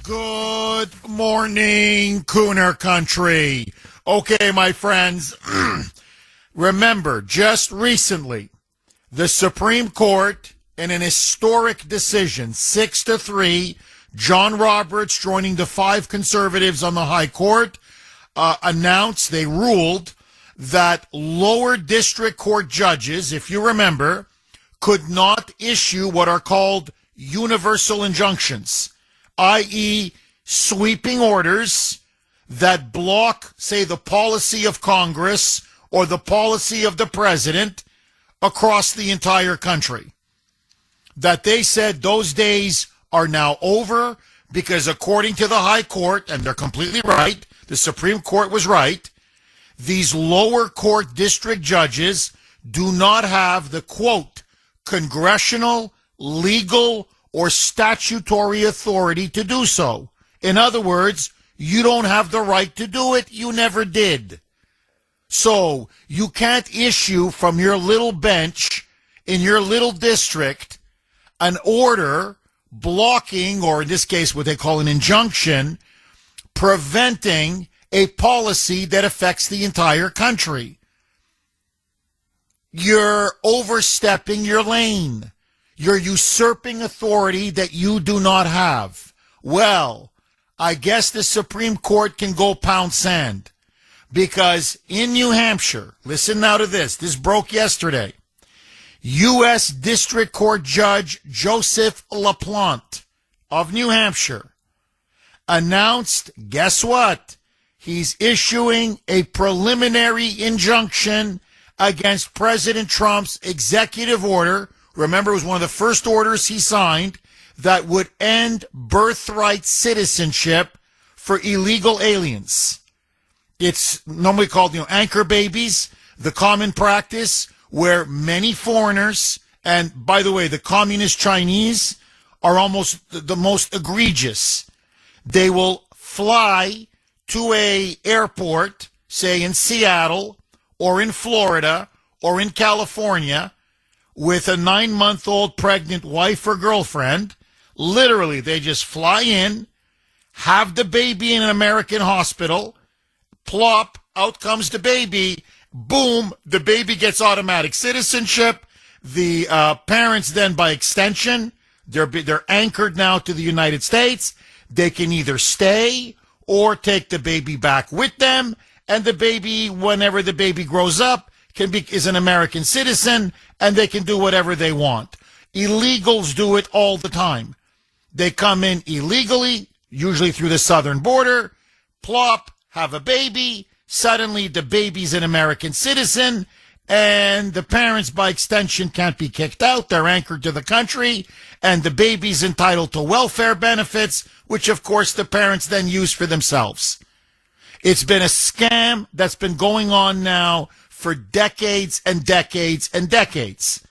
Good morning, Kuhner country. Okay, my friends, remember, just recently, the Supreme Court, in an historic decision, 6-3, John Roberts joining the 5 conservatives on the High Court, they ruled that lower district court judges, if you remember, could not issue what are called universal injunctions, i.e., sweeping orders that block, say, the policy of Congress or the policy of the president across the entire country. That they said those days are now over because according to the High Court, and they're completely right, the Supreme Court was right, these lower court district judges do not have the, quote, congressional, legal, or statutory authority to do so. In other words, you don't have the right to do it. You never did. So you can't issue from your little bench in your little district an order blocking, or in this case what they call an injunction, preventing a policy that affects the entire country. You're overstepping your lane. You're usurping authority that you do not have. Well, I guess the Supreme Court can go pound sand. Because in New Hampshire, listen now to this. This broke yesterday. U.S. District Court Judge Joseph LaPlante of New Hampshire announced, guess what? He's issuing a preliminary injunction against President Trump's executive order. Remember, it was one of the first orders he signed that would end birthright citizenship for illegal aliens. It's normally called, anchor babies, the common practice where many foreigners, and by the way, the communist Chinese are almost the most egregious. They will fly to a airport, say in Seattle or in Florida or in California, with a 9-month-old pregnant wife or girlfriend. Literally, they just fly in, have the baby in an American hospital, plop, out comes the baby, boom, the baby gets automatic citizenship. The parents then, by extension, they're anchored now to the United States. They can either stay or take the baby back with them, and the baby, whenever the baby grows up, is an American citizen, and they can do whatever they want. Illegals do it all the time. They come in illegally, usually through the southern border, plop, have a baby, suddenly the baby's an American citizen, and the parents, by extension, can't be kicked out. They're anchored to the country, and the baby's entitled to welfare benefits, which, of course, the parents then use for themselves. It's been a scam that's been going on now for decades and decades and decades.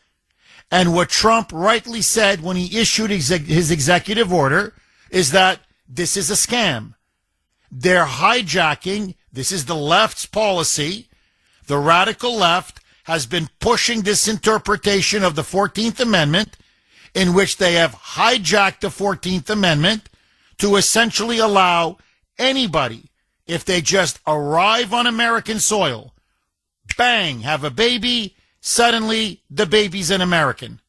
And what Trump rightly said when he issued his executive order is that this is a scam. They're hijacking, this is the left's policy. The radical left has been pushing this interpretation of the 14th Amendment, in which they have hijacked the 14th Amendment to essentially allow anybody, if they just arrive on American soil, bang, have a baby, suddenly the baby's an American.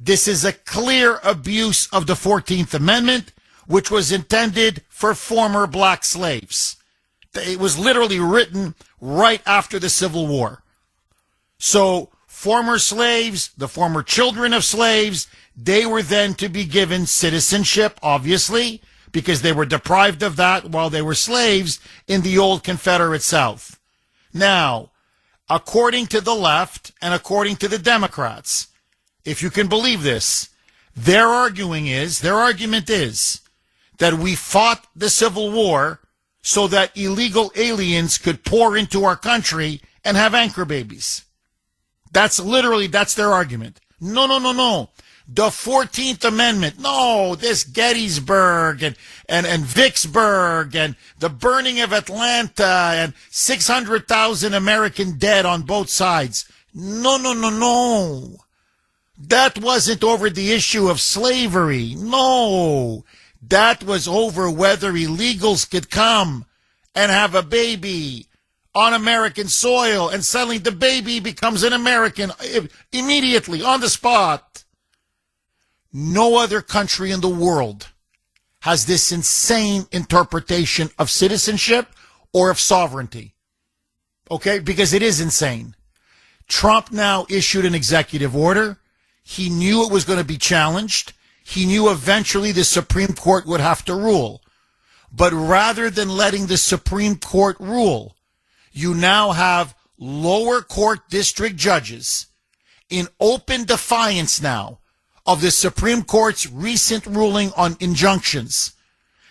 This is a clear abuse of the 14th Amendment, which was intended for former black slaves. It was literally written right after the Civil War. So former slaves, the former children of slaves, they were then to be given citizenship, obviously, because they were deprived of that while they were slaves in the old Confederate South. Now, according to the left and according to the Democrats, if you can believe this, their argument is that we fought the Civil War so that illegal aliens could pour into our country and have anchor babies. That's their argument. No. The 14th Amendment, no, this Gettysburg and Vicksburg and the burning of Atlanta and 600,000 American dead on both sides. No. That wasn't over the issue of slavery. No. That was over whether illegals could come and have a baby on American soil, and suddenly the baby becomes an American immediately, on the spot. No other country in the world has this insane interpretation of citizenship or of sovereignty. Okay? Because it is insane. Trump now issued an executive order. He knew it was going to be challenged. He knew eventually the Supreme Court would have to rule. But rather than letting the Supreme Court rule, you now have lower court district judges in open defiance now of the Supreme Court's recent ruling on injunctions.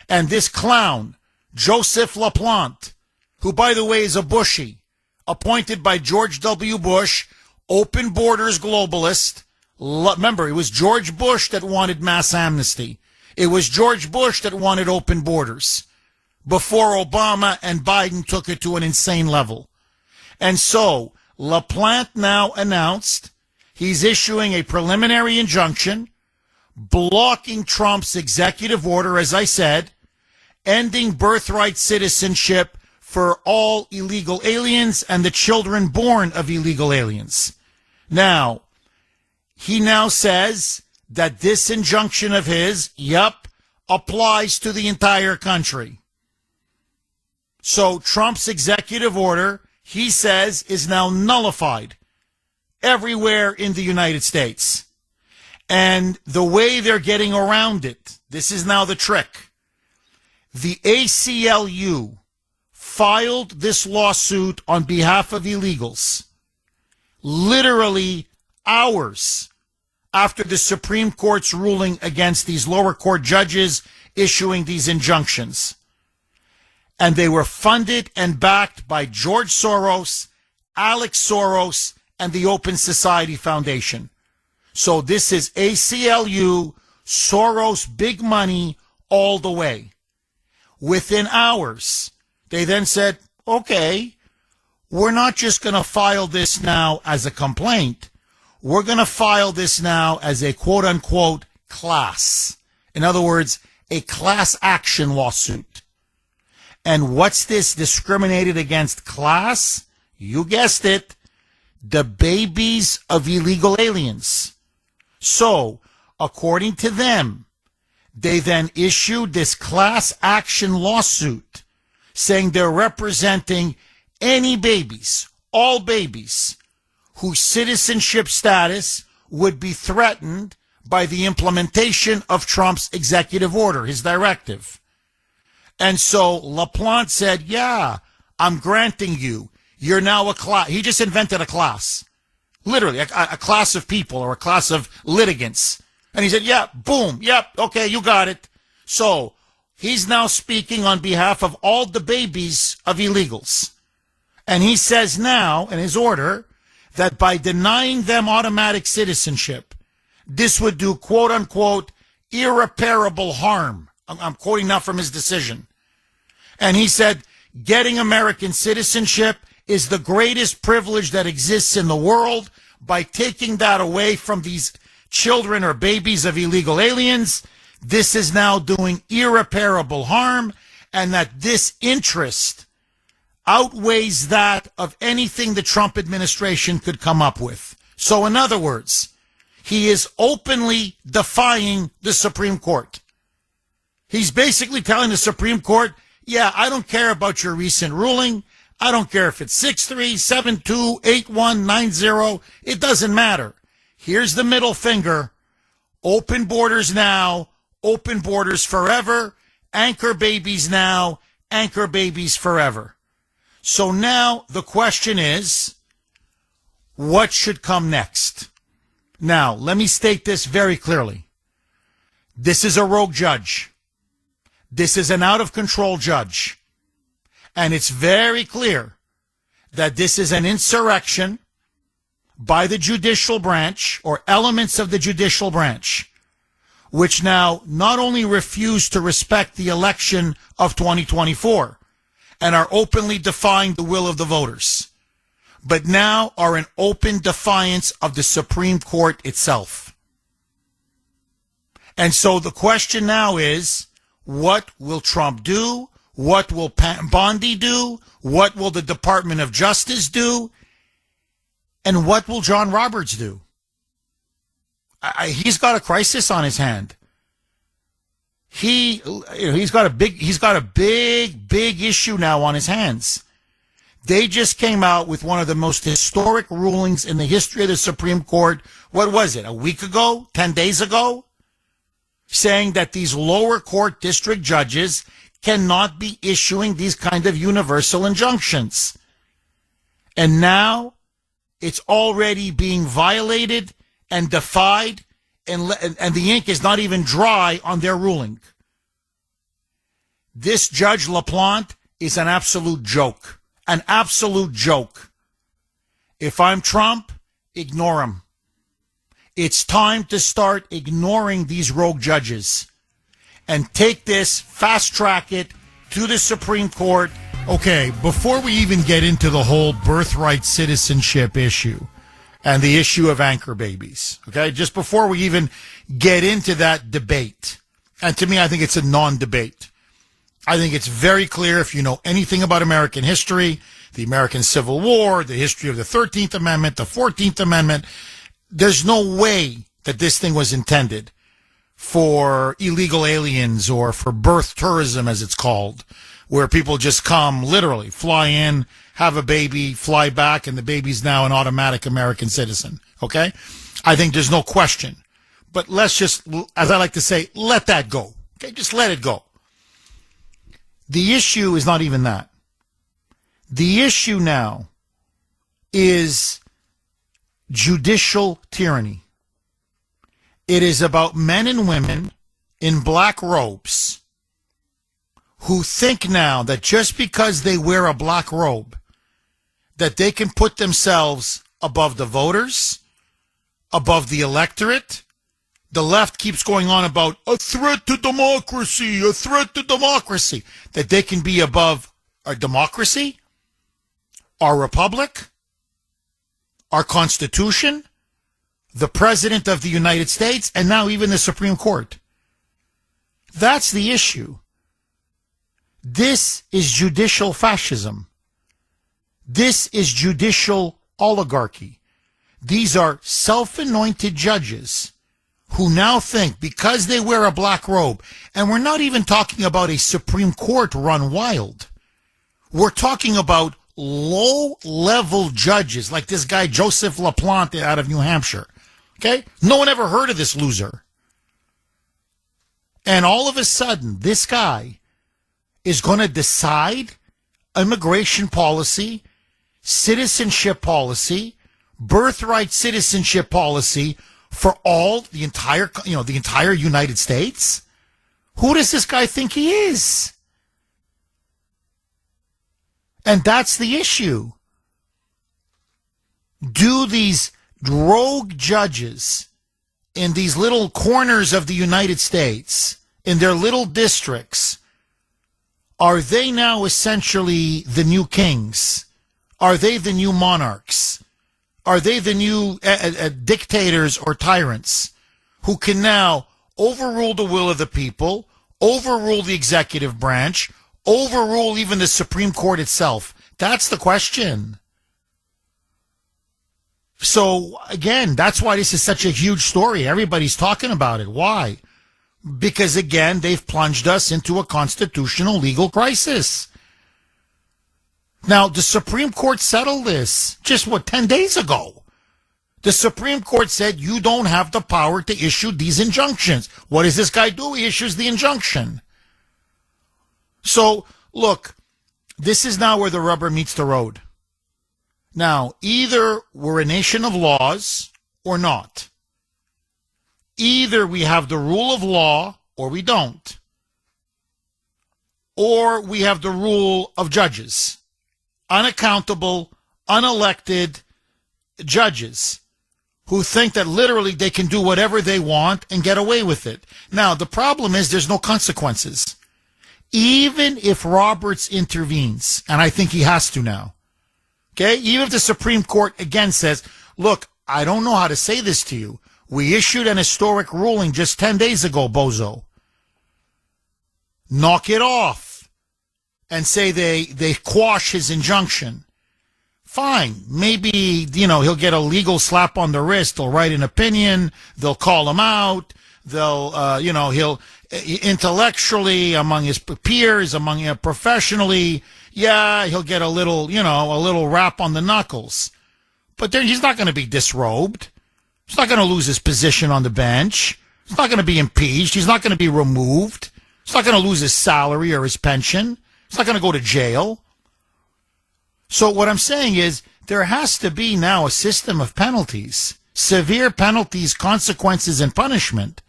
And this clown, Joseph LaPlante, who, by the way, is a Bushie, appointed by George W. Bush, open borders globalist. Remember, it was George Bush that wanted mass amnesty. It was George Bush that wanted open borders before Obama and Biden took it to an insane level. And so LaPlante now announced he's issuing a preliminary injunction blocking Trump's executive order, as I said, ending birthright citizenship for all illegal aliens and the children born of illegal aliens. Now, he now says that this injunction of his, applies to the entire country. So Trump's executive order, he says, is now nullified everywhere in the United States. And the way they're getting around it, this is now the trick. The ACLU filed this lawsuit on behalf of illegals literally hours after the Supreme Court's ruling against these lower court judges issuing these injunctions. And they were funded and backed by George Soros, Alex Soros, and the Open Society Foundation. So this is ACLU, Soros, big money all the way. Within hours, they then said, okay, we're not just going to file this now as a complaint. We're going to file this now as a quote-unquote class. In other words, a class action lawsuit. And what's this discriminated against class? You guessed it. The babies of illegal aliens. So, according to them, they then issued this class action lawsuit saying they're representing any babies, all babies, whose citizenship status would be threatened by the implementation of Trump's executive order, his directive. And so LaPlante said, yeah, I'm granting you. You're now a class. He just invented a class. Literally, a class of people or a class of litigants. And he said, yeah, boom, yep, okay, you got it. So he's now speaking on behalf of all the babies of illegals. And he says now, in his order, that by denying them automatic citizenship, this would do, quote-unquote, irreparable harm. I'm quoting now from his decision. And he said, getting American citizenship is the greatest privilege that exists in the world. By taking that away from these children or babies of illegal aliens, this is now doing irreparable harm, and that this interest outweighs that of anything the Trump administration could come up with. So in other words, he is openly defying the Supreme Court. He's basically telling the Supreme Court, yeah, I don't care about your recent ruling. I don't care if it's 6-3, 7-2, 8-1, 9-0. It doesn't matter. Here's the middle finger. Open borders now. Open borders forever. Anchor babies now. Anchor babies forever. So now the question is, what should come next? Now, let me state this very clearly. This is a rogue judge. This is an out-of-control judge. And it's very clear that this is an insurrection by the judicial branch or elements of the judicial branch, which now not only refuse to respect the election of 2024 and are openly defying the will of the voters, but now are in open defiance of the Supreme Court itself. And so the question now is, What will Trump do? What will Bondi do? What will the Department of Justice do? And what will John Roberts do? He's got a crisis on his hand. He's got a big issue now on his hands. They just came out with one of the most historic rulings in the history of the Supreme Court. What was it? A week ago? 10 days ago? Saying that these lower court district judges cannot be issuing these kind of universal injunctions. And now it's already being violated and defied, and the ink is not even dry on their ruling. This Judge LaPlante is an absolute joke. An absolute joke. If I'm Trump, ignore him. It's time to start ignoring these rogue judges and take this, fast track it to the Supreme Court. Okay, before we even get into the whole birthright citizenship issue and the issue of anchor babies, okay, just before we even get into that debate, and to me, I think it's a non-debate. I think it's very clear, if you know anything about American history, the American Civil War, the history of the 13th Amendment, the 14th Amendment, there's no way that this thing was intended for illegal aliens or for birth tourism, as it's called, where people just come, literally, fly in, have a baby, fly back, and the baby's now an automatic American citizen, okay? I think there's no question. But let's just, as I like to say, let that go, okay? Just let it go. The issue is not even that. The issue now is judicial tyranny. It is about men and women in black robes who think now that just because they wear a black robe, that they can put themselves above the voters, above the electorate. The left keeps going on about a threat to democracy, that they can be above our democracy, our republic, our Constitution, the President of the United States, and now even the Supreme Court. That's the issue. This is judicial fascism. This is judicial oligarchy. These are self-anointed judges who now think because they wear a black robe, and we're not even talking about a Supreme Court run wild. We're talking about low-level judges like this guy Joseph LaPlante out of New Hampshire. Okay? No one ever heard of this loser. And all of a sudden, this guy is going to decide immigration policy, citizenship policy, birthright citizenship policy for the entire United States? Who does this guy think he is? And that's the issue. Do these rogue judges in these little corners of the United States, in their little districts, are they now essentially the new kings? Are they the new monarchs? Are they the new dictators or tyrants who can now overrule the will of the people, overrule the executive branch, overrule even the Supreme Court itself? That's the question. So, again, that's why this is such a huge story. Everybody's talking about it. Why? Because, again, they've plunged us into a constitutional legal crisis. Now, the Supreme Court settled this just, 10 days ago? The Supreme Court said you don't have the power to issue these injunctions. What does this guy do? He issues the injunction. So, look, this is now where the rubber meets the road. Now, either we're a nation of laws or not. Either we have the rule of law or we don't. Or we have the rule of judges. Unaccountable, unelected judges who think that literally they can do whatever they want and get away with it. Now, the problem is there's no consequences. Even if Roberts intervenes, and I think he has to now, okay, even if the Supreme Court again says, look, I don't know how to say this to you. We issued an historic ruling just 10 days ago, bozo. knock it off and say they quash his injunction. Fine. Maybe, he'll get a legal slap on the wrist. They'll write an opinion. They'll call him out. They'll, he'll intellectually, among his peers, professionally, he'll get a little rap on the knuckles. But then he's not going to be disrobed. He's not going to lose his position on the bench. He's not going to be impeached. He's not going to be removed. He's not going to lose his salary or his pension. He's not going to go to jail. So what I'm saying is there has to be now a system of penalties, severe penalties, consequences, and punishment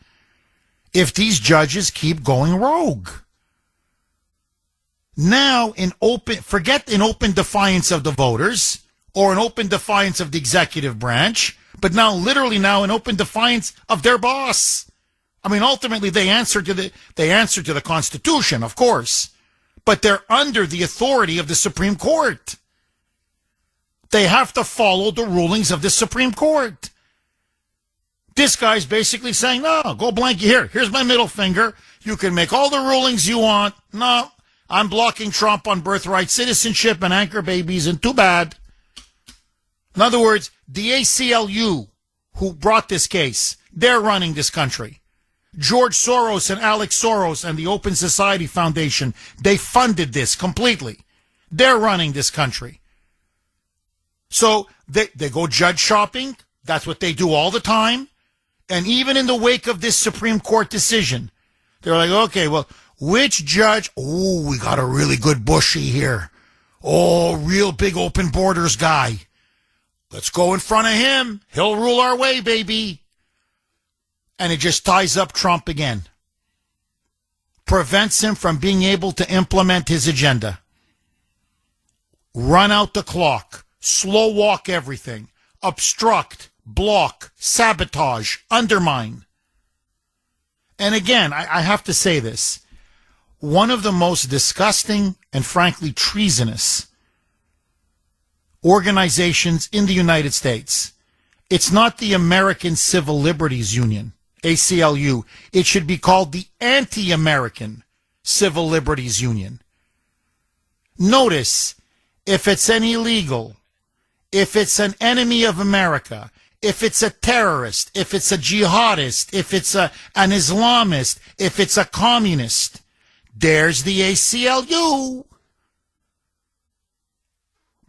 if these judges keep going rogue. Now, forget in open defiance of the voters or in open defiance of the executive branch, but now literally now in open defiance of their boss. I mean, ultimately they answer to the Constitution, of course, but they're under the authority of the Supreme Court. They have to follow the rulings of the Supreme Court. This guy's basically saying, no, go blank here. Here's my middle finger. You can make all the rulings you want. No, I'm blocking Trump on birthright citizenship and anchor babies, and too bad. In other words, the ACLU, who brought this case, they're running this country. George Soros and Alex Soros and the Open Society Foundation, they funded this completely. They're running this country. So they go judge shopping. That's what they do all the time. And even in the wake of this Supreme Court decision, they're like, okay, well, which judge? Oh, we got a really good Bushy here. Oh, real big open borders guy. Let's go in front of him. He'll rule our way, baby. And it just ties up Trump again. Prevents him from being able to implement his agenda. Run out the clock. Slow walk everything. Obstruct. Block. Sabotage. Undermine. And again, I have to say this. One of the most disgusting and frankly treasonous organizations in the United States. It's not the American Civil Liberties Union, ACLU. It should be called the Anti-American Civil Liberties Union. Notice, if it's an illegal, if it's an enemy of America, if it's a terrorist, if it's a jihadist, if it's an Islamist, if it's a communist, there's the ACLU.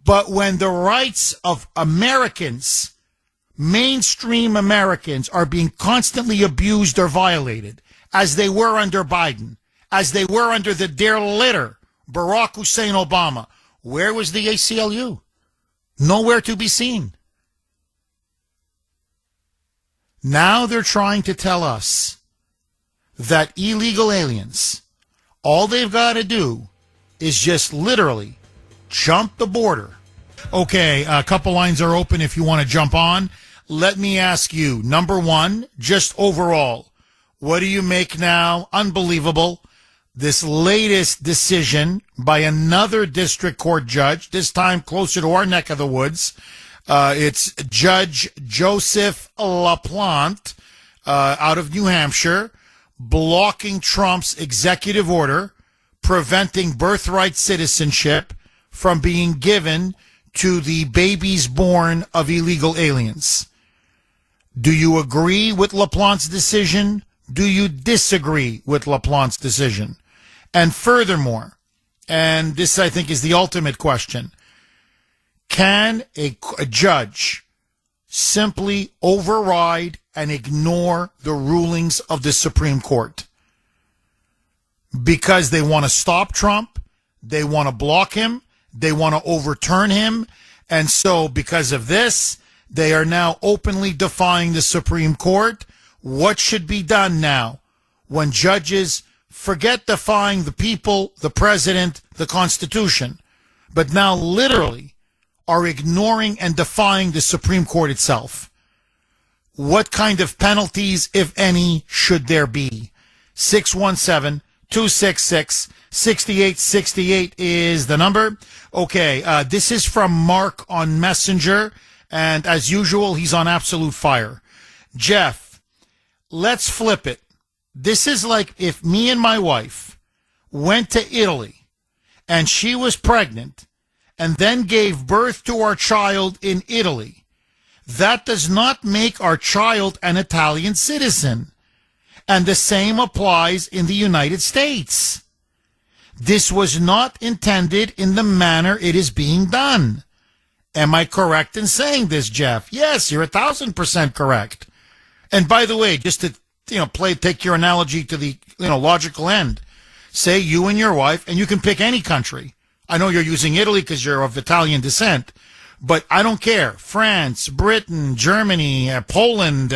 But when the rights of Americans, mainstream Americans, are being constantly abused or violated, as they were under Biden, as they were under the derelict Barack Hussein Obama, where was the ACLU? Nowhere to be seen. Now they're trying to tell us that illegal aliens, all they've got to do is just literally jump the border. Okay, a couple lines are open if you want to jump on. Let me ask you, number one, just overall, what do you make now? Unbelievable. This latest decision by another district court judge, this time closer to our neck of the woods. It's Judge Joseph LaPlante out of New Hampshire, blocking Trump's executive order, preventing birthright citizenship from being given to the babies born of illegal aliens. Do you agree with LaPlante's decision? Do you disagree with LaPlante's decision? And furthermore, and this I think is the ultimate question, can a judge simply override and ignore the rulings of the Supreme Court because they want to stop Trump, they want to block him, they want to overturn him, and so because of this, they are now openly defying the Supreme Court? What should be done now when judges forget defying the people, the president, the Constitution, but now literally are ignoring and defying the Supreme Court itself? What kind of penalties, if any, should there be? 617-266-6868 is the number. Okay, this is from Mark on Messenger, and as usual, he's on absolute fire. Jeff, let's flip it. This is like if me and my wife went to Italy and she was pregnant and then gave birth to our child in Italy, that does not make our child an Italian citizen. And the same applies in the United States. This was not intended in the manner it is being done. Am I correct in saying this, Jeff? Yes, you're 1,000% correct. And by the way, just to take your analogy to the logical end. Say you and your wife, and you can pick any country. I know you're using Italy because you're of Italian descent, but I don't care. France, Britain, Germany, Poland,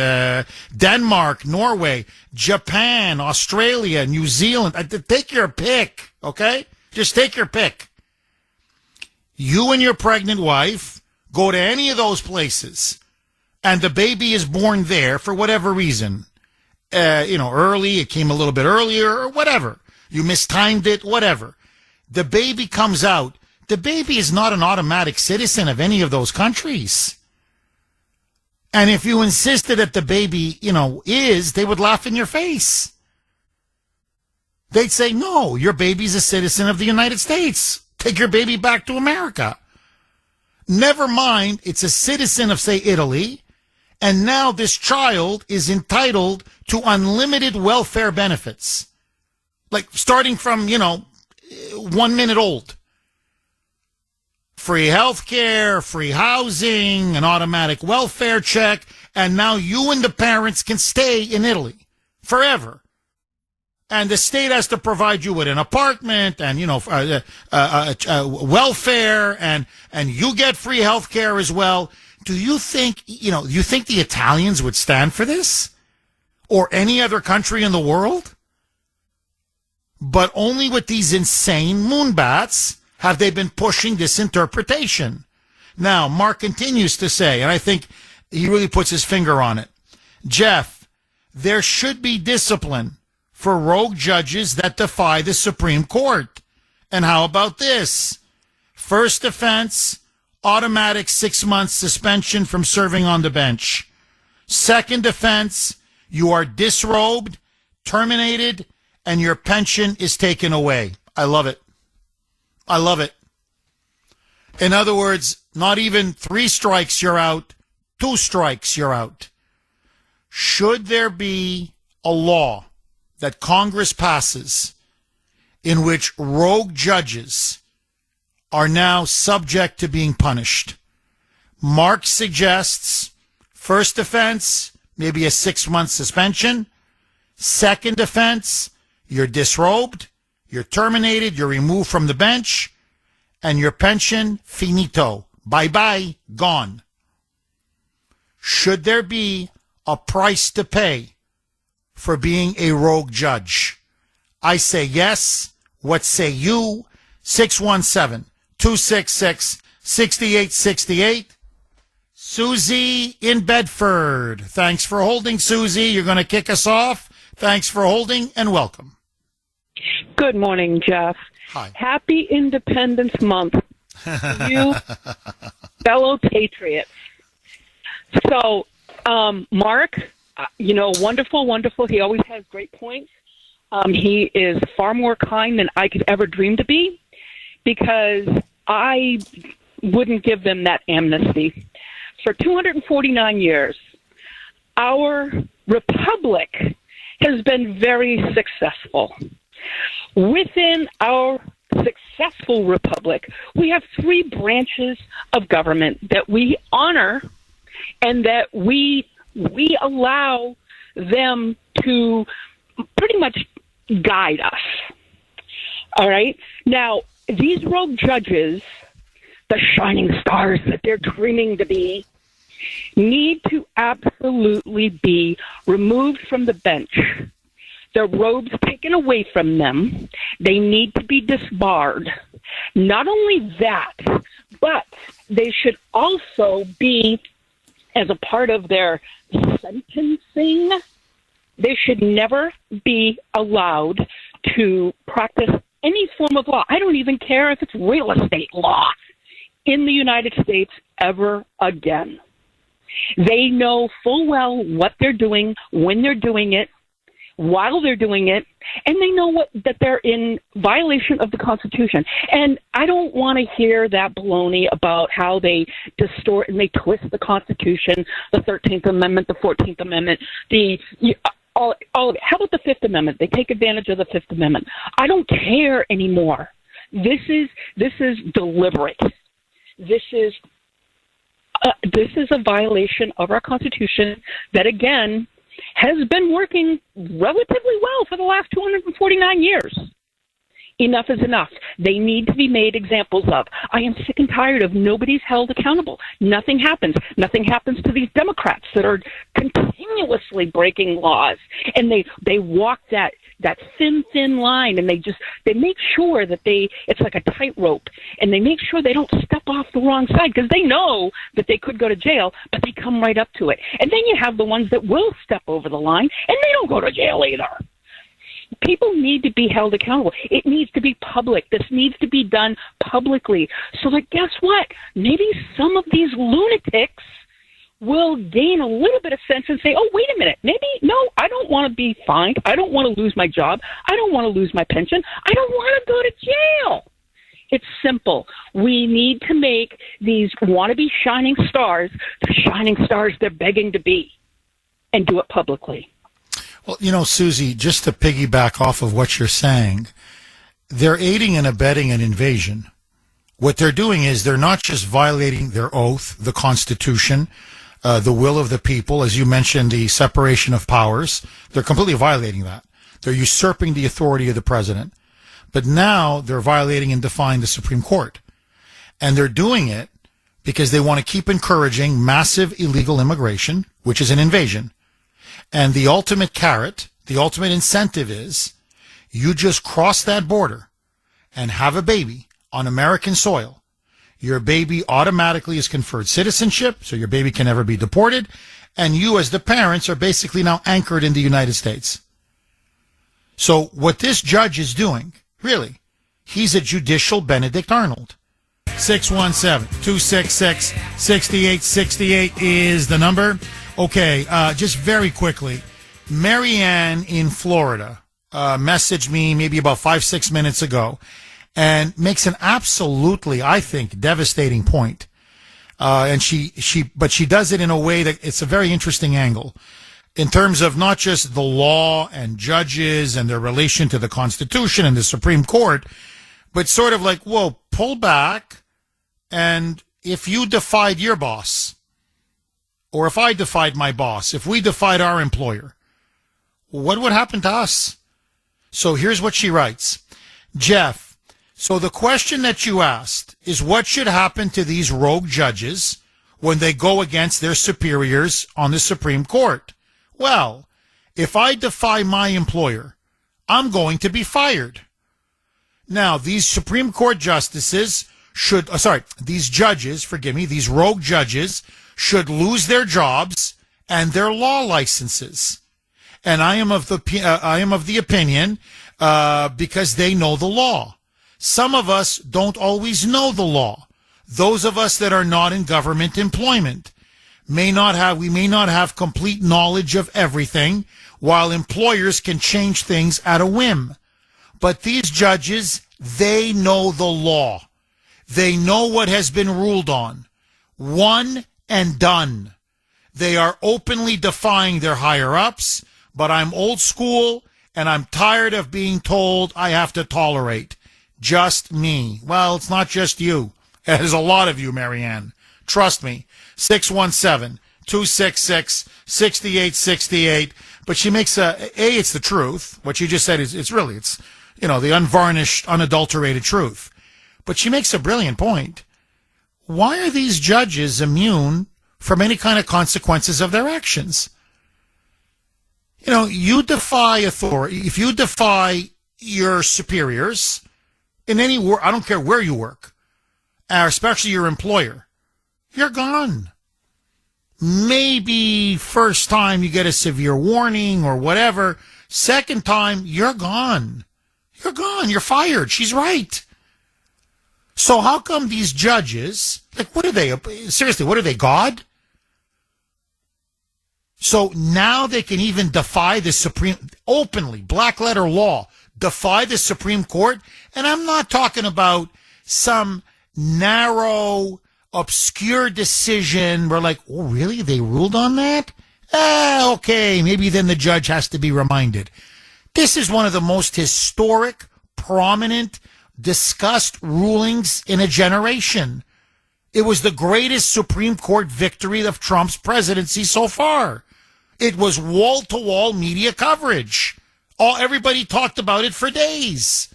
Denmark, Norway, Japan, Australia, New Zealand. Take your pick, okay? Just take your pick. You and your pregnant wife go to any of those places, and the baby is born there for whatever reason. Early, it came a little bit earlier, or whatever. You mistimed it, whatever. The baby comes out. The baby is not an automatic citizen of any of those countries. And if you insisted that the baby, is, they would laugh in your face. They'd say, no, your baby's a citizen of the United States. Take your baby back to America. Never mind, it's a citizen of, say, Italy, and now this child is entitled to unlimited welfare benefits. Like, starting from, 1 minute old. Free health care, free housing, an automatic welfare check, and now you and the parents can stay in Italy forever. And the state has to provide you with an apartment and, welfare, and you get free health care as well. Do you think, you think the Italians would stand for this? Or any other country in the world? But only with these insane moonbats have they been pushing this interpretation. Now, Mark continues to say, and I think he really puts his finger on it, Jeff, there should be discipline for rogue judges that defy the Supreme Court. And how about this? First offense, automatic 6 months suspension from serving on the bench. Second offense, you are disrobed, terminated, and your pension is taken away. I love it. I love it. In other words, not even 3 strikes, you're out. 2 strikes, you're out. Should there be a law that Congress passes in which rogue judges are now subject to being punished? Mark suggests first offense, maybe a 6-month suspension. Second offense, you're disrobed, you're terminated, you're removed from the bench, and your pension, finito. Bye-bye, gone. Should there be a price to pay for being a rogue judge? I say yes. What say you? 617-266-6868. Susie in Bedford. Thanks for holding, Susie. You're going to kick us off. Thanks for holding, and welcome. Good morning, Jeff. Hi. Happy Independence Month, you fellow patriots. So, Mark, wonderful, wonderful. He always has great points. He is far more kind than I could ever dream to be, because I wouldn't give them that amnesty. For 249 years, our republic has been very successful. Within our successful republic, we have 3 branches of government that we honor and that we allow them to pretty much guide us. All right? Now, these rogue judges, the shining stars that they're dreaming to be, need to absolutely be removed from the bench. Their robes taken away from them. They need to be disbarred. Not only that, but they should also be, as a part of their sentencing, they should never be allowed to practice any form of law. I don't even care if it's real estate law in the United States ever again. They know full well what they're doing, when they're doing it, while they're doing it, and they know that they're in violation of the Constitution. And I don't want to hear that baloney about how they distort and they twist the Constitution, the 13th Amendment, the 14th Amendment, all of it. How about the Fifth Amendment? They take advantage of the Fifth Amendment. I don't care anymore. This is deliberate. This is a violation of our Constitution that, again, has been working relatively well for the last 249 years. Enough is enough. They need to be made examples of. I am sick and tired of nobody's held accountable. Nothing happens. Nothing happens to these Democrats that are continuously breaking laws. And they walk that thin line, and they make sure that it's like a tightrope, and they make sure they don't step off the wrong side because they know that they could go to jail, but they come right up to it. And then you have the ones that will step over the line, and they don't go to jail either. People need to be held accountable. It needs to be public. This needs to be done publicly. So that, guess what? Maybe some of these lunatics will gain a little bit of sense and say, oh, wait a minute, no, I don't want to be fined. I don't want to lose my job. I don't want to lose my pension. I don't want to go to jail. It's simple. We need to make these wannabe shining stars the shining stars they're begging to be, and do it publicly. Well, Susie, just to piggyback off of what you're saying, they're aiding and abetting an invasion. What they're doing is they're not just violating their oath, the Constitution, the will of the people, as you mentioned, the separation of powers. They're completely violating that. They're usurping the authority of the president. But now they're violating and defying the Supreme Court. And they're doing it because they want to keep encouraging massive illegal immigration, which is an invasion. And the ultimate carrot, the ultimate incentive is you just cross that border and have a baby on American soil. Your baby automatically is conferred citizenship, so your baby can never be deported. And you, as the parents, are basically now anchored in the United States. So what this judge is doing, really, he's a judicial Benedict Arnold. 617-266-6868 is the number. Okay, just very quickly, Marianne in Florida messaged me maybe about 5-6 minutes ago and makes an absolutely, I think, devastating point. And she does it in a way that it's a very interesting angle in terms of not just the law and judges and their relation to the Constitution and the Supreme Court, but sort of like, whoa, pull back. And if you defied your boss, or if I defied my boss, if we defied our employer, what would happen to us? So here's what she writes. Jeff, so the question that you asked is what should happen to these rogue judges when they go against their superiors on the Supreme Court? Well, if I defy my employer, I'm going to be fired. Now, these Supreme Court justices these rogue judges should lose their jobs and their law licenses. And I am of the opinion, because they know the law. Some of us don't always know the law. Those of us that are not in government employment may not have complete knowledge of everything, while employers can change things at a whim. But these judges, they know the law. They know what has been ruled on. One and done. They are openly defying their higher-ups, but I'm old school, and I'm tired of being told I have to tolerate. Just me. Well, it's not just you. There's a lot of you, Marianne. Trust me. 617-266-6868. But she makes it's the truth. What you just said is, it's the unvarnished, unadulterated truth. But she makes a brilliant point. Why are these judges immune from any kind of consequences of their actions? You defy authority. If you defy your superiors in any work, I don't care where you work, especially your employer, you're gone. Maybe first time you get a severe warning or whatever. Second time, you're gone. You're gone. You're fired. She's right. So how come these judges, what are they? Seriously, what are they, God? So now they can even defy the openly, black letter law, defy the Supreme Court. And I'm not talking about some narrow, obscure decision where like, oh, really? They ruled on that? Okay, maybe then the judge has to be reminded. This is one of the most historic, prominent, discussed rulings in a generation. It was the greatest Supreme Court victory of Trump's presidency so far. It was wall-to-wall media coverage. Everybody talked about it for days.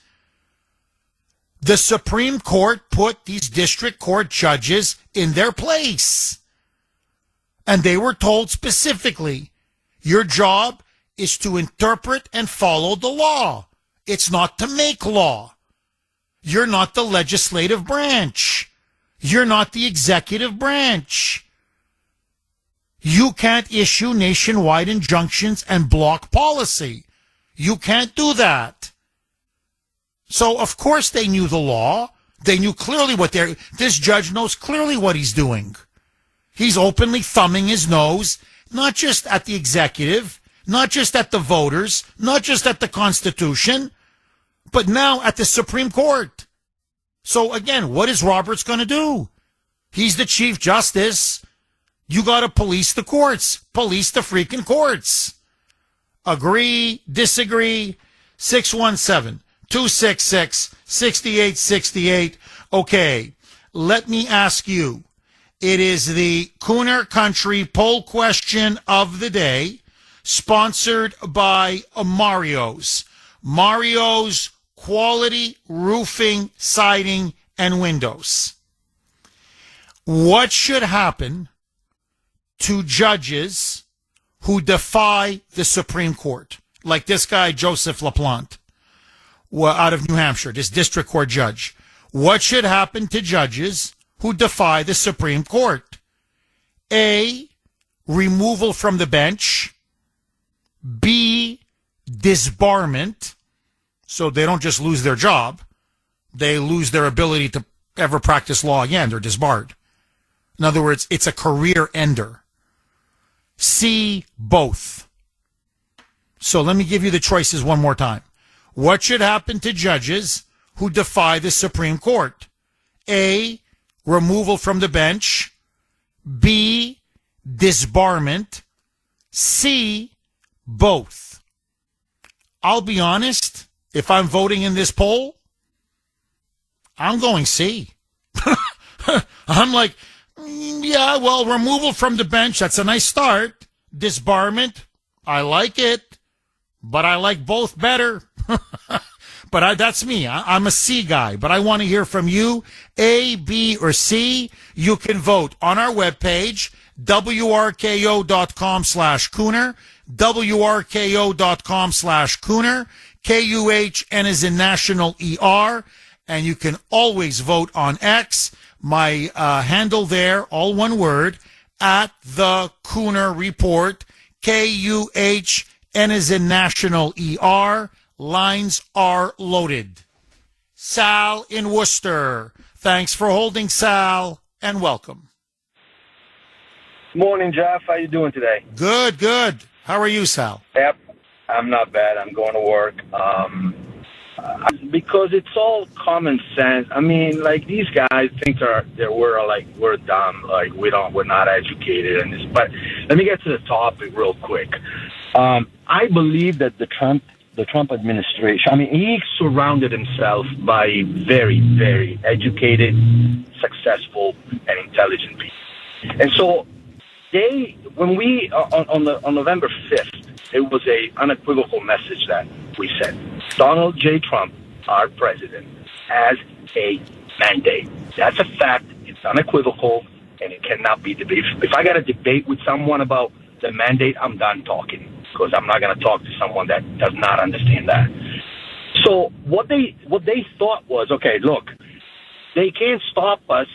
The Supreme Court put these district court judges in their place. And they were told specifically, your job is to interpret and follow the law. It's not to make law. You're not the legislative branch. You're not the executive branch. You can't issue nationwide injunctions and block policy. You can't do that. So, of course, they knew the law. They knew clearly this judge knows clearly what he's doing. He's openly thumbing his nose, not just at the executive, not just at the voters, not just at the Constitution, but now at the Supreme Court. So, again, what is Roberts going to do? He's the Chief Justice. You got to police the courts. Police the freaking courts. Agree, disagree, 617-266-6868. Okay, let me ask you. It is the Kuhner Country poll question of the day, sponsored by Mario's. Mario's Quality Roofing, Siding, and Windows. What should happen to judges who defy the Supreme Court? Like this guy, Joseph LaPlante, out of New Hampshire, this district court judge. What should happen to judges who defy the Supreme Court? A, removal from the bench. B, disbarment. So they don't just lose their job. They lose their ability to ever practice law again. They're disbarred. In other words, it's a career ender. C, both. So let me give you the choices one more time. What should happen to judges who defy the Supreme Court? A, removal from the bench. B, disbarment. C, both. I'll be honest, if I'm voting in this poll, I'm going C. I'm like, yeah, well, removal from the bench, that's a nice start. Disbarment, I like it, but I like both better. But that's me. I'm a C guy, but I want to hear from you. A, B, or C. You can vote on our webpage, wrko.com/Kuhner, wrko.com/Kuhner, KUHN is in national ER, and you can always vote on X. My handle there, all one word, at the Kuhner Report, KUHN is in national ER. Lines are loaded. Sal in Worcester. Thanks for holding, Sal, and welcome. Morning, Jeff. How you doing today? Good, good. How are you, Sal? Yep, I'm not bad. I'm going to work. Because it's all common sense. I mean, like, these guys think we're dumb, like we're not educated in this. But let me get to the topic real quick. I believe that the Trump administration, I mean, he surrounded himself by very, very educated, successful, and intelligent people. And so on November 5th, it was a unequivocal message that we sent. Donald J. Trump, our president, has a mandate. That's a fact. It's unequivocal, and it cannot be debated. If I got a debate with someone about the mandate, I'm done talking, because I'm not going to talk to someone that does not understand that. So what they thought was, okay, look, they can't stop us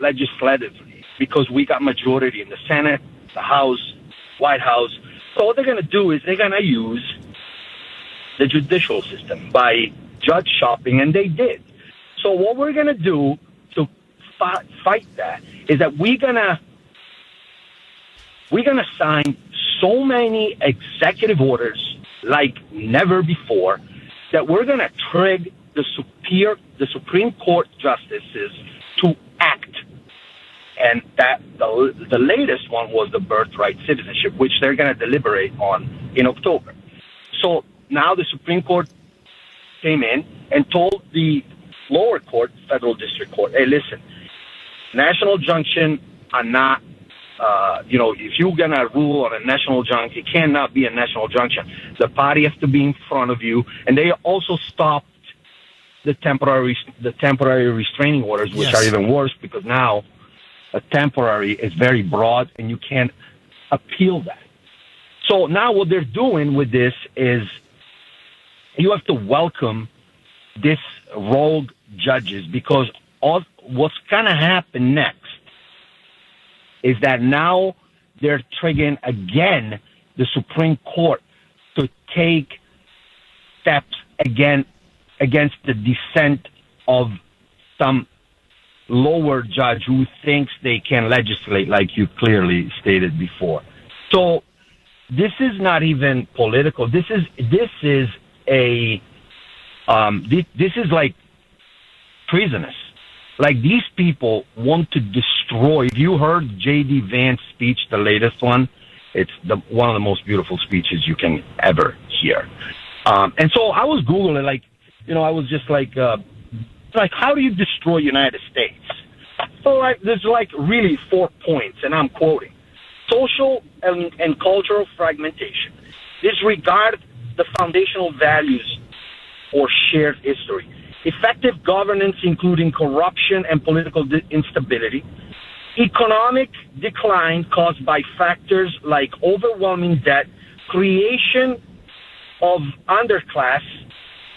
legislatively because we got majority in the Senate, the House, White House. So what they're going to do is they're going to use the judicial system by judge shopping, and they did. So what we're going to do to fight that is that we're going to sign so many executive orders like never before that we're going to trigger the Supreme Court justices to act. And that the latest one was the Birthright citizenship, which they're going to deliberate on in October. So now the Supreme Court came in and told the lower court, federal district court, hey, listen, national junction are not, if you're going to rule on a national junction, it cannot be a national junction. The party has to be in front of you. And they also stopped the temporary restraining orders, which are even worse because now a temporary is very broad and you can't appeal that. So now what they're doing with this is you have to welcome this rogue judges because what's going to happen next is that now they're triggering again the Supreme Court to take steps again against the dissent of some lower judge who thinks they can legislate, like you clearly stated before. So this is not even political. This is like treasonous. Like these people want to destroy. If you heard J.D. Vance's speech, the latest one, it's one of the most beautiful speeches you can ever hear. And so I was Googling, I was just like, how do you destroy United States? So there's really 4 points, and I'm quoting. Social and cultural fragmentation. Disregard the foundational values or shared history. Effective governance, including corruption and political instability. Economic decline caused by factors like overwhelming debt, creation of underclass,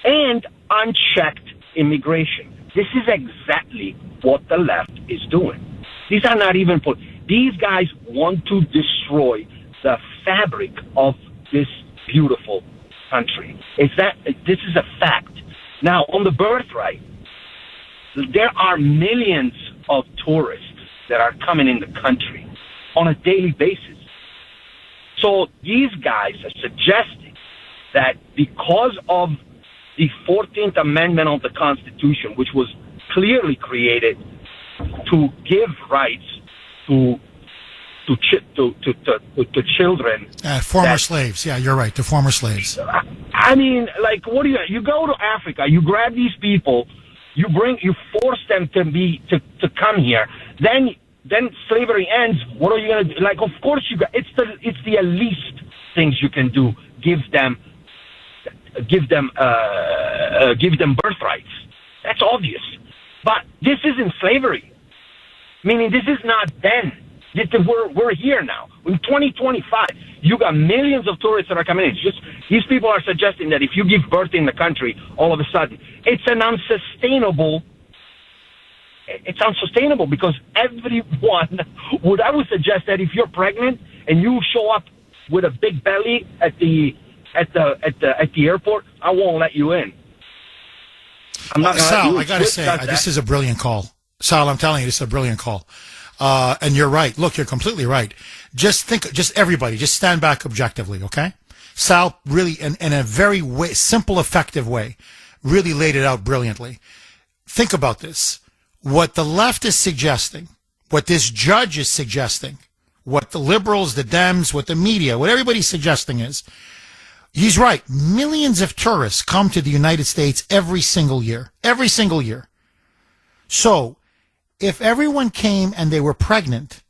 and unchecked immigration. This is exactly what the left is doing. These are not even these guys want to destroy the fabric of this beautiful country. This is a fact. Now, on the Birthright, there are millions of tourists that are coming in the country on a daily basis. So these guys are suggesting that because of the 14th Amendment of the Constitution, which was clearly created to give rights to children. Former slaves. Yeah, you're right. The former slaves. I mean, what do you go to Africa, you grab these people, you force them to come here, then slavery ends. What are you going to do? Of course it's the least things you can do. Give them birthrights. That's obvious. But this isn't slavery. Meaning this is not then. We're here now. In 2025, you got millions of tourists that are coming in. It's just these people are suggesting that if you give birth in the country, all of a sudden it's unsustainable because everyone I would suggest that if you're pregnant and you show up with a big belly at the airport, I won't let you in. I'm not. Sal, I got to say, this is a brilliant call. Sal, I'm telling you, this is a brilliant call. And you're right. Look, you're completely right. Just everybody, just stand back objectively, okay? Sal really, in a very simple, effective way, really laid it out brilliantly. Think about this. What the left is suggesting, what this judge is suggesting, what the liberals, the Dems, what the media, what everybody's suggesting is, he's right. Millions of tourists come to the United States every single year. Every single year. So, if everyone came and they were pregnant,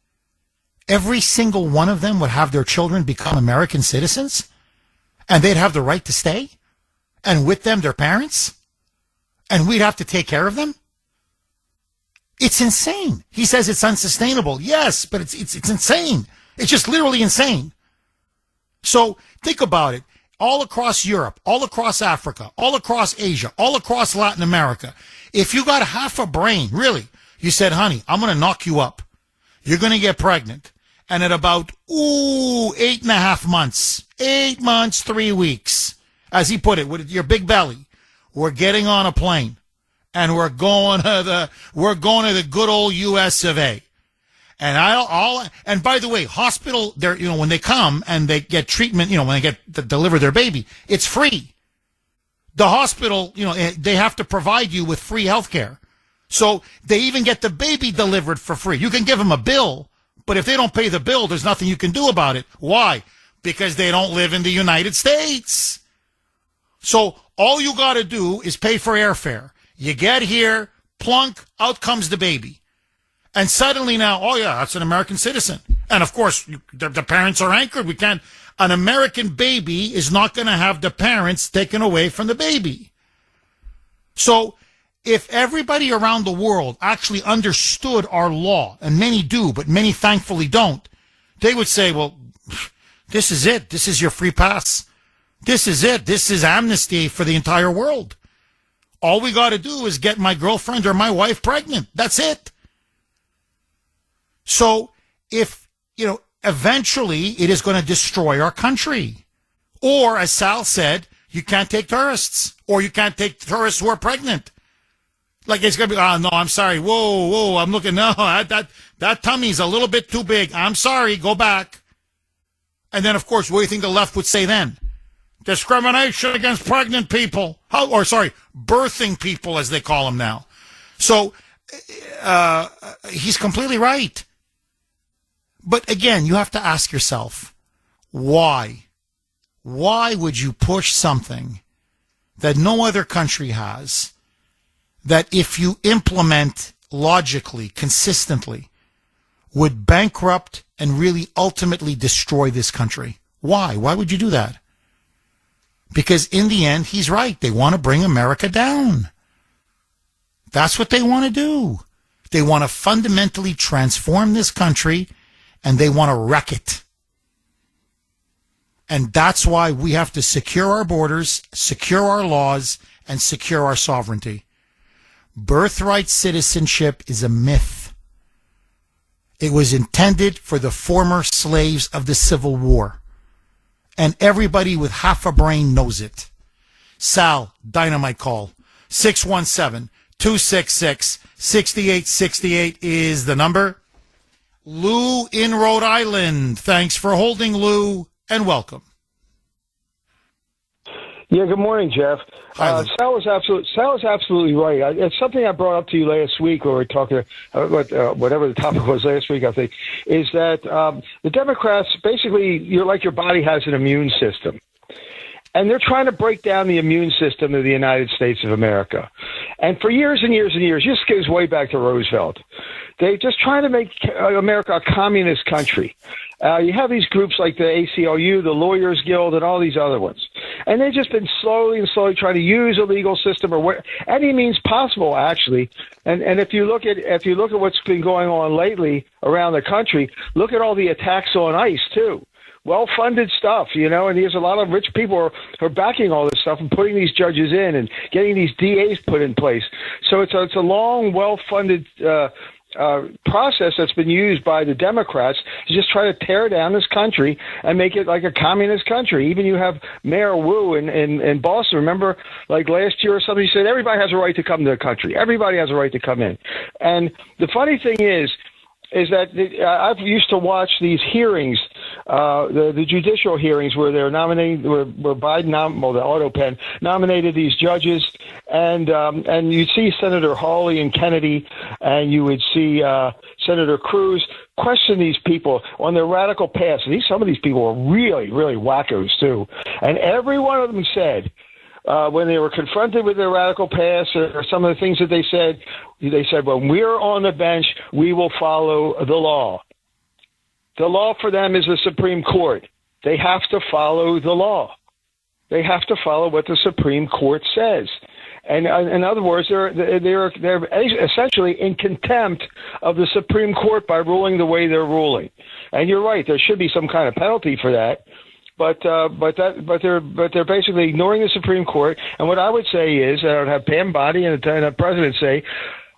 every single one of them would have their children become American citizens, and they'd have the right to stay, and with them their parents, and we'd have to take care of them? It's insane. He says it's unsustainable. Yes, but it's insane. It's just literally insane. So think about it. All across Europe, all across Africa, all across Asia, all across Latin America, if you got half a brain, really, you said, honey, I'm going to knock you up. You're going to get pregnant. And at about, 8.5 months, 8 months, 3 weeks, as he put it, with your big belly, we're getting on a plane and we're going to the good old US of A. And by the way, hospital, when they come and they get treatment, when they get to deliver their baby, it's free. The hospital, they have to provide you with free health care. So they even get the baby delivered for free. You can give them a bill, but if they don't pay the bill, there's nothing you can do about it. Why? Because they don't live in the United States. So all you got to do is pay for airfare. You get here, plunk, out comes the baby. And suddenly now, oh yeah, that's an American citizen. And of course, the parents are anchored. An American baby is not going to have the parents taken away from the baby. So if everybody around the world actually understood our law, and many do, but many thankfully don't, they would say, well, this is it. This is your free pass. This is it. This is amnesty for the entire world. All we got to do is get my girlfriend or my wife pregnant. That's it. So if, eventually it is going to destroy our country. Or, as Sal said, you can't take tourists. Or you can't take tourists who are pregnant. Like it's going to be, oh, no, I'm sorry. Whoa, I'm looking, no, that tummy's a little bit too big. I'm sorry, go back. And then, of course, what do you think the left would say then? Discrimination against pregnant people. Birthing people, as they call them now. So, he's completely right. But again, you have to ask yourself, why? Why would you push something that no other country has, that if you implement logically, consistently, would bankrupt and really ultimately destroy this country? Why? Why would you do that? Because in the end, he's right. They want to bring America down. That's what they want to do. They want to fundamentally transform this country, and they want to wreck it. And that's why we have to secure our borders, secure our laws, and secure our sovereignty. Birthright citizenship is a myth. It was intended for the former slaves of the Civil War. And everybody with half a brain knows it. Sal, dynamite call. 617-266-6868 is the number. Lou in Rhode Island. Thanks for holding, Lou, and welcome. Yeah, good morning, Jeff. Hi, Sal was absolutely right. It's something I brought up to you last week, when we were talking about whatever the topic was last week, I think, is that the Democrats, basically, your body has an immune system. And they're trying to break down the immune system of the United States of America. And for years and years and years, this goes way back to Roosevelt. They just trying to make America a communist country. You have these groups like the ACLU, the Lawyers Guild, and all these other ones. And they've just been slowly trying to use a legal system or any means possible, actually. And if you look at what's been going on lately around the country, look at all the attacks on ICE too. Well-funded stuff, and there's a lot of rich people who are backing all this stuff and putting these judges in and getting these DAs put in place. So it's a long, well-funded process that's been used by the Democrats to just try to tear down this country and make it like a communist country. Even you have Mayor Wu in Boston. Remember, like last year or something, he said everybody has a right to come to the country. Everybody has a right to come in. And the funny thing is that I've used to watch these hearings, the judicial hearings where they're nominating, where Biden, the auto pen, nominated these judges, and you'd see Senator Hawley and Kennedy, and you would see Senator Cruz question these people on their radical past. And some of these people are really, really wackos too. And every one of them said, when they were confronted with their radical past or some of the things that they said, when we're on the bench, we will follow the law. The law for them is the Supreme Court. They have to follow the law. They have to follow what the Supreme Court says. And in other words, they're essentially in contempt of the Supreme Court by ruling the way they're ruling. And you're right, there should be some kind of penalty for that. But they're basically ignoring the Supreme Court. And what I would say is, I would have Pam Bondi and the President say,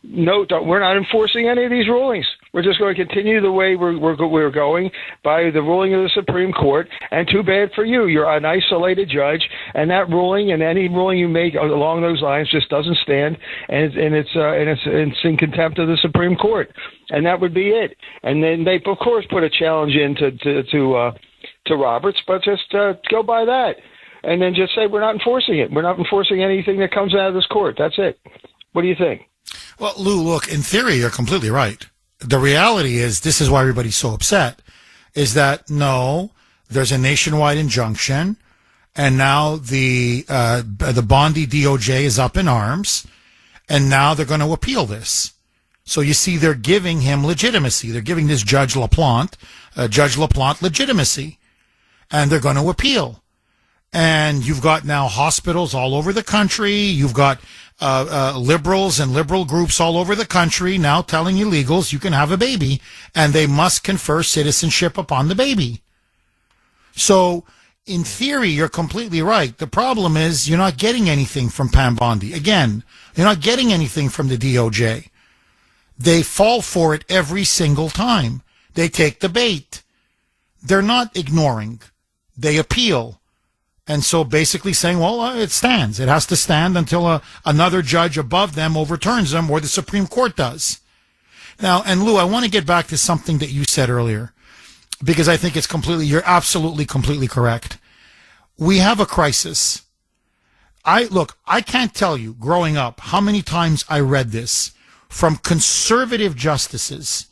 no, we're not enforcing any of these rulings. We're just going to continue the way we're going by the ruling of the Supreme Court. And too bad for you. You're an isolated judge, and that ruling and any ruling you make along those lines just doesn't stand, and it's in contempt of the Supreme Court. And that would be it. And then they, of course, put a challenge in to Roberts, but just go by that. And then just say we're not enforcing it. We're not enforcing anything that comes out of this court. That's it. What do you think? Well, Lou, look, in theory, you're completely right. The reality is, this is why everybody's so upset, is that, no, there's a nationwide injunction, and now the Bondi DOJ is up in arms, and now they're going to appeal this. So you see, they're giving him legitimacy. They're giving this Judge LaPlante legitimacy, and they're going to appeal. And you've got now hospitals all over the country. You've got liberals and liberal groups all over the country now telling illegals you can have a baby, and they must confer citizenship upon the baby. So, in theory, you're completely right. The problem is you're not getting anything from Pam Bondi. Again, you're not getting anything from the DOJ. They fall for it every single time. They take the bait. They're not ignoring. They appeal. And so basically saying, well, it stands. It has to stand until another judge above them overturns them, or the Supreme Court does. Now, and Lou, I want to get back to something that you said earlier, because I think you're absolutely, completely correct. We have a crisis. I can't tell you, growing up, how many times I read this from conservative justices,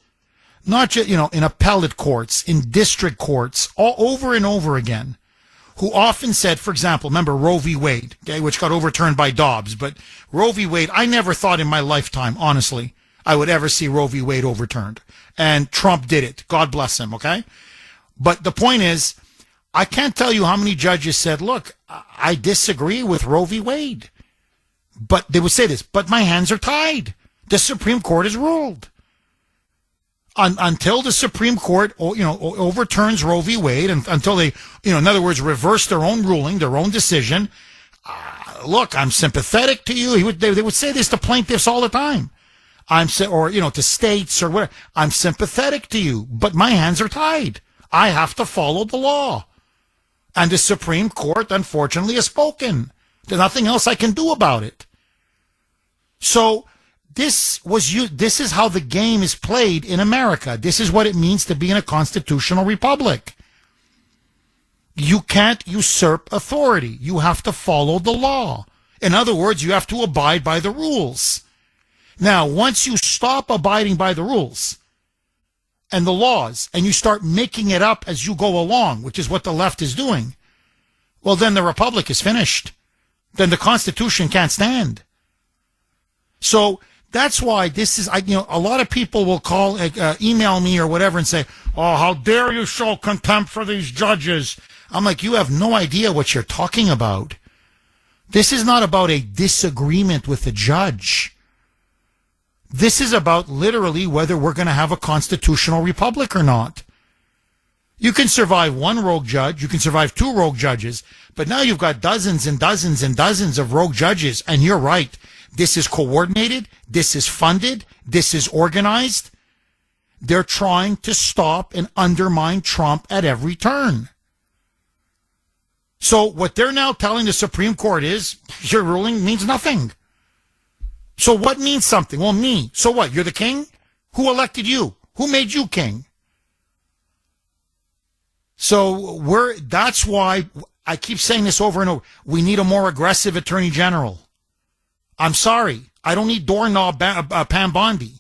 not just, in appellate courts, in district courts, all over and over again, who often said, for example, remember Roe v. Wade, okay, which got overturned by Dobbs, but Roe v. Wade, I never thought in my lifetime, honestly, I would ever see Roe v. Wade overturned. And Trump did it. God bless him, okay? But the point is, I can't tell you how many judges said, look, I disagree with Roe v. Wade. But they would say this, but my hands are tied. The Supreme Court has ruled. Until the Supreme Court, overturns Roe v. Wade, and until they, in other words, reverse their own ruling, their own decision. Look, I'm sympathetic to you. They would say this to plaintiffs all the time. To states or whatever. I'm sympathetic to you, but my hands are tied. I have to follow the law. And the Supreme Court, unfortunately, has spoken. There's nothing else I can do about it. So, this is how the game is played in America. This is what it means to be in a constitutional republic. You can't usurp authority. You have to follow the law. In other words, you have to abide by the rules. Now, once you stop abiding by the rules and the laws, and you start making it up as you go along, which is what the left is doing, well, then the republic is finished. Then the Constitution can't stand. So, that's why this is, a lot of people will call, email me or whatever and say, oh, how dare you show contempt for these judges. I'm like, you have no idea what you're talking about. This is not about a disagreement with the judge. This is about literally whether we're going to have a constitutional republic or not. You can survive one rogue judge, you can survive two rogue judges, but now you've got dozens and dozens and dozens of rogue judges, and you're right. This is coordinated, this is funded, this is organized. They're trying to stop and undermine Trump at every turn. So what they're now telling the Supreme Court is, your ruling means nothing. So what means something? Well, me. So what? You're the king? Who elected you? Who made you king? So that's why I keep saying this over and over. We need a more aggressive attorney general. I'm sorry. I don't need doorknob Pam Bondi.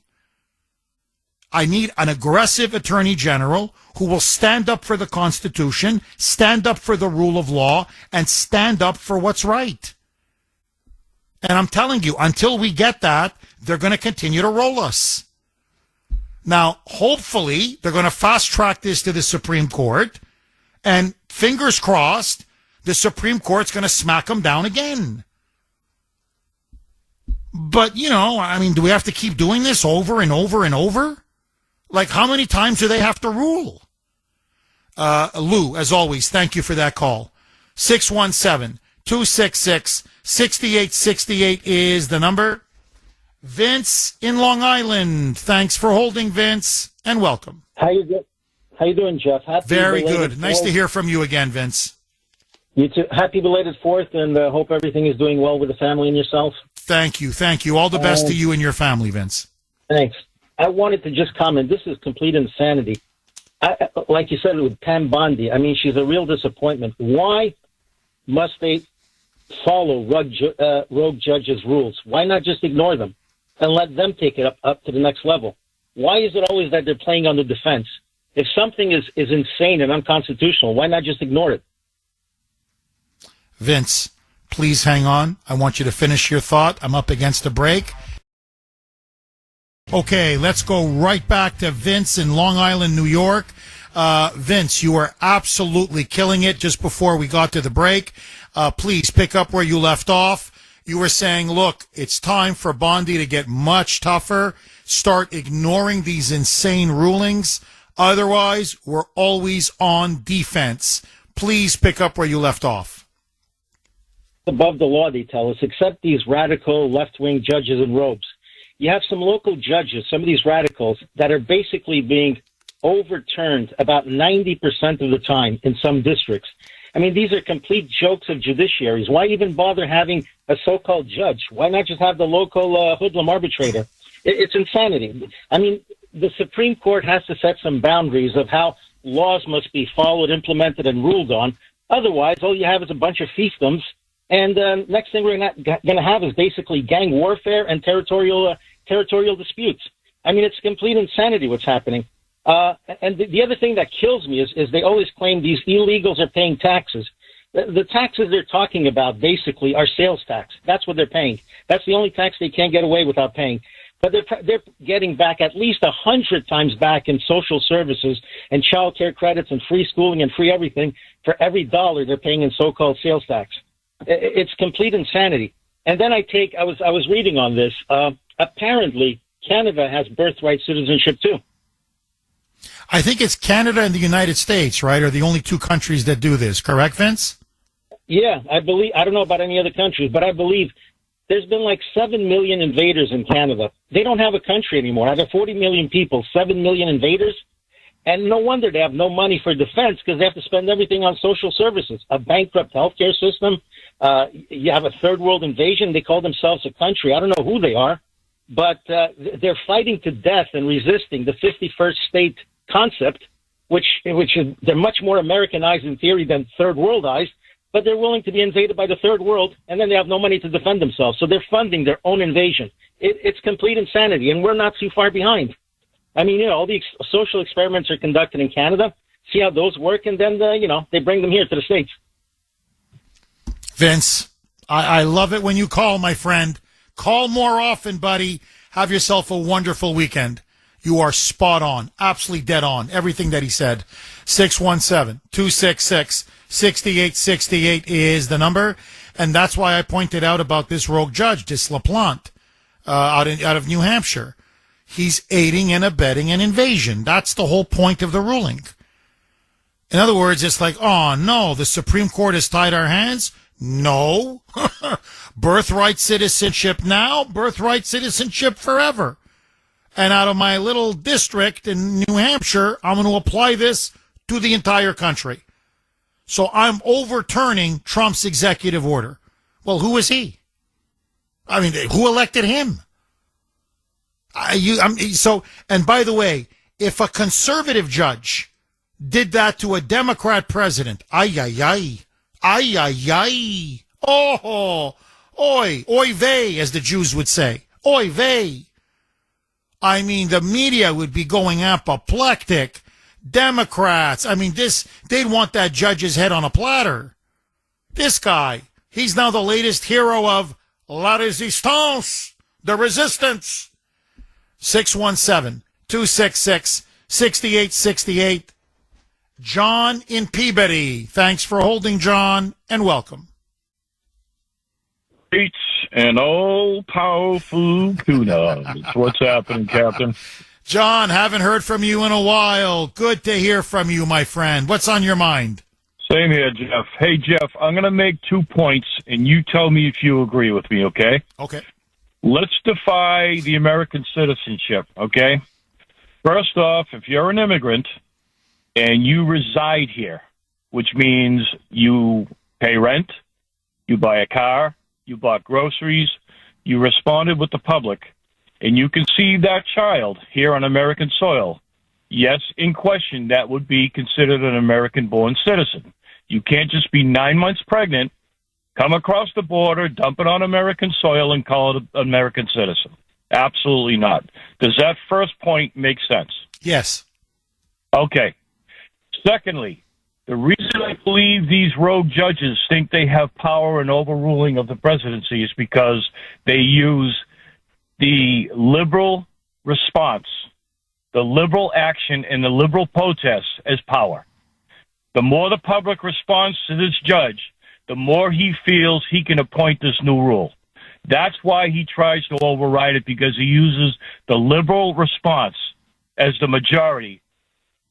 I need an aggressive attorney general who will stand up for the Constitution, stand up for the rule of law, and stand up for what's right. And I'm telling you, until we get that, they're going to continue to roll us. Now, hopefully, they're going to fast track this to the Supreme Court, and fingers crossed, the Supreme Court's going to smack them down again. But, do we have to keep doing this over and over and over? Like, how many times do they have to rule? Lou, as always, thank you for that call. 617-266-6868 is the number. Vince in Long Island. Thanks for holding, Vince. and welcome. How you doing, Jeff? Very good. Nice to hear from you again, Vince. You too. Happy belated 4th, and hope everything is doing well with the family and yourself. Thank you. All the best to you and your family, Vince. Thanks. I wanted to just comment. This is complete insanity. Like you said with Pam Bondi, I mean, she's a real disappointment. Why must they follow rogue judges' rules? Why not just ignore them and let them take it up to the next level? Why is it always that they're playing on the defense? If something is insane and unconstitutional, why not just ignore it? Vince, please hang on. I want you to finish your thought. I'm up against a break. Okay, let's go right back to Vince in Long Island, New York. Vince, you are absolutely killing it just before we got to the break. Please pick up where you left off. You were saying, look, it's time for Bondi to get much tougher, start ignoring these insane rulings. Otherwise, we're always on defense. Please pick up where you left off. Above the law, they tell us, except these radical left-wing judges in robes. You have some local judges, some of these radicals, that are basically being overturned about 90% of the time in some districts. I mean, these are complete jokes of judiciaries. Why even bother having a so-called judge? Why not just have the local hoodlum arbitrator? It's insanity. I mean, the Supreme Court has to set some boundaries of how laws must be followed, implemented, and ruled on. Otherwise, all you have is a bunch of fiefdoms. And next thing we're going to have is basically gang warfare and territorial disputes. I mean, it's complete insanity what's happening. And the other thing that kills me is they always claim these illegals are paying taxes. The taxes they're talking about basically are sales tax. That's what they're paying. That's the only tax they can't get away without paying. But they're getting back at least 100 times back in social services and child care credits and free schooling and free everything for every dollar they're paying in so-called sales tax. It's complete insanity. And then I was reading on this. Apparently, Canada has birthright citizenship too. I think it's Canada and the United States, right, are the only two countries that do this. Correct, Vince? Yeah, I don't know about any other countries, but I believe there's been like 7 million invaders in Canada. They don't have a country anymore. Out of 40 million people, 7 million invaders. And no wonder they have no money for defense because they have to spend everything on social services, a bankrupt healthcare system. You have a third world invasion. They call themselves a country. I don't know who they are, but they're fighting to death and resisting the 51st state concept, which is, they're much more Americanized in theory than third worldized, but they're willing to be invaded by the third world, and then they have no money to defend themselves. So they're funding their own invasion. It's complete insanity, and we're not too far behind. I mean, all the social experiments are conducted in Canada. See how those work, and then, they bring them here to the States. Vince, I love it when you call, my friend. Call more often, buddy. Have yourself a wonderful weekend. You are spot on, absolutely dead on, everything that he said. 617-266-6868 is the number, and that's why I pointed out about this rogue judge, this LaPlante, out of New Hampshire. He's aiding and abetting an invasion. That's the whole point of the ruling. In other words, it's like, oh, no, the Supreme Court has tied our hands? No. Birthright citizenship now, birthright citizenship forever. And out of my little district in New Hampshire, I'm going to apply this to the entire country. So I'm overturning Trump's executive order. Well, who is he? I mean, who elected him? And by the way, if a conservative judge did that to a Democrat president, ay, oh, oy vey, as the Jews would say, oy vey. I mean, the media would be going apoplectic. Democrats, I mean, they'd want that judge's head on a platter. This guy, he's now the latest hero of La Resistance, the resistance. 617-266-6868. John in Peabody. Thanks for holding, John, and welcome. It's an all-powerful Kuhner. What's happening, Captain? John, haven't heard from you in a while. Good to hear from you, my friend. What's on your mind? Same here, Jeff. Hey, Jeff, I'm going to make 2 points, and you tell me if you agree with me, okay? Okay. Let's defy the American citizenship, okay? First off, if you're an immigrant and you reside here, which means you pay rent, you buy a car, you bought groceries, you responded with the public, and you conceived that child here on American soil, yes, in question, that would be considered an American-born citizen. You can't just be 9 months pregnant, come across the border, dump it on American soil, and call it an American citizen. Absolutely not. Does that first point make sense? Yes. Okay. Secondly, the reason I believe these rogue judges think they have power and overruling of the presidency is because they use the liberal response, the liberal action, and the liberal protests as power. The more the public responds to this judge, the more he feels he can appoint this new rule. That's why he tries to override it, because he uses the liberal response as the majority,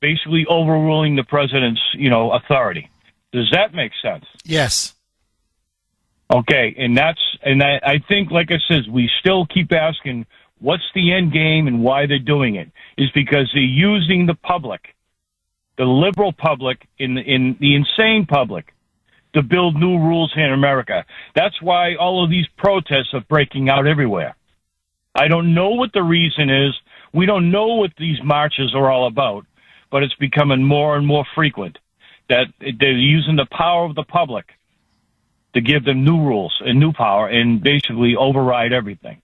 basically overruling the president's, authority. Does that make sense? Yes. Okay, and I think, like I said, we still keep asking, what's the end game and why they're doing it? Is because they're using the public, the liberal public, in the insane public, to build new rules here in America. That's why all of these protests are breaking out everywhere. I don't know what the reason is. We don't know what these marches are all about, but it's becoming more and more frequent that they're using the power of the public to give them new rules and new power and basically override everything.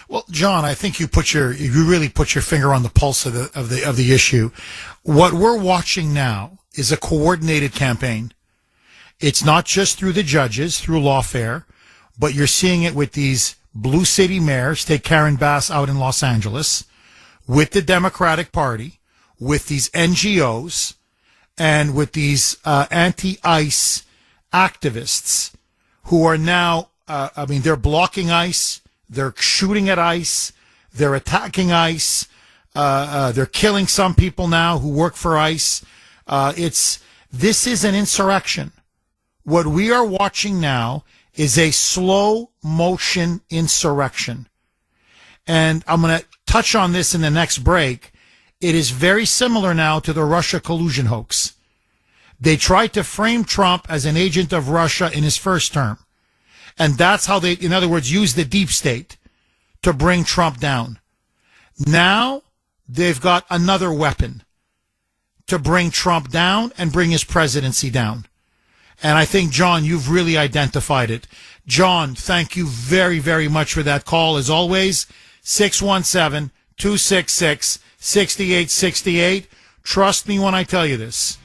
Well, John, I think you really put your finger on the pulse of the issue. What we're watching now is a coordinated campaign. It's not just through the judges, through lawfare, but you're seeing it with these blue city mayors. Take Karen Bass out in Los Angeles, with the Democratic Party, with these NGOs, and with these anti-ICE activists who are now, they're blocking ICE, they're shooting at ICE, they're attacking ICE, they're killing some people now who work for ICE. This is an insurrection. What we are watching now is a slow motion insurrection. And I'm going to touch on this in the next break. It is very similar now to the Russia collusion hoax. They tried to frame Trump as an agent of Russia in his first term. And that's how they, in other words, use the deep state to bring Trump down. Now they've got another weapon to bring Trump down and bring his presidency down. And I think, John, you've really identified it. John, thank you very, very much for that call. As always, 617-266-6868. Trust me when I tell you this.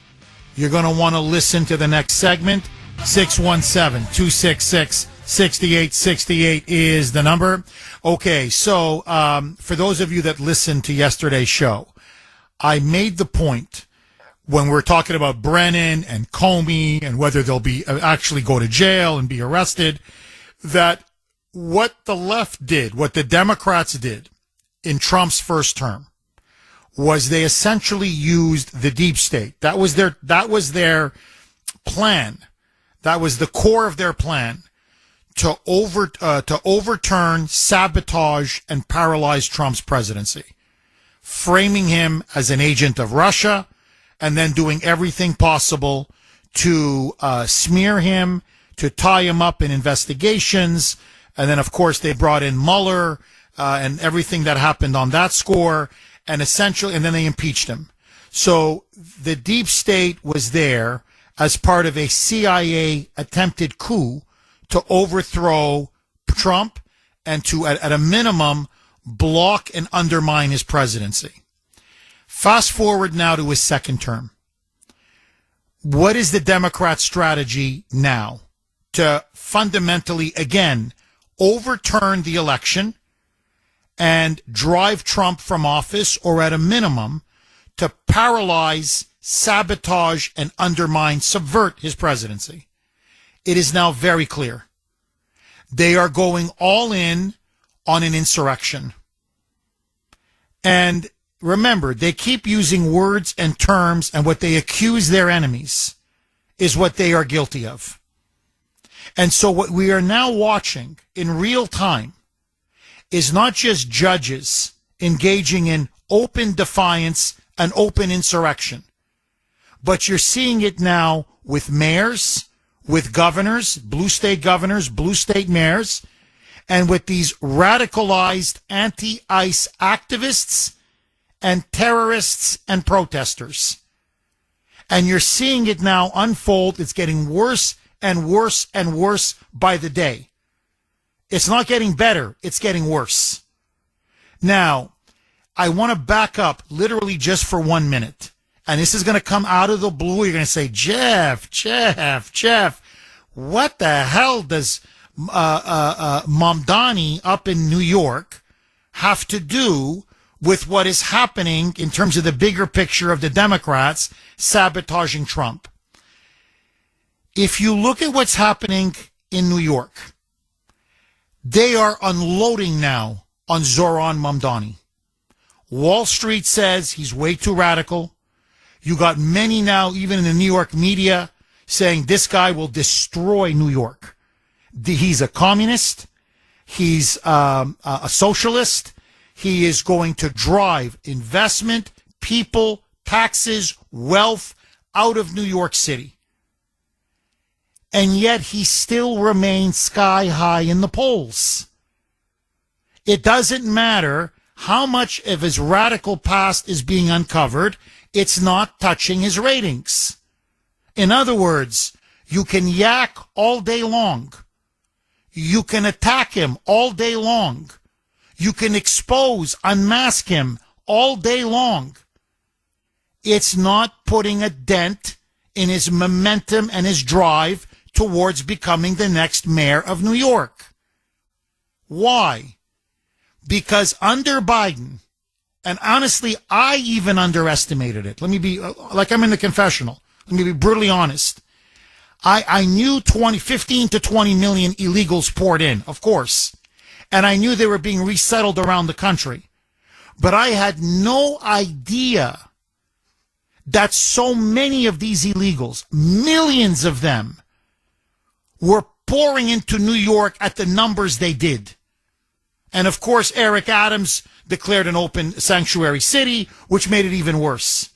You're going to want to listen to the next segment. 617-266-6868 is the number. Okay, so for those of you that listened to yesterday's show, I made the point when we're talking about Brennan and Comey and whether they'll be actually go to jail and be arrested, that what the left did, what the Democrats did in Trump's first term, was they essentially used the deep state. That was their plan. That was the core of their plan to overturn, sabotage, and paralyze Trump's presidency, framing him as an agent of Russia, and then doing everything possible to smear him, to tie him up in investigations. And then, of course, they brought in Mueller and everything that happened on that score, and then they impeached him. So the deep state was there as part of a CIA attempted coup to overthrow Trump and to, at a minimum, block and undermine his presidency. Fast forward now to his second term. What is the Democrat strategy now? To fundamentally, again, overturn the election and drive Trump from office, or at a minimum, to paralyze, sabotage, and undermine, subvert his presidency. It is now very clear. They are going all in on an insurrection. And remember, they keep using words and terms, and what they accuse their enemies is what they are guilty of. And so what we are now watching in real time is not just judges engaging in open defiance and open insurrection. But you're seeing it now with mayors, with governors, blue state mayors, and with these radicalized anti-ICE activists and terrorists and protesters. And you're seeing it now unfold. It's getting worse and worse and worse by the day. It's not getting better. It's getting worse. Now, I want to back up literally just for 1 minute. And this is going to come out of the blue. You're going to say, Jeff, what the hell does Mamdani up in New York have to do with what is happening in terms of the bigger picture of the Democrats sabotaging Trump? If you look at what's happening in New York, they are unloading now on Zoran Mamdani. Wall Street says he's way too radical. You got many now, even in the New York media, saying this guy will destroy New York. He's a communist. He's a socialist. He is going to drive investment, people, taxes, wealth out of New York City. And yet he still remains sky high in the polls. It doesn't matter how much of his radical past is being uncovered. It's not touching his ratings. In other words, you can yak all day long. You can attack him all day long. You can expose, unmask him all day long. It's not putting a dent in his momentum and his drive towards becoming the next mayor of New York. Why? Because under Biden, and honestly, I even underestimated it. Let me be, like I'm in the confessional. Let me be brutally honest. I knew 15 to 20 million illegals poured in, of course. And I knew they were being resettled around the country. But I had no idea that so many of these illegals, millions of them, were pouring into New York at the numbers they did. And of course, Eric Adams declared an open sanctuary city, which made it even worse.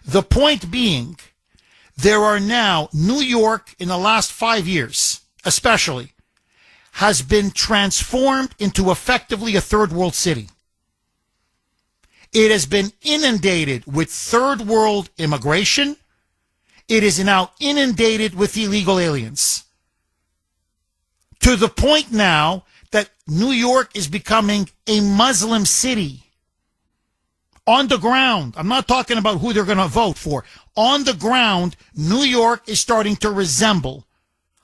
The point being, there are now, New York in the last 5 years, especially, has been transformed into effectively a third world city. It has been inundated with third world immigration. It is now inundated with illegal aliens. To the point now that New York is becoming a Muslim city. On the ground, I'm not talking about who they're going to vote for. On the ground, New York is starting to resemble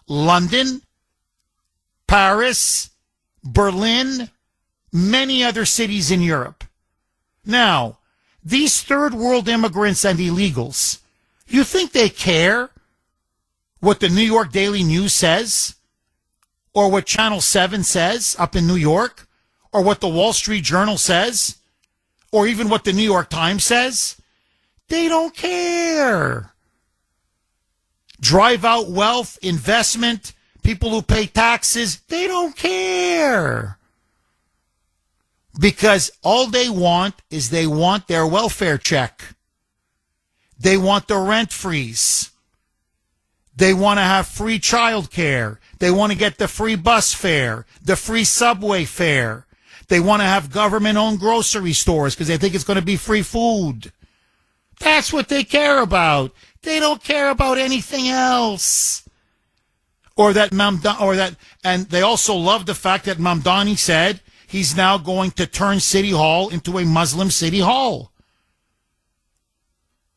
London, Paris, Berlin, many other cities in Europe. Now, these third world immigrants and illegals, you think they care what the New York Daily News says? Or what Channel 7 says up in New York? Or what the Wall Street Journal says? Or even what the New York Times says? They don't care. Drive out wealth, investment, people who pay taxes, they don't care. Because all they want is they want their welfare check. They want the rent freeze. They want to have free child care. They want to get the free bus fare, the free subway fare. They want to have government-owned grocery stores because they think it's going to be free food. That's what they care about. They don't care about anything else. And they also love the fact that Mamdani said he's now going to turn City Hall into a Muslim City Hall.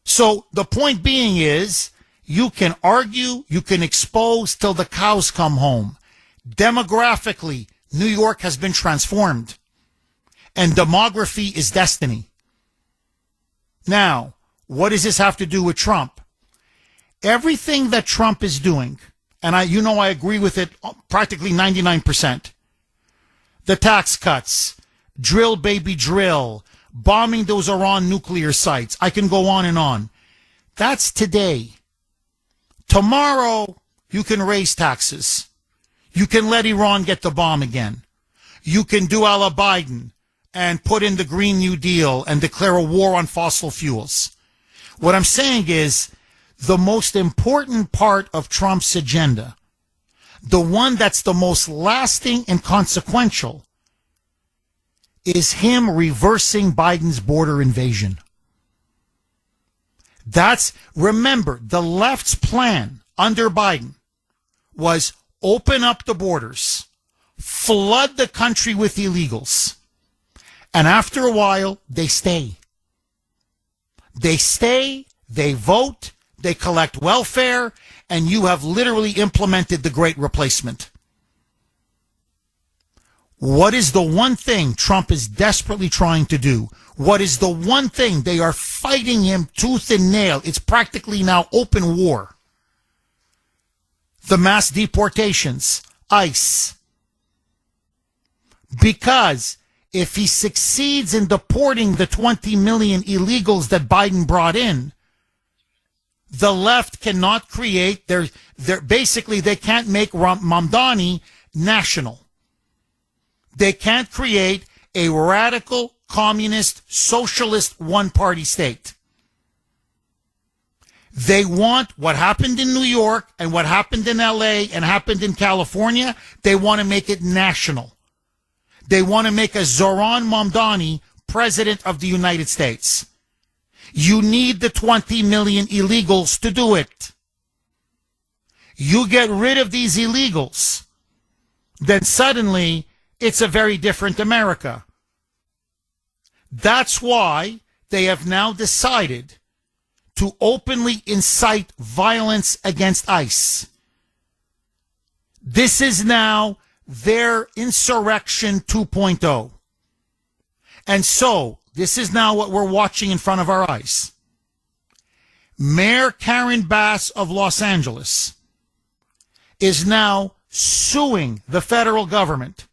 So the point being is, you can argue, you can expose till the cows come home. Demographically, New York has been transformed. And demography is destiny. Now, what does this have to do with Trump? Everything that Trump is doing, and I agree with it practically 99%. The tax cuts, drill baby drill, bombing those Iran nuclear sites. I can go on and on. That's today. Tomorrow, you can raise taxes. You can let Iran get the bomb again. You can do a la Biden and put in the Green New Deal and declare a war on fossil fuels. What I'm saying is the most important part of Trump's agenda, the one that's the most lasting and consequential, is him reversing Biden's border invasion. Remember, the left's plan under Biden was open up the borders, flood the country with illegals, and after a while, they stay. They stay, they vote, they collect welfare, and you have literally implemented the Great Replacement. What is the one thing Trump is desperately trying to do? What is the one thing they are fighting him tooth and nail? It's practically now open war. The mass deportations, ICE. Because if he succeeds in deporting the 20 million illegals that Biden brought in, the left cannot create basically they can't make Mamdani national. They can't create a radical, communist, socialist one-party state. They want what happened in New York and what happened in LA and happened in California. They want to make it national. They want to make a Zoran Mamdani president of the United States. You need the 20 million illegals to do it. You get rid of these illegals, then suddenly it's a very different America. That's why they have now decided to openly incite violence against ICE. This is now their insurrection 2.0. And so, this is now what we're watching in front of our eyes. Mayor Karen Bass of Los Angeles is now suing the federal government,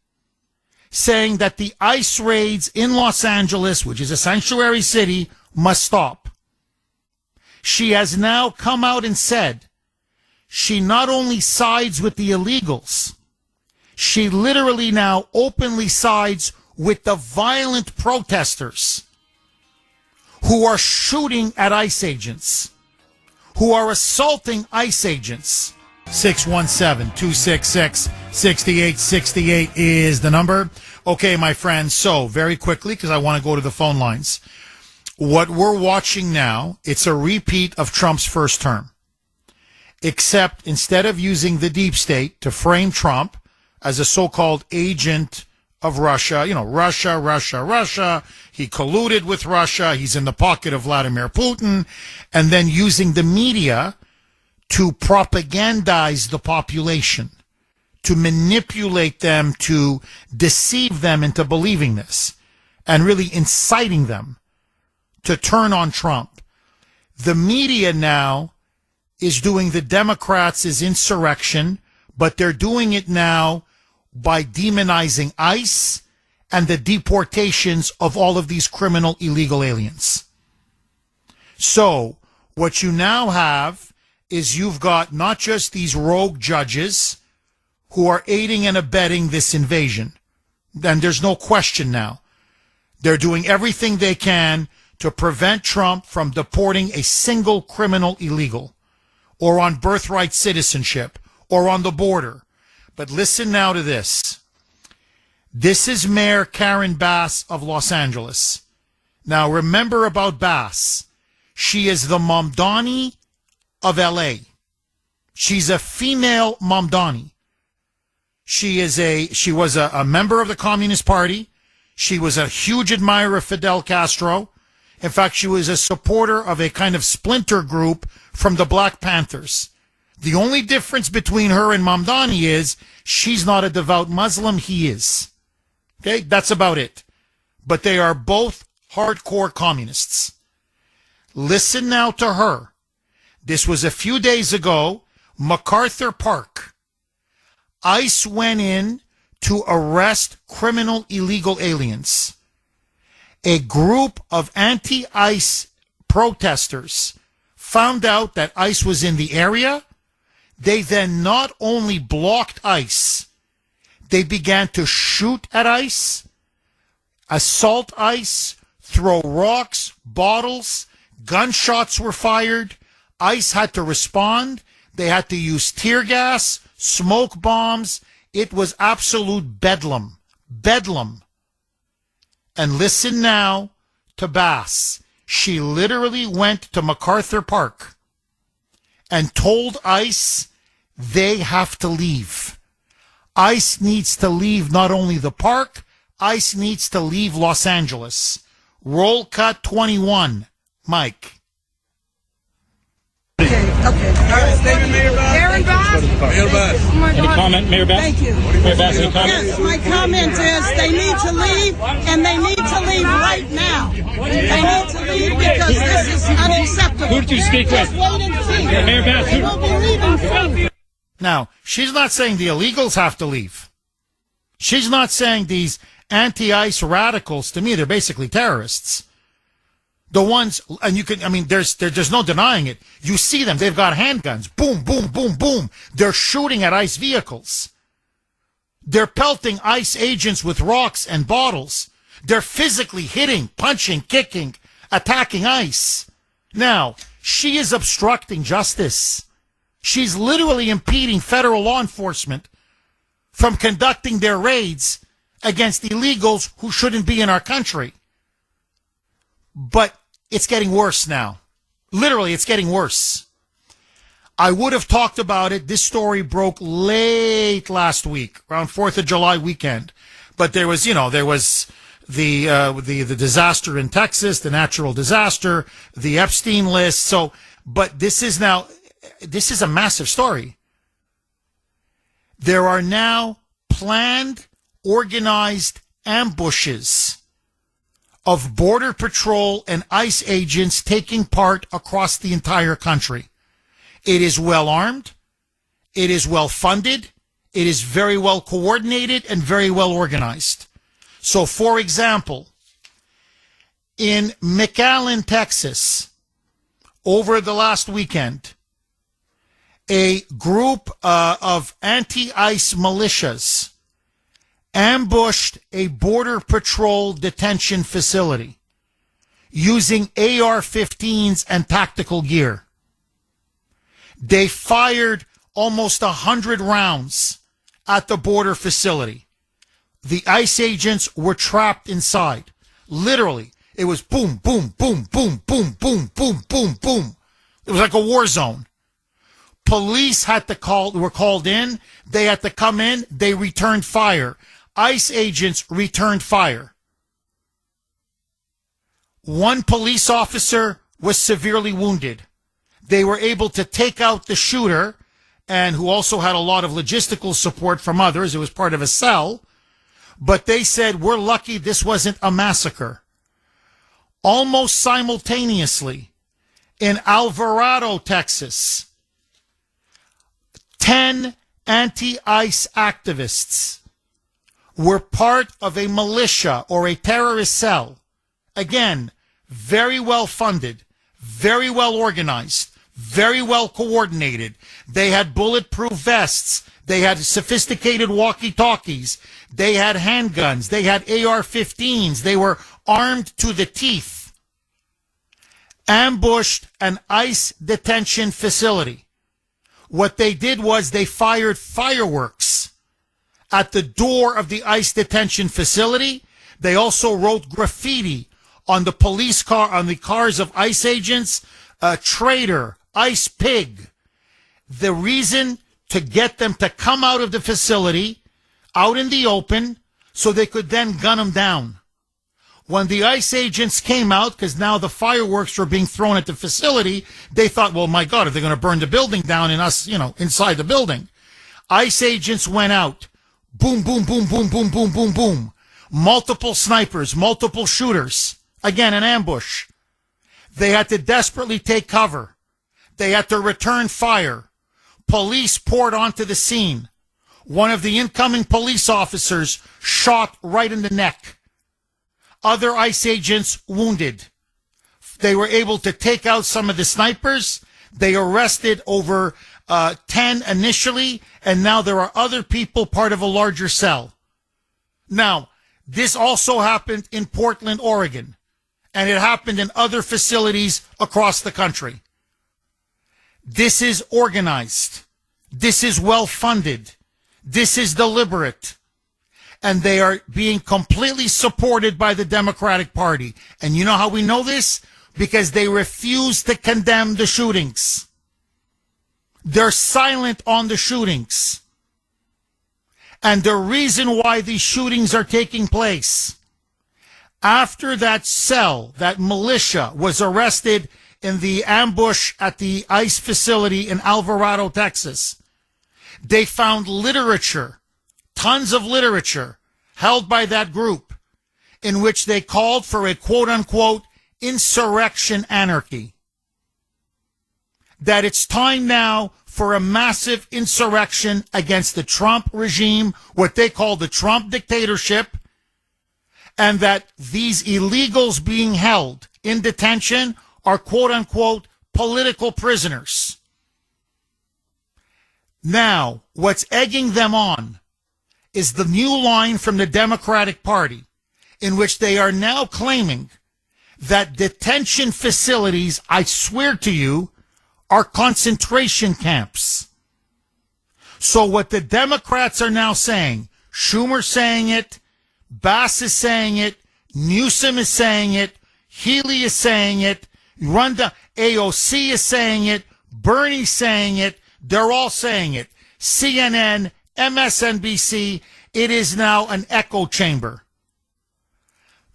saying that the ICE raids in Los Angeles, which is a sanctuary city, must stop. She has now come out and said she not only sides with the illegals, she literally now openly sides with the violent protesters who are shooting at ICE agents, who are assaulting ICE agents. 617-266-6868 is the number. Okay, my friends, so very quickly, because I want to go to the phone lines. What we're watching now, it's a repeat of Trump's first term. Except instead of using the deep state to frame Trump as a so-called agent of Russia, Russia, he colluded with Russia, he's in the pocket of Vladimir Putin, and then using the media to propagandize the population, to manipulate them, to deceive them into believing this, and really inciting them to turn on Trump. The media now is doing the Democrats' insurrection, but they're doing it now by demonizing ICE and the deportations of all of these criminal illegal aliens. So what you now have is you've got not just these rogue judges who are aiding and abetting this invasion. And there's no question now. They're doing everything they can to prevent Trump from deporting a single criminal illegal, or on birthright citizenship, or on the border. But listen now to this. This is Mayor Karen Bass of Los Angeles. Now remember about Bass. She is the Mamdani of LA. She's a female Mamdani. She was a member of the Communist Party. She was a huge admirer of Fidel Castro. In fact, she was a supporter of a kind of splinter group from the Black Panthers. The only difference between her and Mamdani is she's not a devout Muslim, he is. Okay, that's about it. But they are both hardcore communists. Listen now to her. This was a few days ago, MacArthur Park. ICE went in to arrest criminal illegal aliens. A group of anti-ICE protesters found out that ICE was in the area. They then not only blocked ICE, they began to shoot at ICE, assault ICE, throw rocks, bottles, gunshots were fired. ICE had to respond. They had to use tear gas, smoke bombs. It was absolute bedlam. Bedlam. And listen now to Bass. She literally went to MacArthur Park and told ICE they have to leave. ICE needs to leave not only the park, ICE needs to leave Los Angeles. Roll cut 21. Mike. Okay. All right. Statement, Mayor Bass. Aaron Bass. Mayor Bass. Oh my God. Any comment, Mayor Bass? Thank you. Mayor Bass, any comment? Yes, my comment is they need to leave, and they need to leave right now. They need to leave because this is unacceptable. Who did you speak with? Just wait and see. Mayor Bass, They will be leaving soon. Now, she's not saying the illegals have to leave. She's not saying these anti-ICE radicals, to me, they're basically terrorists. The ones, and you can, I mean, there's no denying it. You see them, they've got handguns. Boom, boom, boom, boom. They're shooting at ICE vehicles. They're pelting ICE agents with rocks and bottles. They're physically hitting, punching, kicking, attacking ICE. Now, she is obstructing justice. She's literally impeding federal law enforcement from conducting their raids against illegals who shouldn't be in our country. But it's getting worse now. Literally, it's getting worse. I would have talked about it. This story broke late last week, around 4th of July weekend. But there was the disaster in Texas, the natural disaster, the Epstein list. So, but this is a massive story. There are now planned, organized ambushes of Border Patrol and ICE agents taking part across the entire country. It is well armed. It is well funded. It is very well coordinated and very well organized. So, for example, in McAllen, Texas, over the last weekend, a group of anti-ICE militias ambushed a Border Patrol detention facility using AR-15s and tactical gear. They fired almost 100 rounds at the border facility. The ICE agents were trapped inside. Literally, it was boom, boom, boom, boom, boom, boom, boom, boom, boom. It was like a war zone. Police were called in. They had to come in. They returned fire. ICE agents returned fire. One police officer was severely wounded. They were able to take out the shooter, and who also had a lot of logistical support from others. It was part of a cell. But they said, we're lucky this wasn't a massacre. Almost simultaneously, in Alvarado, Texas, 10 anti-ICE activists were part of a militia or a terrorist cell. Again, very well funded, very well organized, very well coordinated. They had bulletproof vests. They had sophisticated walkie-talkies. They had handguns. They had AR-15s. They were armed to the teeth. Ambushed an ICE detention facility. What they did was they fired fireworks at the door of the ICE detention facility. They also wrote graffiti on the police car, on the cars of ICE agents, traitor, ICE pig. The reason to get them to come out of the facility, out in the open, so they could then gun them down. When the ICE agents came out, because now the fireworks were being thrown at the facility, they thought, well, my God, are they going to burn the building down and us, inside the building? ICE agents went out. Boom, boom, boom, boom, boom, boom, boom, boom. Multiple snipers, multiple shooters. Again, an ambush. They had to desperately take cover. They had to return fire. Police poured onto the scene. One of the incoming police officers shot right in the neck. Other ICE agents wounded. They were able to take out some of the snipers. They arrested over 10 initially, and now there are other people part of a larger cell. Now, This also happened in Portland, Oregon, and it happened in other facilities across the country. This is organized. This is well-funded. This is deliberate. And they are being completely supported by the Democratic Party. And you know how we know this? Because they refuse to condemn the shootings. They're silent on the shootings. And the reason why these shootings are taking place, after that cell, that militia was arrested in the ambush at the ICE facility in Alvarado, Texas, they found literature, tons of literature held by that group in which they called for a quote-unquote insurrection anarchy. That it's time now for a massive insurrection against the Trump regime, what they call the Trump dictatorship, and that these illegals being held in detention are quote-unquote political prisoners. Now, what's egging them on is the new line from the Democratic Party in which they are now claiming that detention facilities, I swear to you, are concentration camps. So what the Democrats are now saying, Schumer's saying it, Bass is saying it, Newsom is saying it, Healy is saying it, AOC is saying it, Bernie's saying it, they're all saying it. CNN, MSNBC, it is now an echo chamber.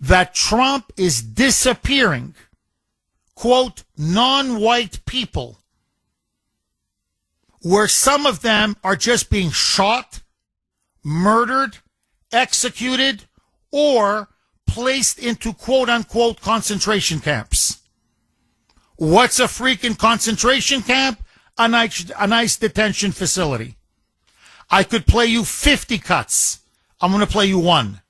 That Trump is disappearing, quote, non-white people, where some of them are just being shot, murdered, executed, or placed into quote-unquote concentration camps. What's a freaking concentration camp? A nice detention facility. I could play you 50 cuts. I'm going to play you one.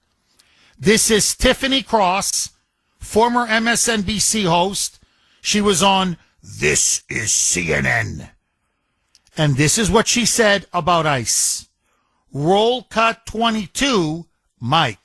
This is Tiffany Cross, former MSNBC host. She was on This is CNN. And this is what she said about ICE. Roll cut 22, Mike.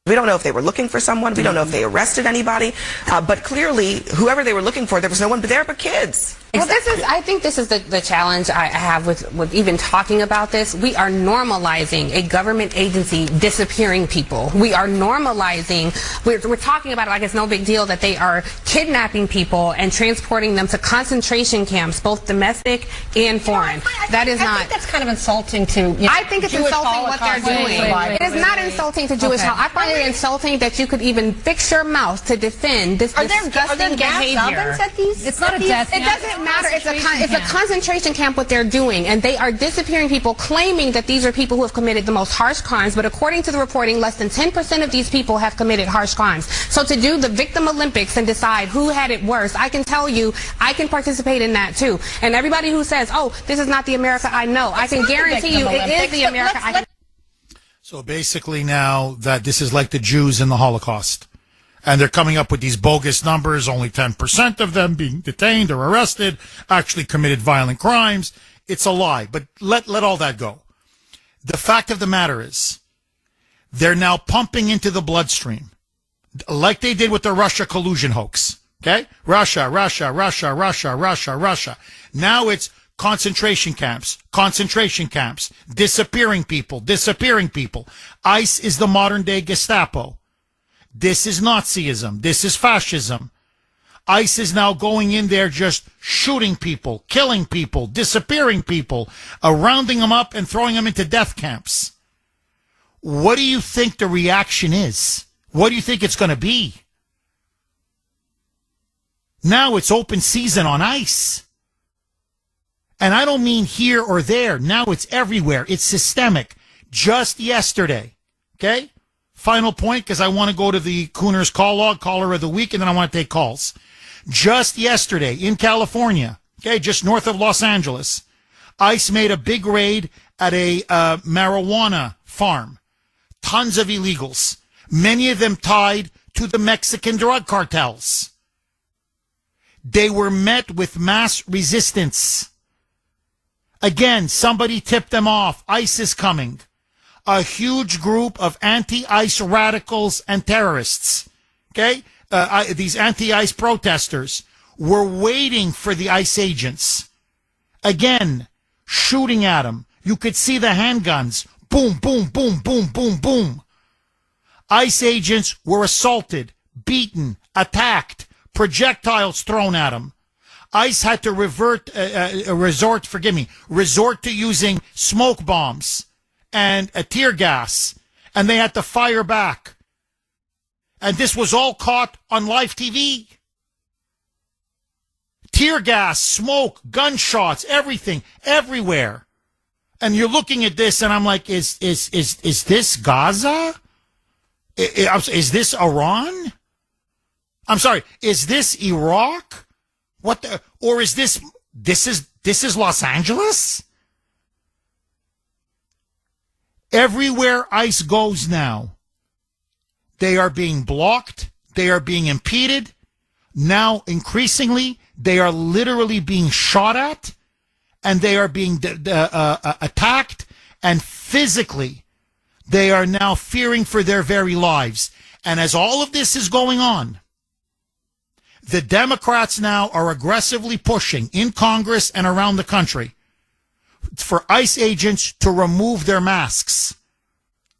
We don't know if they were looking for someone. We don't know if they arrested anybody. But clearly, whoever they were looking for, there was no one there but kids. Well, I think this is the challenge I have with even talking about this. We are normalizing a government agency disappearing people. We are normalizing, we're talking about it like it's no big deal that they are kidnapping people and transporting them to concentration camps, both domestic and foreign. That is not. I think that's kind of insulting to. I think it's Jewish insulting what they're doing. It is not insulting to Jewish. I find it insulting that you could even fix your mouth to defend this disgusting behavior. It's not a death. It doesn't matter. It's a concentration camp what they're doing, and they are disappearing people, claiming that these are people who have committed the most harsh crimes. But according to the reporting, less than 10% of these people have committed harsh crimes. So to do the victim Olympics and decide who had it worse, I can tell you, I can participate in that too. And everybody who says, "Oh, this is not the America I know," I can guarantee you, it is the America I know. So basically now that this is like the Jews in the Holocaust. And they're coming up with these bogus numbers, only 10% of them being detained or arrested actually committed violent crimes. It's a lie, but let all that go. The fact of the matter is, they're now pumping into the bloodstream, like they did with the Russia collusion hoax. Okay? Russia. Now it's concentration camps, disappearing people. ICE is the modern day Gestapo. This is Nazism. This is fascism. ICE is now going in there just shooting people, killing people, disappearing people, rounding them up and throwing them into death camps. What do you think the reaction is? What do you think it's going to be? Now it's open season on ICE. And I don't mean here or there. Now it's everywhere. It's systemic. Just yesterday, okay? Final point, because I want to go to the Kuhner's call log, caller of the week, and then I want to take calls. Just yesterday in California, okay, just north of Los Angeles, ICE made a big raid at a marijuana farm. Tons of illegals, many of them tied to the Mexican drug cartels. They were met with mass resistance. Again, somebody tipped them off. ICE is coming. a huge group of anti-ICE radicals and terrorists, okay? These anti-ICE protesters were waiting for the ICE agents. Again, shooting at them. You could see the handguns. Boom, boom, boom, boom, boom, boom. ICE agents were assaulted, beaten, attacked, projectiles thrown at them. ICE had to resort to using smoke bombs and a tear gas, and they had to fire back. And this was all caught on live TV. Tear gas, smoke, gunshots, everything, everywhere. And you're looking at this, and I'm like, is this Gaza? Is this Iran? I'm sorry, is this Iraq? What the, or is this is Los Angeles? Everywhere ICE goes now, they are being blocked, they are being impeded. Now, increasingly, they are literally being shot at, and they are being attacked, and physically, they are now fearing for their very lives. And as all of this is going on, the Democrats now are aggressively pushing in Congress and around the country for ICE agents to remove their masks.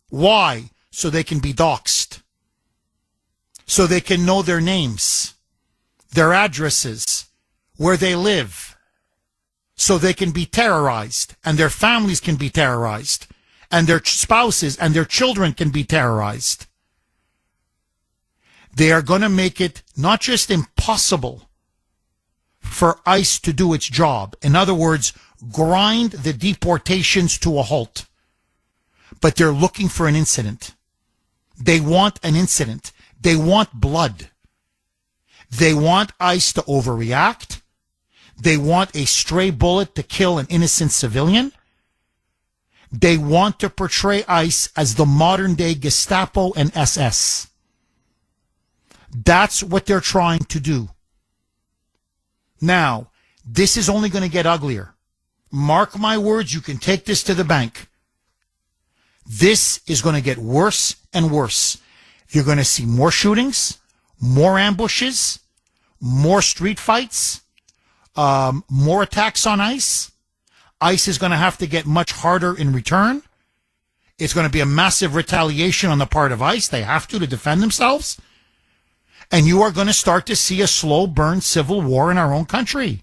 Why? So they can be doxxed. So they can know their names, their addresses, where they live. So they can be terrorized, and their families can be terrorized, and their spouses and their children can be terrorized. They are going to make it not just impossible for ICE to do its job. In other words, grind the deportations to a halt. But they're looking for an incident. They want an incident. They want blood. They want ICE to overreact. They want a stray bullet to kill an innocent civilian. They want to portray ICE as the modern day Gestapo and SS. That's what they're trying to do. Now, this is only going to get uglier. Mark my words, you can take this to the bank. This is going to get worse and worse. You're going to see more shootings, more ambushes, more street fights, more attacks on ICE. ICE is going to have to get much harder in return. It's going to be a massive retaliation on the part of ICE. They have to defend themselves. And you are going to start to see a slow burn civil war in our own country.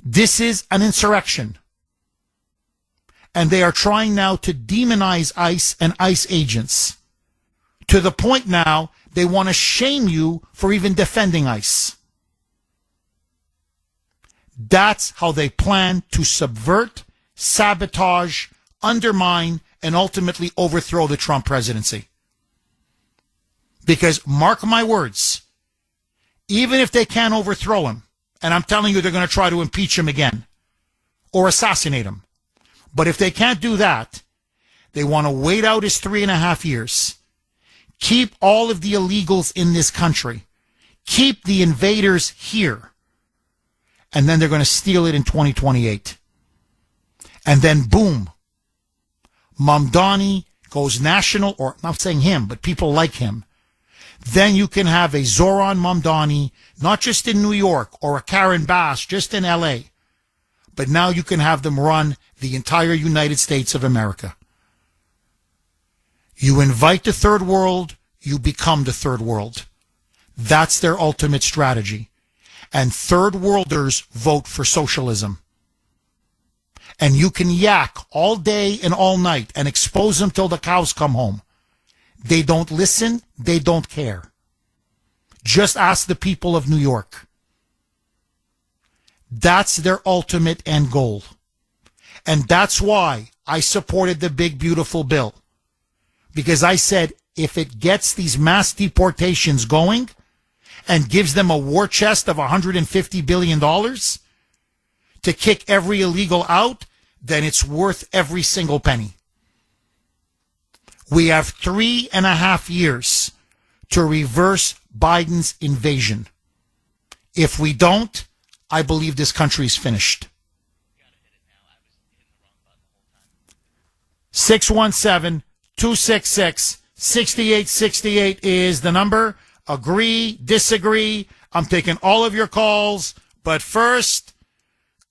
This is an insurrection. And they are trying now to demonize ICE and ICE agents. To the point now, they want to shame you for even defending ICE. That's how they plan to subvert, sabotage, undermine, and ultimately overthrow the Trump presidency. Because, mark my words, even if they can't overthrow him, and I'm telling you they're going to try to impeach him again, or assassinate him. But if they can't do that, they want to wait out his 3.5 years. Keep all of the illegals in this country. Keep the invaders here. And then they're going to steal it in 2028. And then boom, Mamdani goes national, or I'm not saying him, but people like him. Then you can have a Zoran Mamdani, not just in New York, or a Karen Bass just in LA, but now you can have them run the entire United States of America. You invite the third world, you become the third world. That's their ultimate strategy. And third worlders vote for socialism. And you can yak all day and all night and expose them till the cows come home. They don't listen. They don't care. Just ask the people of New York. That's their ultimate end goal. And that's why I supported the big, beautiful bill. Because I said, if it gets these mass deportations going and gives them a war chest of $150 billion to kick every illegal out, then it's worth every single penny. We have 3.5 years to reverse Biden's invasion. If we don't, I believe this country is finished. 617-266-6868 is the number. Agree, disagree. I'm taking all of your calls. But first,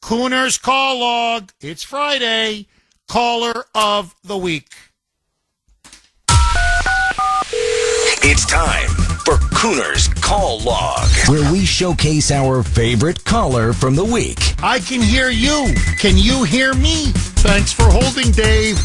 Kuhner's call log. It's Friday. Caller of the week. It's time for Kuhner's Call Log, where we showcase our favorite caller from the week. I can hear you. Can you hear me? Thanks for holding, Dave.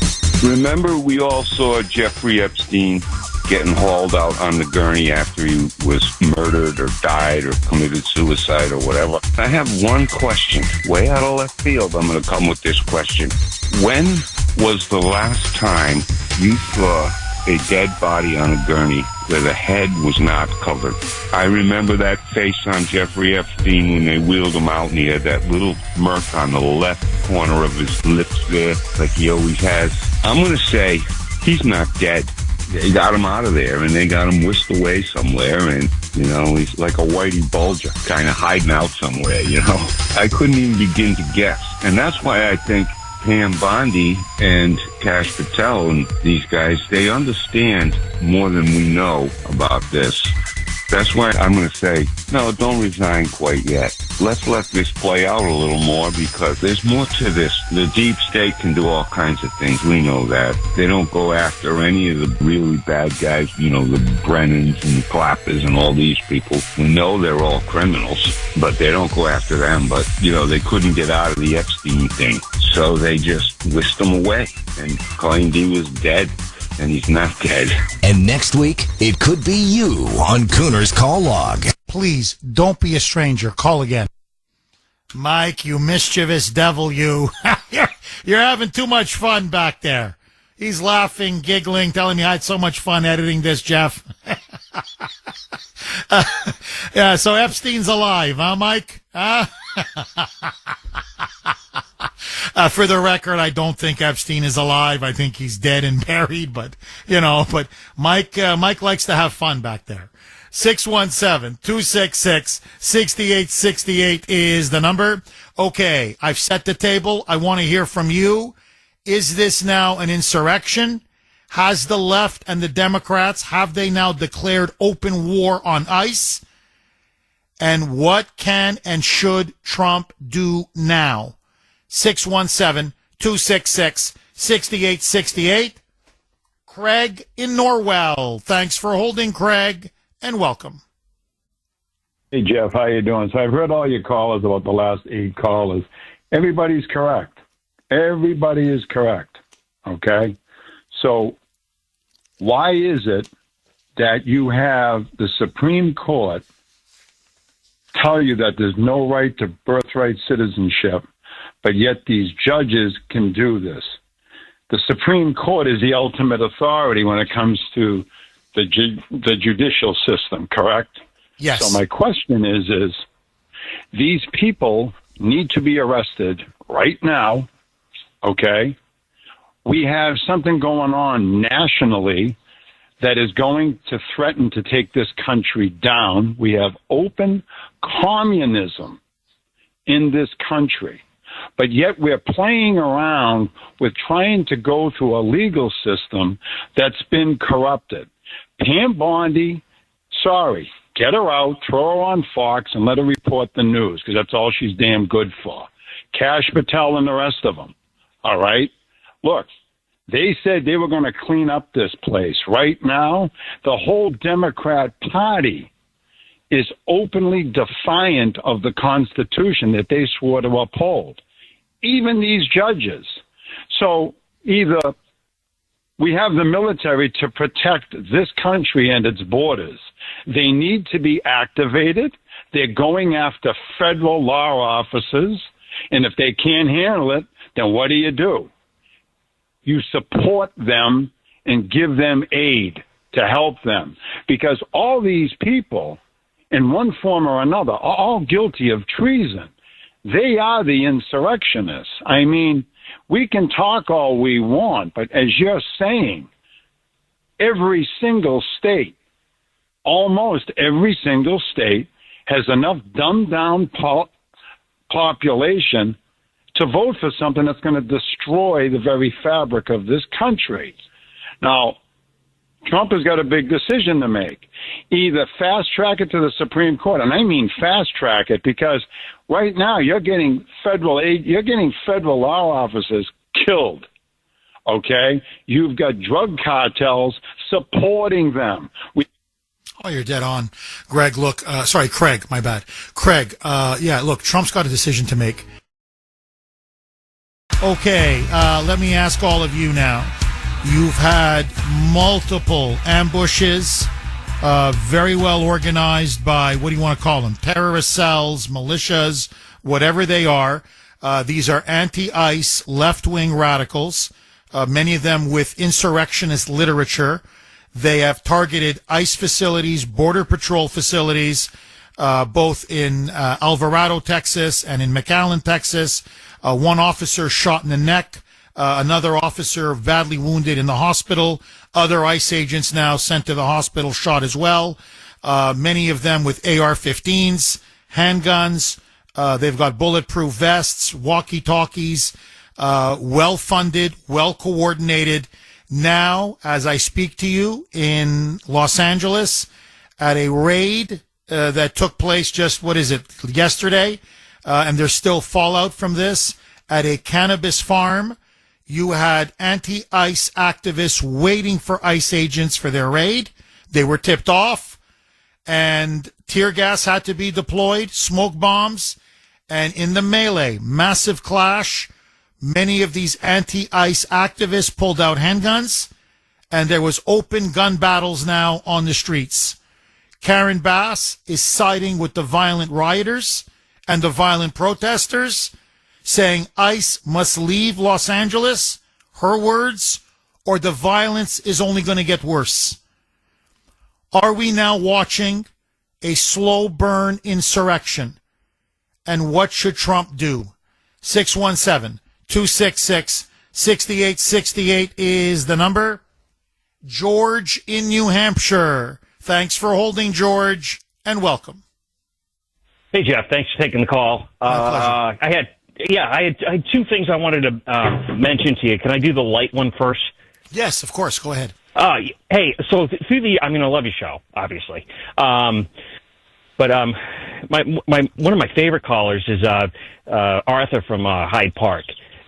Remember, we all saw Jeffrey Epstein getting hauled out on the gurney after he was murdered or died or committed suicide or whatever. I have one question. Way out of left field, I'm going to come with this question. When was the last time you saw a dead body on a gurney where the head was not covered? I remember that face on Jeffrey Epstein when they wheeled him out and he had that little smirk on the left corner of his lips there, like he always has. I'm going to say he's not dead. They got him out of there and they got him whisked away somewhere, and, you know, he's like a Whitey Bulger, kind of hiding out somewhere, you know. I couldn't even begin to guess. And that's why I think Pam Bondi and Kash Patel and these guys, they understand more than we know about this. That's why I'm going to say, no, don't resign quite yet. Let's let this play out a little more, because there's more to this. The deep state can do all kinds of things. We know that. They don't go after any of the really bad guys, you know, the Brennans and the Clappers and all these people. We know they're all criminals, but they don't go after them. But, you know, they couldn't get out of the Epstein thing, so they just whisked them away and claimed he was dead. And he's not dead. And next week, it could be you on Kuhner's Call Log. Please, don't be a stranger. Call again. Mike, you mischievous devil, you. You're having too much fun back there. He's laughing, giggling, telling me I had so much fun editing this, Jeff. Yeah, so Epstein's alive, huh, Mike? For the record, I don't think Epstein is alive. I think he's dead and buried, but, you know, but Mike likes to have fun back there. 617-266-6868 is the number. Okay, I've set the table. I want to hear from you. Is this now an insurrection? Has the left and the Democrats, have they now declared open war on ICE? And what can and should Trump do now? 617-266-6868. Craig in Norwell. Thanks for holding, Craig, and welcome. Hey, Jeff, how you doing? So I've heard all your callers about the last 8 callers. Everybody's correct. Everybody is correct, okay? So why is it that you have the Supreme Court tell you that there's no right to birthright citizenship, but yet these judges can do this? The Supreme Court is the ultimate authority when it comes to the judicial system, correct? Yes. So my question is these people need to be arrested right now, okay? We have something going on nationally that is going to threaten to take this country down. We have open communism in this country, but yet we're playing around with trying to go through a legal system that's been corrupted. Pam Bondi, sorry, get her out, throw her on Fox, and let her report the news, because that's all she's damn good for. Kash Patel and the rest of them, all right? Look, they said they were going to clean up this place. Right now, the whole Democrat Party is openly defiant of the Constitution that they swore to uphold. Even these judges. So either we have the military to protect this country and its borders. They need to be activated. They're going after federal law officers. And if they can't handle it, then what do? You support them and give them aid to help them. Because all these people, in one form or another, are all guilty of treason. They are the insurrectionists. I mean, we can talk all we want, but as you're saying, every single state, almost every single state, has enough dumbed-down population to vote for something that's going to destroy the very fabric of this country. Now, Trump has got a big decision to make. Either fast track it to the Supreme Court, and I mean fast track it, because right now you're getting federal law officers killed. Okay, you've got drug cartels supporting them. Oh, you're dead on, Greg. Look, sorry, Craig. My bad, Craig. Yeah, look, Trump's got a decision to make. Okay, let me ask all of you now. You've had multiple ambushes, very well organized by, what do you want to call them? Terrorist cells, militias, whatever they are. These are anti-ICE left-wing radicals, many of them with insurrectionist literature. They have targeted ICE facilities, Border Patrol facilities, both in Alvarado, Texas, and in McAllen, Texas. One officer shot in the neck. Another officer badly wounded in the hospital. Other ICE agents now sent to the hospital shot as well. Many of them with AR-15s, handguns. They've got bulletproof vests, walkie-talkies, well-funded, well-coordinated. Now, as I speak to you, in Los Angeles, at a raid that took place just, yesterday, and there's still fallout from this, at a cannabis farm. You had anti-ICE activists waiting for ICE agents for their raid. They were tipped off, and tear gas had to be deployed, smoke bombs, and in the melee, massive clash, many of these anti-ICE activists pulled out handguns, and there was open gun battles now on the streets. Karen Bass is siding with the violent rioters and the violent protesters, saying ICE must leave Los Angeles, her words, or the violence is only going to get worse. Are we now watching a slow burn insurrection? And what should Trump do? 617-266-6868 is the number. George in New Hampshire. Thanks for holding, George, and welcome. Hey, Jeff. Thanks for taking the call. I had two things I wanted to mention to you. Can I do the light one first? Yes, of course. Go ahead. Hey, so I love your show, obviously. But one of my favorite callers is Arthur from Hyde Park.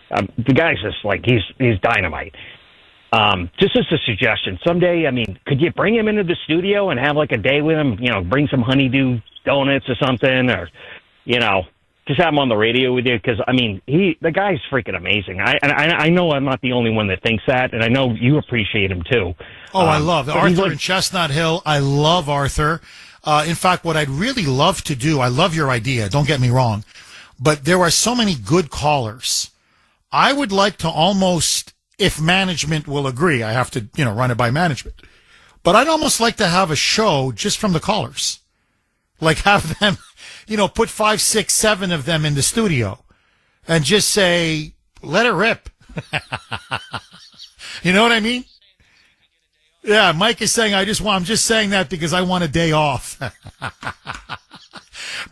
The guy's just like he's dynamite. Just as a suggestion, someday, could you bring him into the studio and have like a day with him? Bring some honeydew donuts or something, or just have him on the radio with you, because the guy's freaking amazing. I know I'm not the only one that thinks that, and I know you appreciate him too. Oh, I love Arthur in Chestnut Hill. I love Arthur. In fact, what I'd really love to do, I love your idea, don't get me wrong, but there are so many good callers. I would like to almost, if management will agree, I have to, run it by management, but I'd almost like to have a show just from the callers. Like have them, put 5, 6, 7 of them in the studio and just say, let it rip. You know what I mean? Yeah, Mike is saying, I'm just saying that because I want a day off.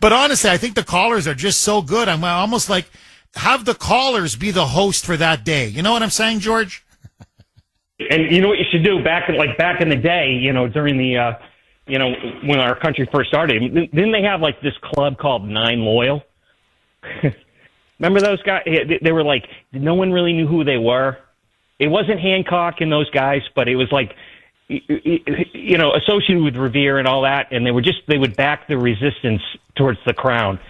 But honestly, I think the callers are just so good. I'm almost like, have the callers be the host for that day. You know what I'm saying, George? And you know what you should do back in the day, during the, when our country first started, didn't they have like this club called Nine Loyal? Remember those guys? They were like, no one really knew who they were. It wasn't Hancock and those guys, but it was like, associated with Revere and all that. And they would back the resistance towards the crown.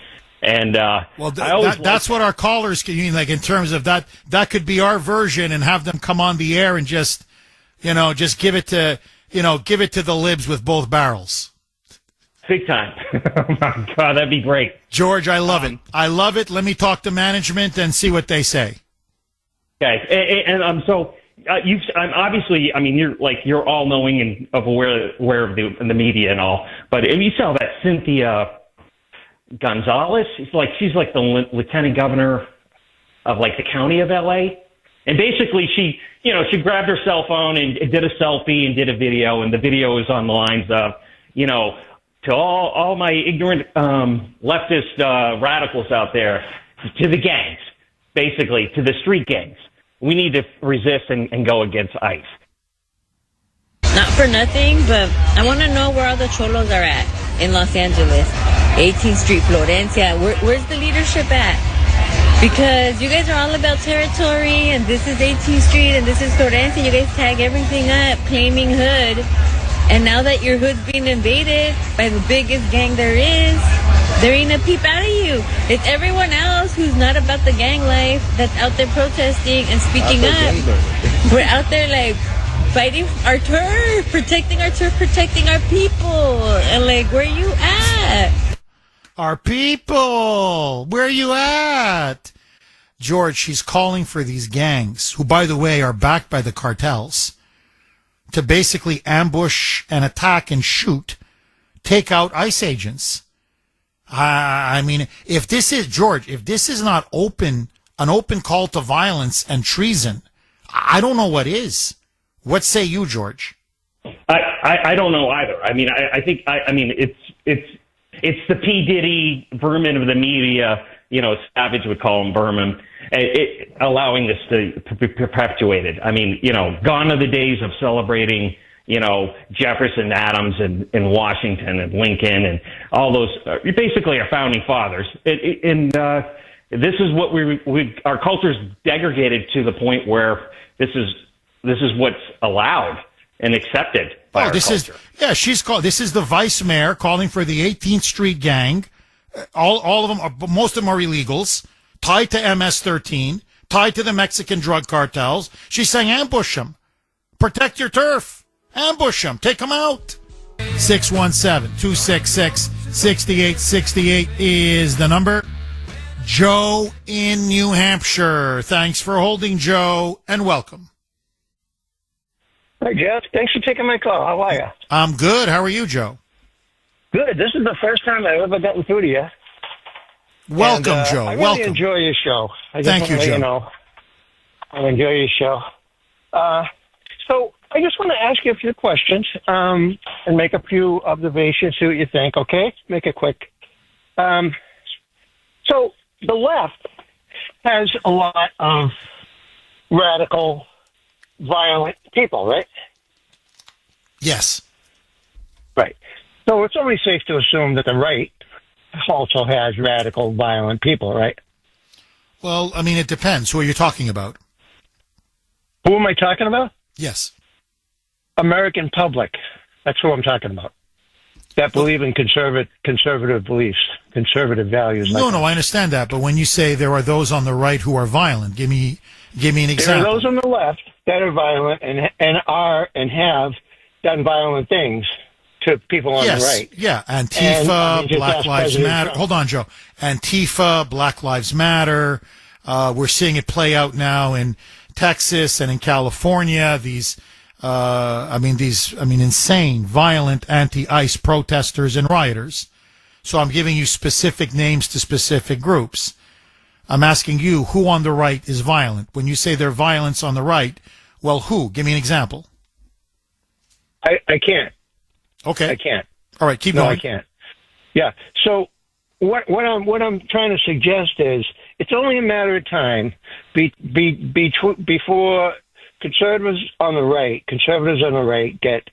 And, that's what our callers can mean, like in terms of that could be our version, and have them come on the air and just give it to the libs with both barrels. Big time. Oh my God, that'd be great. George, I love it. I love it. Let me talk to management and see what they say. Okay. And so I'm obviously, you're all knowing and aware of the media and all, but if you saw that Cynthia Gonzalez, she's like the lieutenant governor of like the county of LA. And basically she grabbed her cell phone and did a selfie and did a video, and the video is on the lines of, to all my ignorant leftist radicals out there, to the gangs, basically, to the street gangs. We need to resist and go against ICE. Not for nothing, but I want to know where all the cholos are at in Los Angeles. 18th Street, Florencia. Where's the leadership at? Because you guys are all about territory, and this is 18th Street, and this is Florencia. You guys tag everything up, claiming hood. And now that your hood's being invaded by the biggest gang there is, there ain't a peep out of you. It's everyone else who's not about the gang life that's out there protesting and speaking up. We're out there like fighting our turf, protecting our people. And like, where you at? Our people, where you at? George, she's calling for these gangs, who, by the way, are backed by the cartels, to basically ambush and attack and shoot, take out ICE agents. I mean, if this is, George, if this is not an open call to violence and treason, I don't know what is. What say you, George? I don't know either. I mean, I think it's the P. Diddy vermin of the media. Savage would call him vermin, allowing this to be perpetuated. I mean, gone are the days of celebrating, Jefferson, Adams, and Washington, and Lincoln, and all those, basically our founding fathers. This is what our culture's degraded to the point where this is what's allowed and accepted by our culture. This is the vice mayor calling for the 18th Street gang. All of them, most of them are illegals, tied to MS-13, tied to the Mexican drug cartels. She's saying ambush them. Protect your turf. Ambush them. Take them out. 617-266-6868 is the number. Joe in New Hampshire. Thanks for holding, Joe, and welcome. Hi, Jeff. Thanks for taking my call. How are you? I'm good. How are you, Joe? Good. This is the first time I've ever gotten through to you. Welcome, Joe. I really Welcome. enjoy your show. Thank you, Joe. I enjoy your show. So I just want to ask you a few questions and make a few observations, see what you think, okay? Make it quick. So the left has a lot of radical, violent people, right? Yes. Right. So it's only safe to assume that the right also has radical, violent people, right? Well, I mean, it depends. Who are you talking about? Who am I talking about? Yes. American public. That's who I'm talking about. That believe in conservative beliefs, conservative values. No, I understand that. But when you say there are those on the right who are violent, give me an example. There are those on the left that are violent and have done violent things to people on the right. Yeah, Antifa, Black Lives Matter. Trump. Hold on, Joe. Antifa, Black Lives Matter. We're seeing it play out now in Texas and in California. These insane, violent anti-ICE protesters and rioters. So I'm giving you specific names to specific groups. I'm asking you, who on the right is violent? When you say there's violence on the right, well, who? Give me an example. I can't. Okay. I can't. All right, keep going. going. I can't. Yeah. So what I'm trying to suggest is it's only a matter of time before conservatives on the right get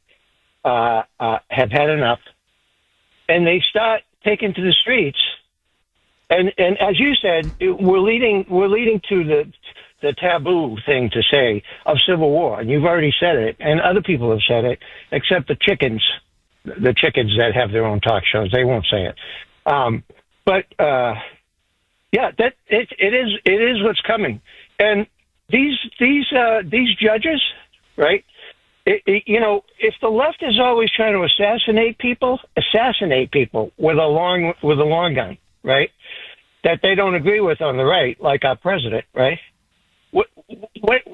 have had enough, and they start taking to the streets. And as you said, we're leading to the taboo thing to say of civil war, and you've already said it, and other people have said it, except the chickens that have their own talk shows. They won't say it. That it is what's coming. And these judges, right? If the left is always trying to assassinate people with a long gun, right? That they don't agree with on the right, like our president, right? Let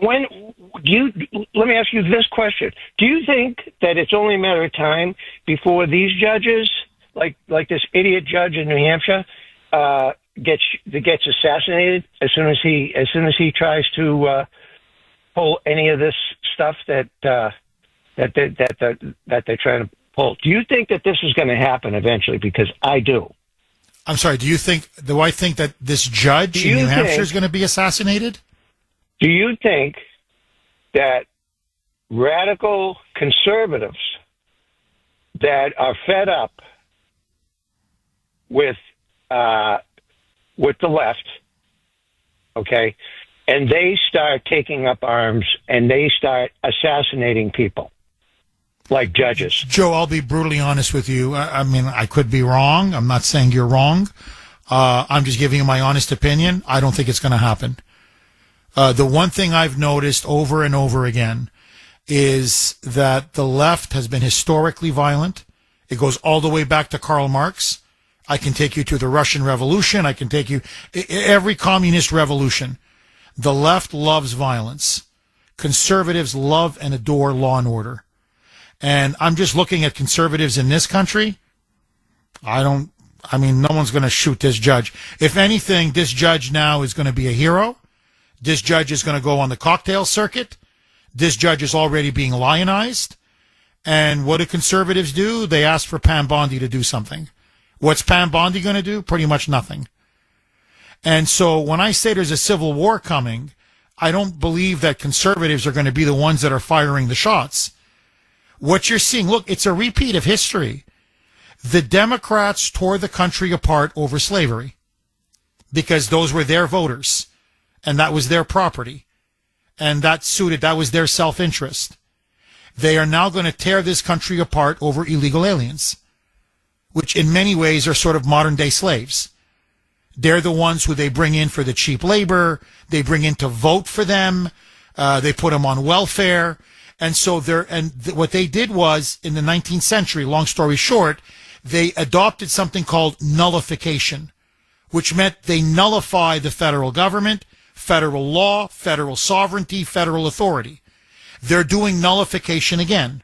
me ask you this question: do you think that it's only a matter of time before these judges, like this idiot judge in New Hampshire, gets assassinated as soon as he tries to pull any of this stuff that they're trying to pull? Do you think that this is going to happen eventually? Because I do. I'm sorry, do I think that this judge in New Hampshire is going to be assassinated? Do you think that radical conservatives that are fed up with the left, okay, and they start taking up arms and they start assassinating people like judges? Joe, I'll be brutally honest with you. I mean, I could be wrong. I'm not saying you're wrong. I'm just giving you my honest opinion. I don't think it's going to happen. The one thing I've noticed over and over again is that the left has been historically violent. It goes all the way back to Karl Marx. I can take you to the Russian Revolution. I can take you every communist revolution. The left loves violence. Conservatives love and adore law and order. And I'm just looking at conservatives in this country. No one's going to shoot this judge. If anything, this judge now is going to be a hero. This judge is going to go on the cocktail circuit. This judge is already being lionized. And what do conservatives do? They ask for Pam Bondi to do something. What's Pam Bondi going to do? Pretty much nothing. And so when I say there's a civil war coming, I don't believe that conservatives are going to be the ones that are firing the shots. What you're seeing, look, it's a repeat of history. The Democrats tore the country apart over slavery because those were their voters and that was their property and that was their self-interest. They are now going to tear this country apart over illegal aliens, which in many ways are sort of modern-day slaves. They're the ones who they bring in for the cheap labor. They bring in to vote for them. They put them on welfare. And so what they did was, in the 19th century, long story short, they adopted something called nullification, which meant they nullify the federal government, federal law, federal sovereignty, federal authority. They're doing nullification again.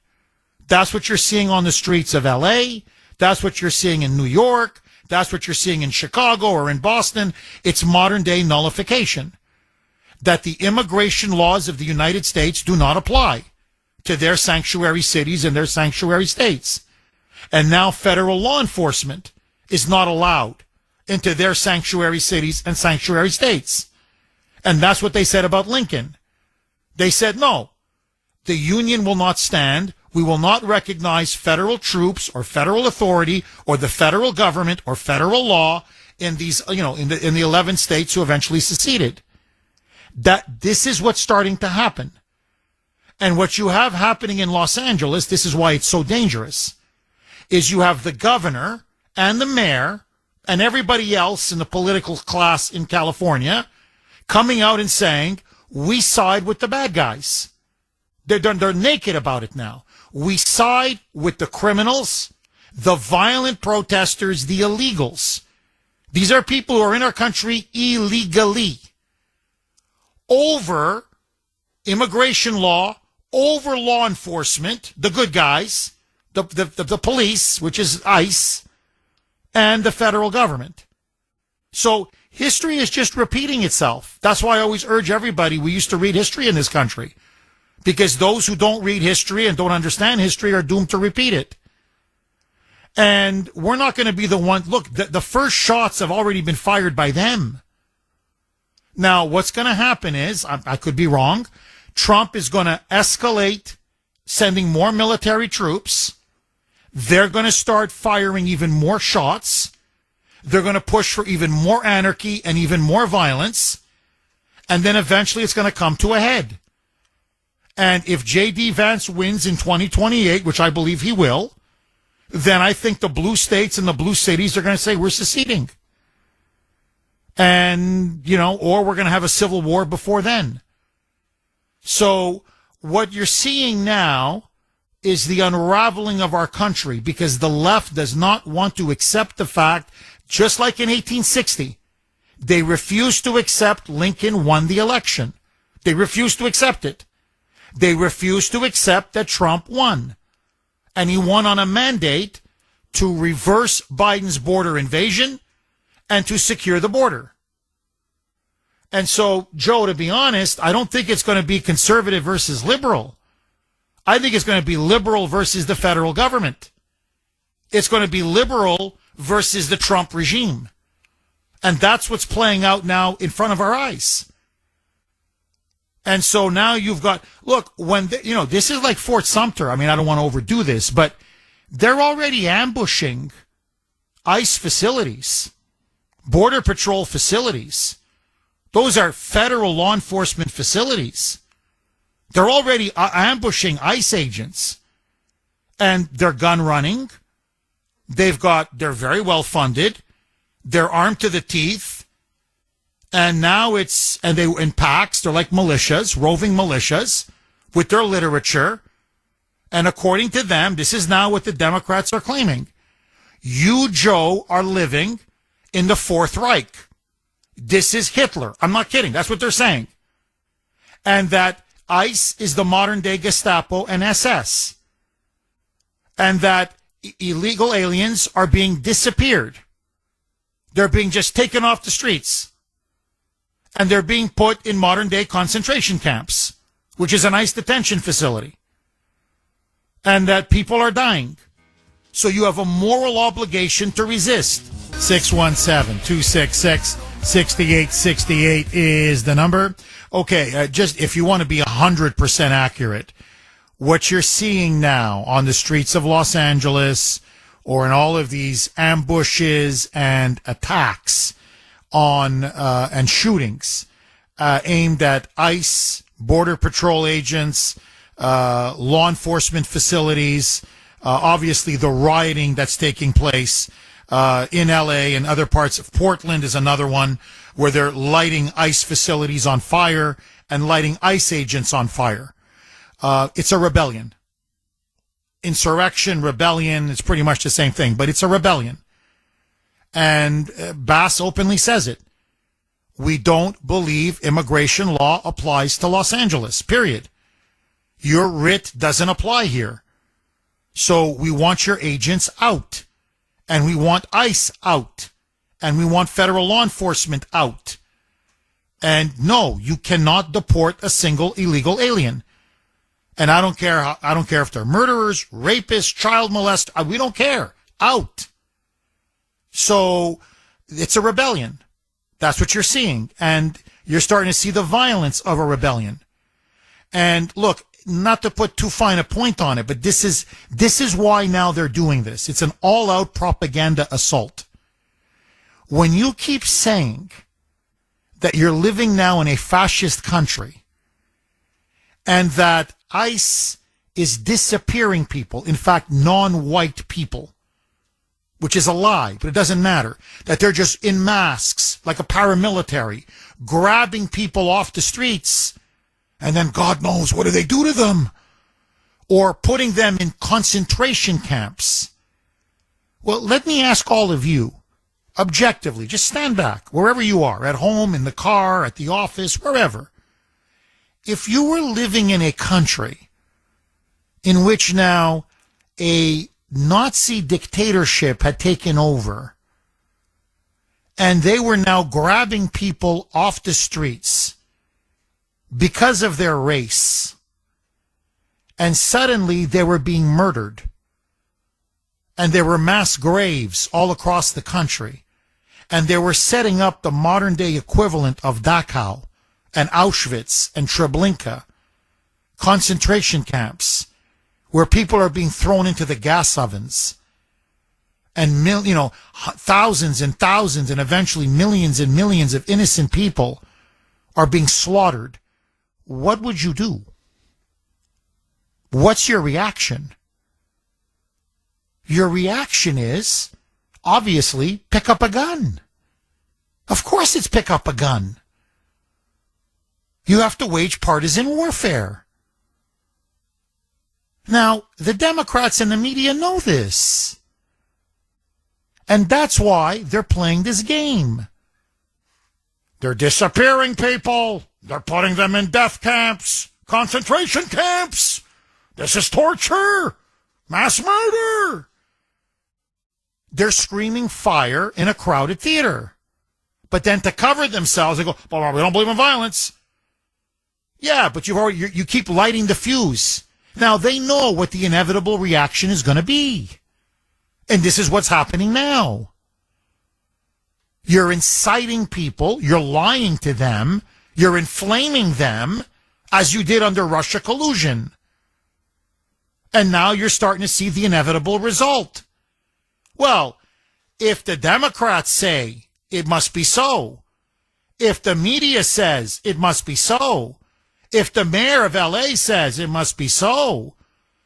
That's what you're seeing on the streets of L.A. That's what you're seeing in New York. That's what you're seeing in Chicago or in Boston. It's modern-day nullification. That the immigration laws of the United States do not apply to their sanctuary cities and their sanctuary states. And now federal law enforcement is not allowed into their sanctuary cities and sanctuary states. And that's what they said about Lincoln. They said, no, the Union will not stand. We will not recognize federal troops or federal authority or the federal government or federal law in these, in the 11 states who eventually seceded. That this is what's starting to happen. And what you have happening in Los Angeles, this is why it's so dangerous, is you have the governor and the mayor and everybody else in the political class in California coming out and saying, we side with the bad guys. They're naked about it now. We side with the criminals, the violent protesters, the illegals. These are people who are in our country illegally. Over immigration law, over law enforcement, the good guys, the police, which is ICE, and the federal government. So history is just repeating itself. That's why I always urge everybody, we used to read history in this country. Because those who don't read history and don't understand history are doomed to repeat it. And we're not going to be the one. Look, the first shots have already been fired by them. Now, what's going to happen is, I could be wrong, Trump is going to escalate sending more military troops. They're going to start firing even more shots. They're going to push for even more anarchy and even more violence. And then eventually it's going to come to a head. And if J.D. Vance wins in 2028, which I believe he will, then I think the blue states and the blue cities are going to say we're seceding. And, or we're going to have a civil war before then. So what you're seeing now is the unraveling of our country because the left does not want to accept the fact, just like in 1860, they refused to accept Lincoln won the election. They refused to accept it. They refused to accept that Trump won. And he won on a mandate to reverse Biden's border invasion and to secure the border. And so, Joe, to be honest, I don't think it's going to be conservative versus liberal. I think it's going to be liberal versus the federal government. It's going to be liberal versus the Trump regime. And that's what's playing out now in front of our eyes. And so now you've got, look, when, this is like Fort Sumter. I mean, I don't want to overdo this, but they're already ambushing ICE facilities, Border Patrol facilities. Those are federal law enforcement facilities. They're already ambushing ICE agents. And they're gun running. They're very well funded. They're armed to the teeth. And now they in packs, they're like militias, roving militias with their literature. And according to them, this is now what the Democrats are claiming. You, Joe, are living in the Fourth Reich. This is Hitler. I'm not kidding. That's what they're saying. And that ICE is the modern day Gestapo and SS. And that illegal aliens are being disappeared. They're being just taken off the streets. And they're being put in modern day concentration camps, which is an ICE detention facility. And that people are dying. So you have a moral obligation to resist. 617-266-6868 is the number. Okay, just if you want to be 100% accurate, what you're seeing now on the streets of Los Angeles or in all of these ambushes and attacks on and shootings aimed at ICE, Border Patrol agents, law enforcement facilities, obviously the rioting that's taking place in LA and other parts of Portland is another one where they're lighting ICE facilities on fire and lighting ICE agents on fire. It's a rebellion. Insurrection, rebellion, it's pretty much the same thing, but it's a rebellion. And Bass openly says it. We don't believe immigration law applies to Los Angeles, period. Your writ doesn't apply here. So we want your agents out. And we want ICE out. And we want federal law enforcement out. And no, you cannot deport a single illegal alien. And I don't care if they're murderers, rapists, child molesters. We don't care. Out. So it's a rebellion. That's what you're seeing. And you're starting to see the violence of a rebellion. And look, not to put too fine a point on it, but this is why now they're doing this. It's an all-out propaganda assault. When you keep saying that you're living now in a fascist country and that ICE is disappearing people, in fact, non-white people, which is a lie, but it doesn't matter, that they're just in masks, like a paramilitary, grabbing people off the streets, and then God knows what do they do to them, or putting them in concentration camps. Well, let me ask all of you, objectively, just stand back, wherever you are, at home, in the car, at the office, wherever. If you were living in a country in which now a Nazi dictatorship had taken over, and they were now grabbing people off the streets because of their race, and suddenly they were being murdered, and there were mass graves all across the country, and they were setting up the modern-day equivalent of Dachau and Auschwitz and Treblinka, concentration camps, where people are being thrown into the gas ovens, and thousands and thousands and eventually millions and millions of innocent people are being slaughtered. What would you do? What's your reaction? Your reaction is, obviously, pick up a gun. Of course it's pick up a gun. You have to wage partisan warfare. Now, the Democrats and the media know this. And that's why they're playing this game. They're disappearing people. They're putting them in death camps, concentration camps. This is torture, mass murder. They're screaming fire in a crowded theater. But then to cover themselves, they go, well, we don't believe in violence. Yeah, but you keep lighting the fuse. Now, they know what the inevitable reaction is going to be. And this is what's happening now. You're inciting people, you're lying to them, you're inflaming them, as you did under Russia collusion. And now you're starting to see the inevitable result. Well, if the Democrats say it must be so, if the media says it must be so, if the mayor of LA says it must be so,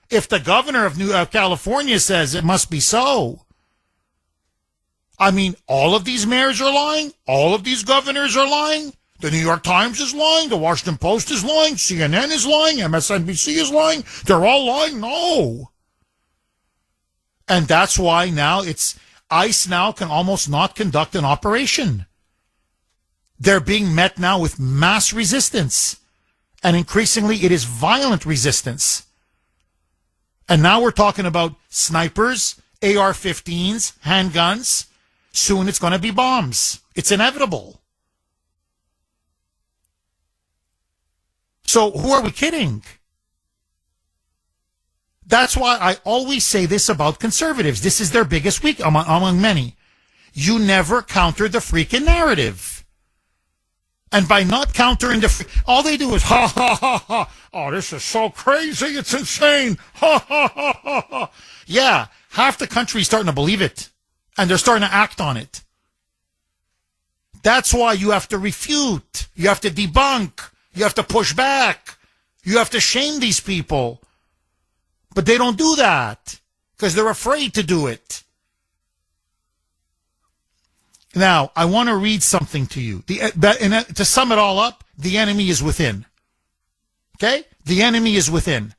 if the governor of California says it must be so, I mean, all of these mayors are lying, all of these governors are lying, the New York Times is lying, the Washington Post is lying, CNN is lying, MSNBC is lying, they're all lying? No. And that's why now ICE now can almost not conduct an operation. They're being met now with mass resistance. And increasingly, it is violent resistance. And now we're talking about snipers, AR-15s, handguns. Soon it's going to be bombs. It's inevitable. So who are we kidding? That's why I always say this about conservatives. This is their biggest weak among many. You never counter the freaking narrative. And by not countering all they do is, ha, ha, ha, ha. Oh, this is so crazy. It's insane. Ha, ha, ha, ha, ha. Yeah, half the country is starting to believe it. And they're starting to act on it. That's why you have to refute. You have to debunk. You have to push back. You have to shame these people. But they don't do that because they're afraid to do it. Now, I want to read something to you. To sum it all up, the enemy is within. Okay? The enemy is within.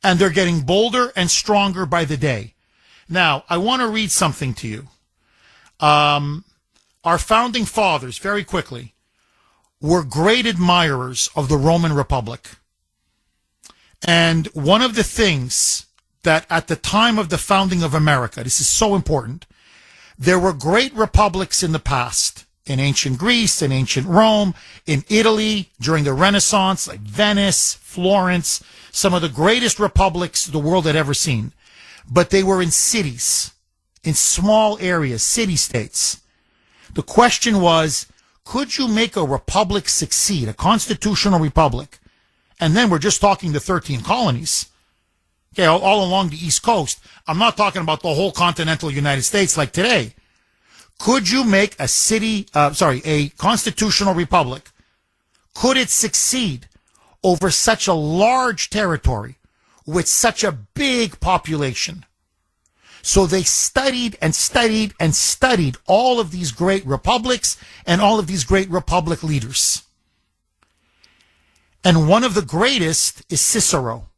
And they're getting bolder and stronger by the day. Now, I want to read something to you. Our founding fathers, very quickly, were great admirers of the Roman Republic. And one of the things that at the time of the founding of America, this is so important, there were great republics in the past, in ancient Greece, in ancient Rome, in Italy, during the Renaissance, like Venice, Florence, some of the greatest republics the world had ever seen. But they were in cities, in small areas, city-states. The question was, could you make a republic succeed, a constitutional republic? And then we're just talking the 13 colonies. Okay, all along the East Coast. I'm not talking about the whole continental United States like today. Could you make a constitutional republic? Could it succeed over such a large territory with such a big population? So they studied and studied and studied all of these great republics and all of these great republic leaders. And one of the greatest is Cicero.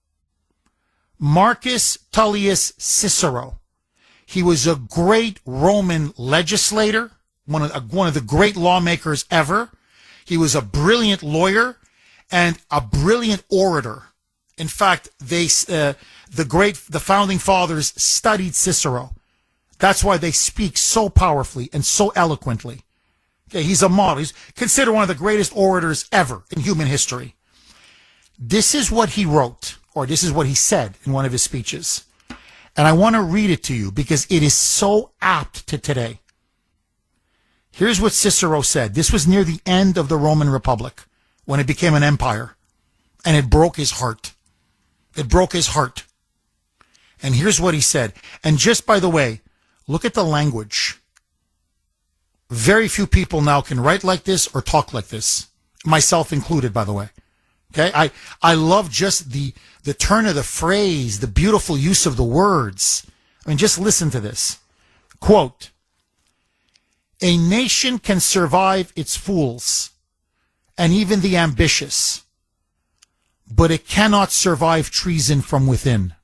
Marcus Tullius Cicero. He was a great Roman legislator, one of the great lawmakers ever. He was a brilliant lawyer and a brilliant orator. In fact, the founding fathers studied Cicero. That's why they speak so powerfully and so eloquently. Okay, he's a model. He's considered one of the greatest orators ever in human history. This is what he wrote, or this is what he said in one of his speeches. And I want to read it to you because it is so apt to today. Here's what Cicero said. This was near the end of the Roman Republic when it became an empire. And it broke his heart. It broke his heart. And here's what he said. And just by the way, look at the language. Very few people now can write like this or talk like this. Myself included, by the way. Okay, I love just the turn of the phrase, the beautiful use of the words. I mean, just listen to this. Quote, "A nation can survive its fools and even the ambitious, but it cannot survive treason from within.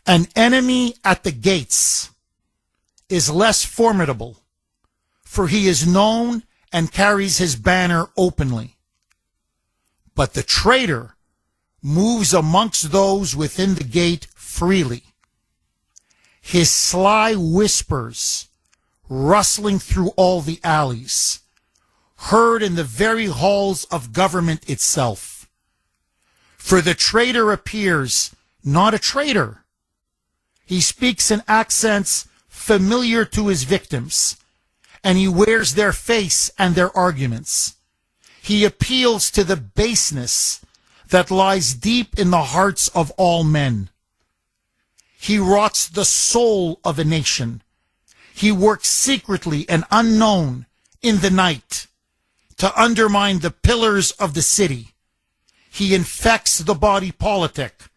An enemy at the gates is less formidable, for he is known and carries his banner openly. But the traitor moves amongst those within the gate freely. His sly whispers, rustling through all the alleys, heard in the very halls of government itself. For the traitor appears not a traitor. He speaks in accents familiar to his victims, and he wears their face and their arguments. He appeals to the baseness that lies deep in the hearts of all men. He rots the soul of a nation. He works secretly and unknown in the night to undermine the pillars of the city. He infects the body politic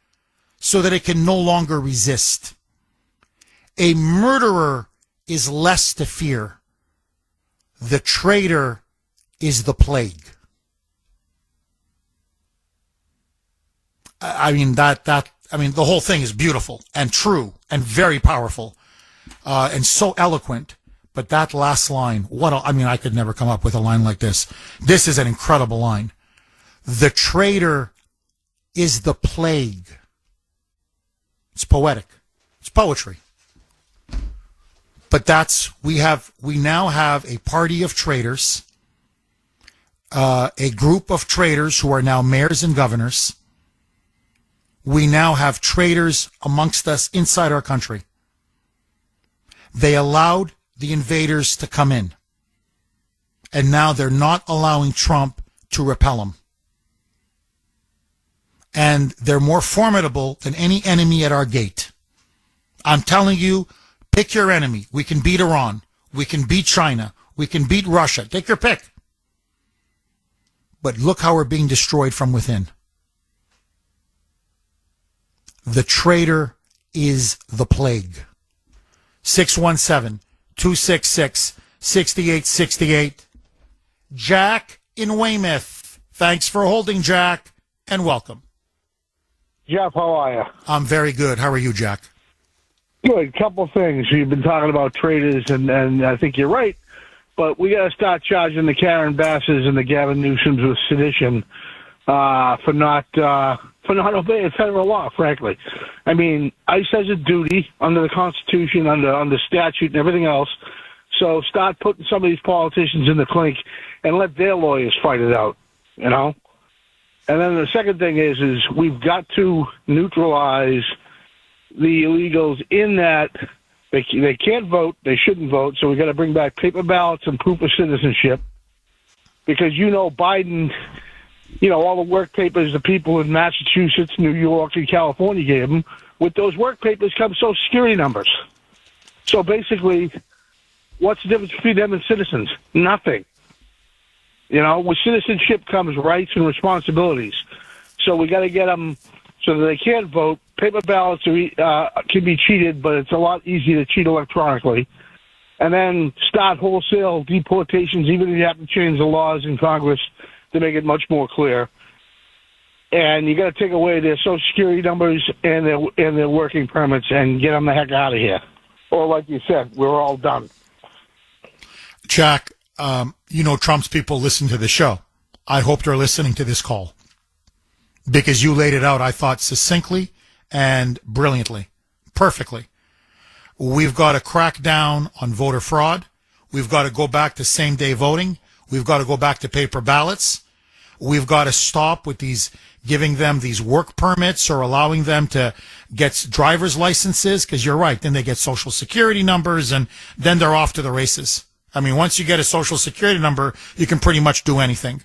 so that it can no longer resist. A murderer is less to fear. The traitor is the plague. I mean, the whole thing is beautiful and true and very powerful, and so eloquent. But that last line, I could never come up with a line like this. This is an incredible line. The traitor is the plague. It's poetic. It's poetry. But we now have a party of traitors, a group of traitors who are now mayors and governors. We now have traitors amongst us inside our country. They allowed the invaders to come in. And now they're not allowing Trump to repel them. And they're more formidable than any enemy at our gate. I'm telling you, pick your enemy. We can beat Iran. We can beat China. We can beat Russia. Take your pick. But look how we're being destroyed from within. The traitor is the plague. 617-266-6868. Jack in Weymouth. Thanks for holding, Jack, and welcome. Jeff, how are you? I'm very good. How are you, Jack? Good. Couple things. You've been talking about traitors, and I think you're right. But we got to start charging the Karen Basses and the Gavin Newsoms with sedition for not obeying federal law. Frankly, I mean, ICE has a duty under the Constitution, under statute, and everything else. So start putting some of these politicians in the clink and let their lawyers fight it out. You know. And then the second thing is we've got to neutralize the illegals in that they can't vote, they shouldn't vote, so we got to bring back paper ballots and proof of citizenship. Because, Biden, all the work papers the people in Massachusetts, New York, and California gave him, with those work papers come Social Security numbers. So basically, what's the difference between them and citizens? Nothing. With citizenship comes rights and responsibilities. So we got to get them so that they can't vote. Paper ballots can be cheated, but it's a lot easier to cheat electronically. And then start wholesale deportations, even if you have to change the laws in Congress to make it much more clear. And you got to take away their Social Security numbers and their working permits and get them the heck out of here. Or like you said, we're all done. Jack, Trump's people listen to the show. I hope they're listening to this call because you laid it out, I thought, succinctly and brilliantly, perfectly. We've got to crack down on voter fraud. We've got to go back to same-day voting. We've got to go back to paper ballots. We've got to stop with giving them these work permits or allowing them to get driver's licenses, because you're right, then they get Social Security numbers, and then they're off to the races. I mean, once you get a Social Security number, you can pretty much do anything.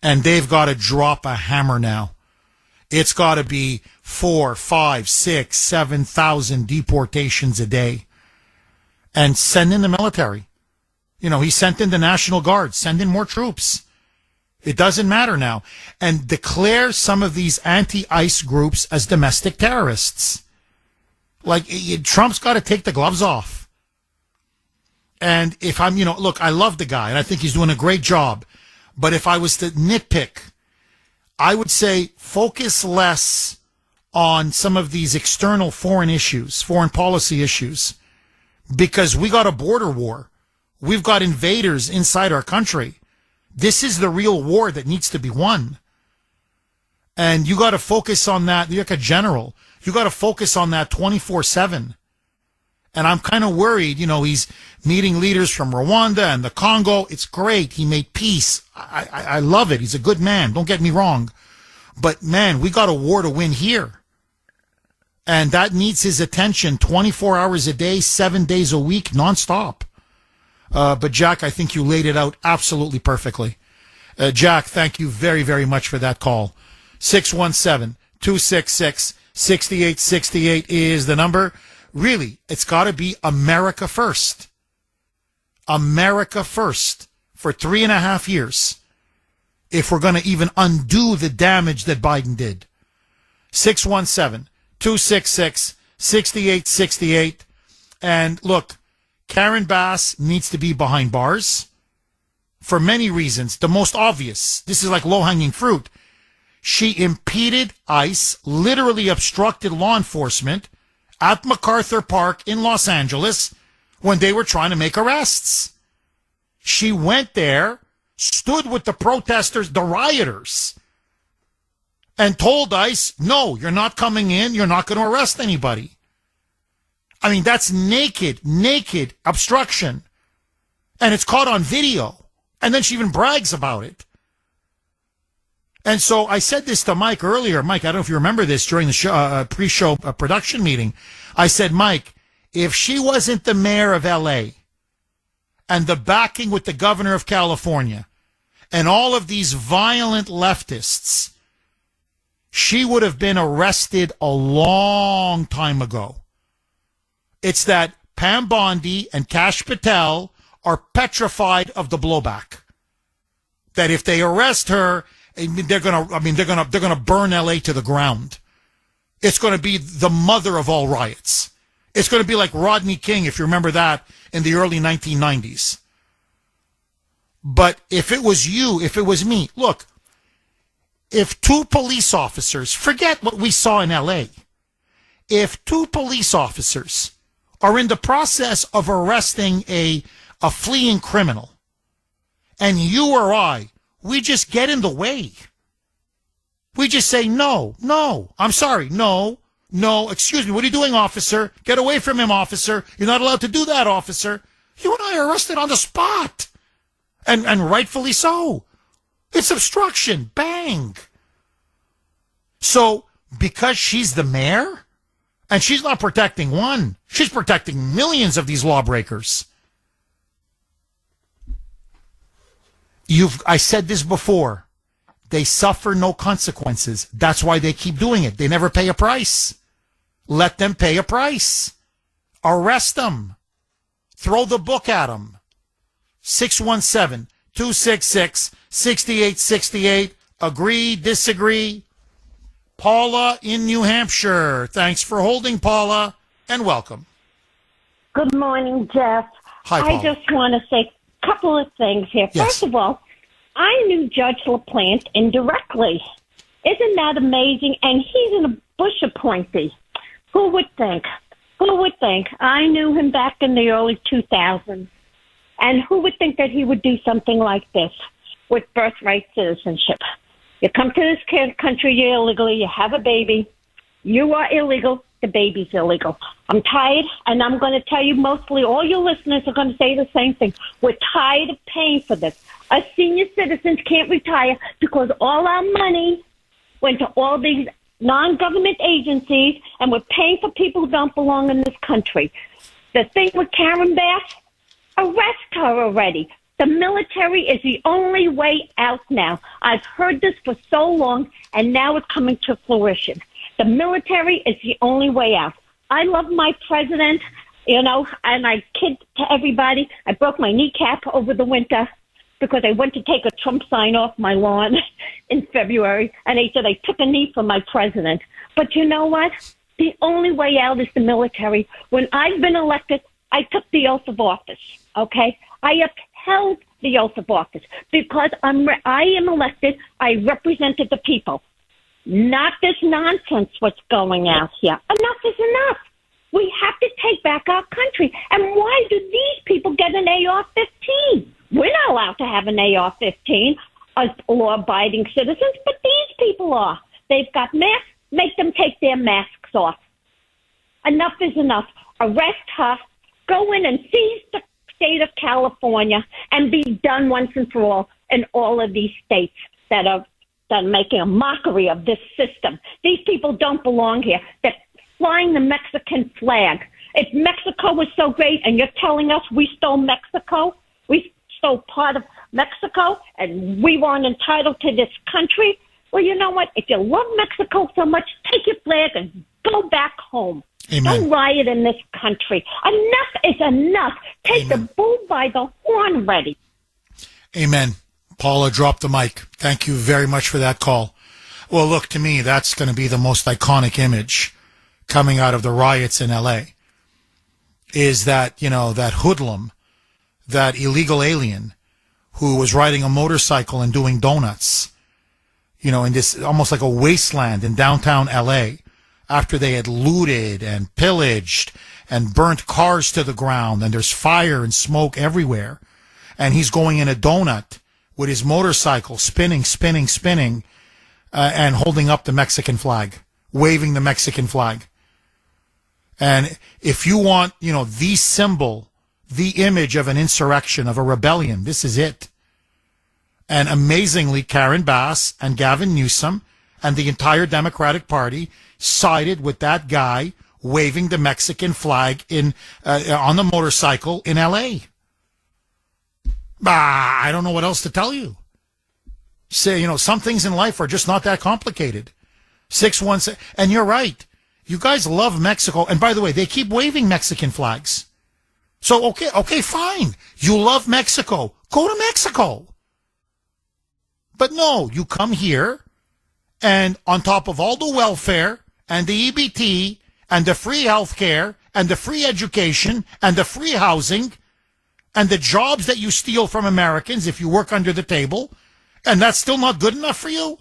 And they've got to drop a hammer now. It's got to be 4, 5, 6, 7,000 deportations a day. And send in the military. He sent in the National Guard. Send in more troops. It doesn't matter now. And declare some of these anti-ICE groups as domestic terrorists. Trump's got to take the gloves off. And if I'm, look, I love the guy, and I think he's doing a great job. But if I was to nitpick, I would say focus less on some of these external foreign issues, foreign policy issues, because we got a border war. We've got invaders inside our country. This is the real war that needs to be won. And you got to focus on that. You're like a general. You got to focus on that 24/7. And I'm kind of worried, he's meeting leaders from Rwanda and the Congo. It's great. He made peace. I love it. He's a good man. Don't get me wrong. But, man, we got a war to win here. And that needs his attention 24 hours a day, 7 days a week, nonstop. But Jack, I think you laid it out absolutely perfectly. Jack, thank you very, very much for that call. 617-266-6868 is the number. Really, it's got to be America first. America first for 3.5 years. If we're going to even undo the damage that Biden did. 617-266-6868. And look, Karen Bass needs to be behind bars for many reasons. The most obvious, this is like low-hanging fruit. She impeded ICE, literally obstructed law enforcement at MacArthur Park in Los Angeles when they were trying to make arrests. She went there, stood with the protesters, the rioters, and told ICE, no, you're not coming in, you're not going to arrest anybody. I mean, that's naked obstruction. And it's caught on video. And then she even brags about it. And so I said this to Mike earlier. Mike, I don't know if you remember this during the show, pre-show production meeting. I said, Mike, if she wasn't the mayor of L.A. and the backing with the governor of California and all of these violent leftists, she would have been arrested a long time ago. It's that Pam Bondi and Kash Patel are petrified of the blowback. That if they arrest her, they're gonna burn LA to the ground. It's going to be the mother of all riots. It's going to be like Rodney King, if you remember that, in the early 1990s. But if it was you, if it was me, look, if two police officers, forget what we saw in LA, if two police officers are in the process of arresting a fleeing criminal, and you or I, we just get in the way. We just say, no, I'm sorry, no, excuse me, what are you doing, officer? Get away from him, officer. You're not allowed to do that, officer. You and I are arrested on the spot. And rightfully so. It's obstruction. Bang. So, because she's the mayor, and she's not protecting one, she's protecting millions of these lawbreakers. I said this before. They suffer no consequences. That's why they keep doing it. They never pay a price. Let them pay a price. Arrest them. Throw the book at them. 617-266-6868. Agree, disagree. Paula in New Hampshire. Thanks for holding, Paula, and welcome. Good morning, Jeff. Hi, Paula. I just want to say a couple of things here. Yes. First of all, I knew Judge LaPlante indirectly. Isn't that amazing? And he's a Bush appointee. Who would think? I knew him back in the early 2000s. And who would think that he would do something like this with birthright citizenship? You come to this country illegally, you have a baby, you are illegal, the baby's illegal. I'm tired, and I'm going to tell you mostly all your listeners are going to say the same thing. We're tired of paying for this. Us senior citizens can't retire because all our money went to all these non-government agencies, and we're paying for people who don't belong in this country. The thing with Karen Bass, arrest her already. The military is the only way out now. I've heard this for so long, and now it's coming to fruition. The military is the only way out. I love my president, and I kid to everybody. I broke my kneecap over the winter because I went to take a Trump sign off my lawn in February, and they said I took a knee for my president. But you know what? The only way out is the military. When I've been elected, I took the oath of office, okay? I upheld the oath of office because I am elected. I represented the people. Not this nonsense what's going out here. Enough is enough. We have to take back our country. And why do these people get an AR-15? We're not allowed to have an AR-15 as law-abiding citizens, but these people are. They've got masks. Make them take their masks off. Enough is enough. Arrest her. Go in and seize the state of California and be done once and for all in all of these states that are making a mockery of this system. These people don't belong here. The flying the Mexican flag. If Mexico was so great and you're telling us we stole Mexico, we stole part of Mexico, and we weren't entitled to this country, well, you know what? If you love Mexico so much, take your flag and go back home. Amen. Don't riot in this country. Enough is enough. Take the bull by the horn already. Amen. Paula, drop the mic. Thank you very much for that call. Well, look, to me, that's going to be the most iconic image coming out of the riots in L.A. is that, you know, that hoodlum, that illegal alien who was riding a motorcycle and doing donuts, you know, in this almost like a wasteland in downtown L.A. after they had looted and pillaged and burnt cars to the ground, and there's fire and smoke everywhere. And he's going in a donut with his motorcycle, spinning, and holding up the Mexican flag, waving the Mexican flag. And if you want, you know, the symbol, the image of an insurrection, of a rebellion, this is it. And amazingly, Karen Bass and Gavin Newsom and the entire Democratic Party sided with that guy waving the Mexican flag on the motorcycle in L.A. I don't know what else to tell you. Say, you know, some things in life are just not that complicated. 616, and you're right. You guys love Mexico. And by the way, they keep waving Mexican flags. So, okay, fine. You love Mexico. Go to Mexico. But no, you come here, and on top of all the welfare and the EBT and the free health care and the free education and the free housing and the jobs that you steal from Americans if you work under the table, and that's still not good enough for you?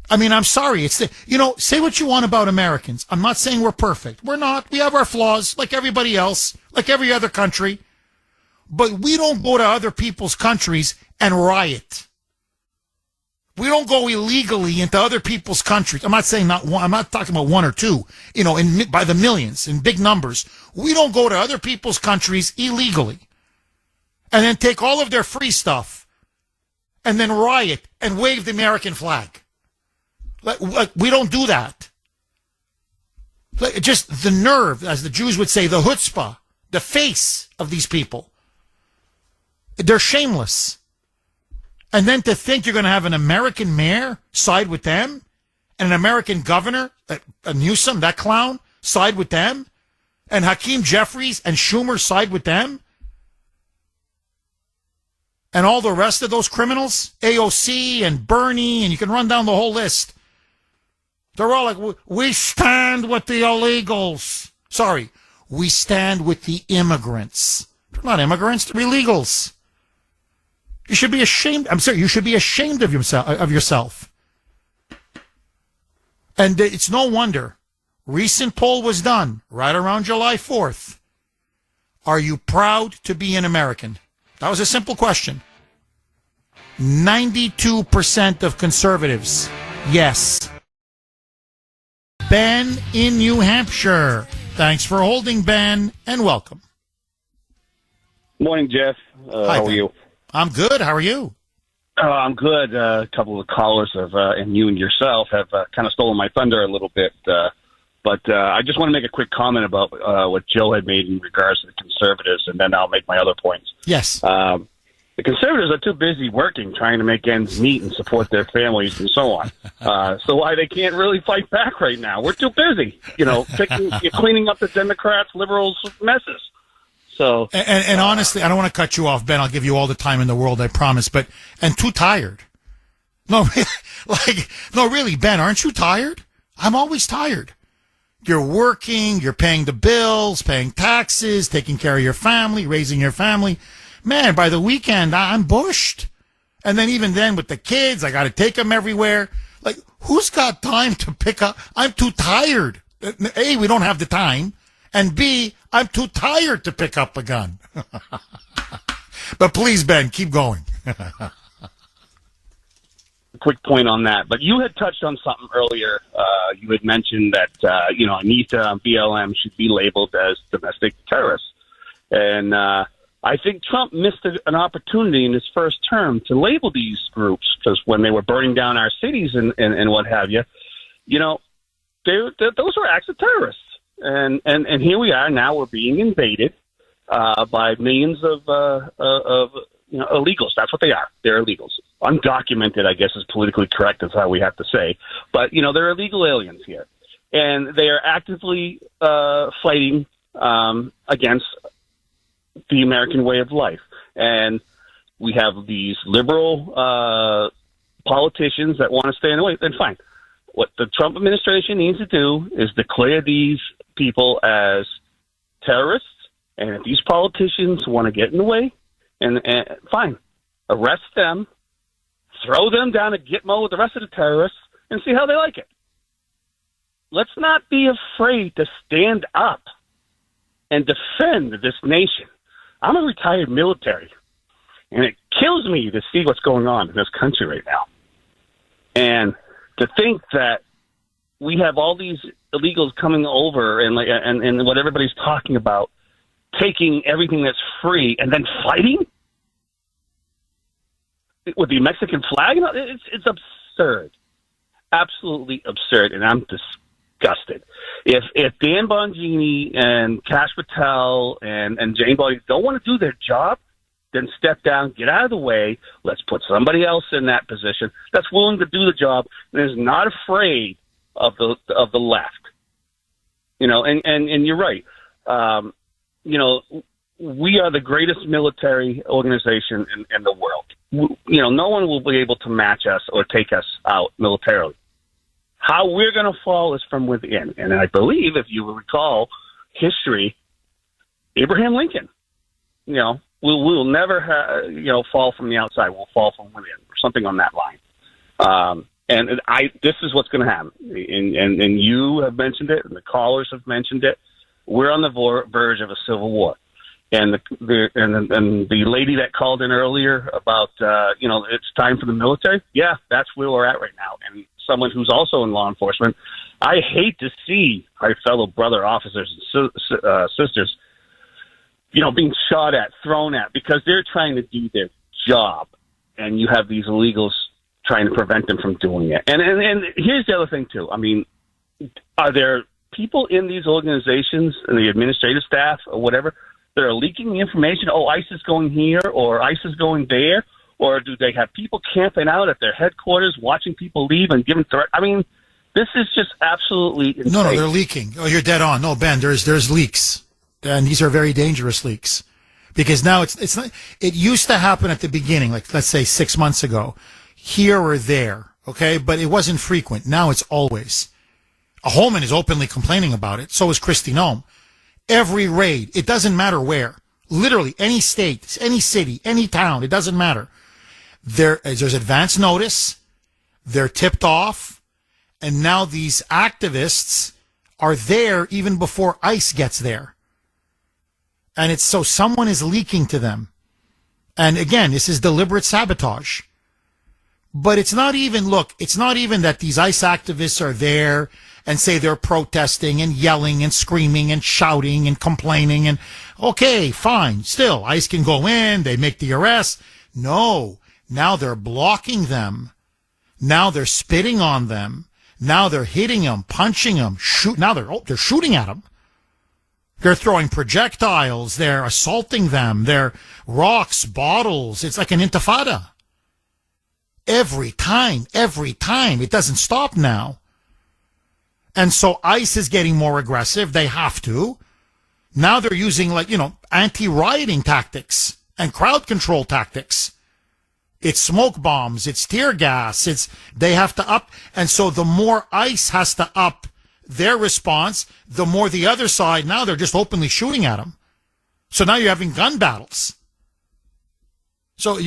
I mean, I'm sorry. Say what you want about Americans. I'm not saying we're perfect. We're not. We have our flaws like everybody else, like every other country. But we don't go to other people's countries and riot. We don't go illegally into other people's countries. I'm not saying not one. I'm not talking about one or two, you know, by the millions, in big numbers. We don't go to other people's countries illegally and then take all of their free stuff and then riot and wave the American flag. Like, we don't do that. Just the nerve, as the Jews would say, the chutzpah, the face of these people. They're shameless. And then to think you're going to have an American mayor side with them and an American governor, Newsom, that clown, side with them, and Hakeem Jeffries and Schumer side with them, and all the rest of those criminals, AOC and Bernie, and you can run down the whole list. They're all like, we stand with the illegals. Sorry, we stand with the immigrants. They're not immigrants, they're illegals. You should be ashamed. I'm sorry, you should be ashamed of yourself. And it's no wonder. Recent poll was done right around July 4th. Are you proud to be an American? That was a simple question. 92% of conservatives, yes. Ben in New Hampshire. Thanks for holding, Ben, and welcome. Morning, Jeff. Hi, how are Ben. you? I'm good. How are you? I'm good. A couple of callers and you and yourself have kind of stolen my thunder a little bit. But I just want to make a quick comment about what Joe had made in regards to the conservatives, and then I'll make my other points. Yes. The conservatives are too busy working, trying to make ends meet and support their families and so on. So why they can't really fight back right now? We're too busy, cleaning up the Democrats, liberals' messes. So, and honestly, I don't want to cut you off, Ben. I'll give you all the time in the world, I promise. And too tired. No, really, Ben, aren't you tired? I'm always tired. You're working, you're paying the bills, paying taxes, taking care of your family, raising your family. Man, by the weekend, I'm bushed. And then even then with the kids, I got to take them everywhere. Like, who's got time to pick up? I'm too tired. A, we don't have the time. And B, I'm too tired to pick up a gun. But please, Ben, keep going. A quick point on that. But you had touched on something earlier. You had mentioned that, Anita and BLM should be labeled as domestic terrorists. And I think Trump missed an opportunity in his first term to label these groups, because when they were burning down our cities and what have you, those were acts of terrorists. And here we are now. We're being invaded by millions of illegals. That's what they are. They're illegals. Undocumented, I guess, is politically correct. That's how we have to say. But they're illegal aliens here, and they are actively fighting against the American way of life. And we have these liberal politicians that want to stay in the way. Then fine. What the Trump administration needs to do is declare these people as terrorists. And if these politicians want to get in the way, and fine, arrest them, throw them down a Gitmo with the rest of the terrorists, and see how they like it. Let's not be afraid to stand up and defend this nation. I'm a retired military, and it kills me to see what's going on in this country right now. And to think that we have all these illegals coming over and what everybody's talking about, taking everything that's free and then fighting with the Mexican flag, it's absurd, absolutely absurd, and I'm disgusted. If Dan Bongini and Kash Patel and Jane Bowling don't want to do their job, then step down, get out of the way. Let's put somebody else in that position that's willing to do the job and is not afraid of the left. And you're right. We are the greatest military organization in the world. No one will be able to match us or take us out militarily. How we're going to fall is from within. And I believe, if you recall history, Abraham Lincoln, we'll never fall from the outside. We'll fall from within, or something on that line. This is what's going to happen. And you have mentioned it, and the callers have mentioned it. We're on the verge of a civil war. And the lady that called in earlier about, it's time for the military. Yeah, that's where we're at right now. And someone who's also in law enforcement, I hate to see our fellow brother officers and sisters, being shot at, thrown at, because they're trying to do their job. And you have these illegals trying to prevent them from doing it. And here's the other thing, too. I mean, are there people in these organizations and the administrative staff or whatever that are leaking the information? Oh, ICE is going here or ICE is going there? Or do they have people camping out at their headquarters watching people leave and giving threats? I mean, this is just absolutely insane. No, they're leaking. Oh, you're dead on. No, Ben, there's leaks. And these are very dangerous leaks. Because now it's not, it used to happen at the beginning, like let's say 6 months ago, here or there, okay? But it wasn't frequent. Now it's always. Holman is openly complaining about it. So is Kristi Noem. Every raid, it doesn't matter where. Literally, any state, any city, any town, it doesn't matter. There's advance notice. They're tipped off. And now these activists are there even before ICE gets there. And it's so someone is leaking to them. And again, this is deliberate sabotage. But it's not even that these ICE activists are there and say they're protesting and yelling and screaming and shouting and complaining and, okay, fine, still, ICE can go in, they make the arrest. No, now they're blocking them. Now they're spitting on them. Now they're hitting them, punching them, now they're shooting at them. They're throwing projectiles, they're assaulting them, they're rocks, bottles. It's like an intifada. Every time. It doesn't stop now. And so ICE is getting more aggressive. They have to. Now they're using anti-rioting tactics and crowd control tactics. It's smoke bombs. It's tear gas. They have to up. And so the more ICE has to up their response, the more the other side, now they're just openly shooting at them. So now you're having gun battles. So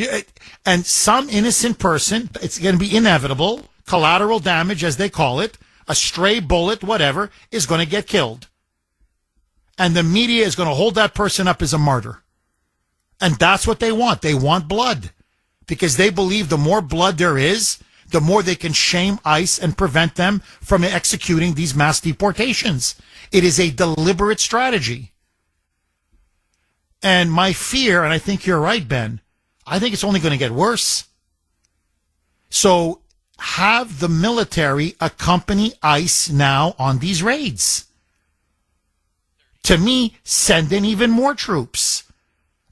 and some innocent person, it's going to be inevitable, collateral damage as they call it, a stray bullet, whatever, is going to get killed. And the media is going to hold that person up as a martyr. And that's what they want. They want blood. Because they believe the more blood there is, the more they can shame ICE and prevent them from executing these mass deportations. It is a deliberate strategy. And my fear, and I think you're right, Ben, I think it's only going to get worse. So have the military accompany ICE now on these raids. To me, send in even more troops.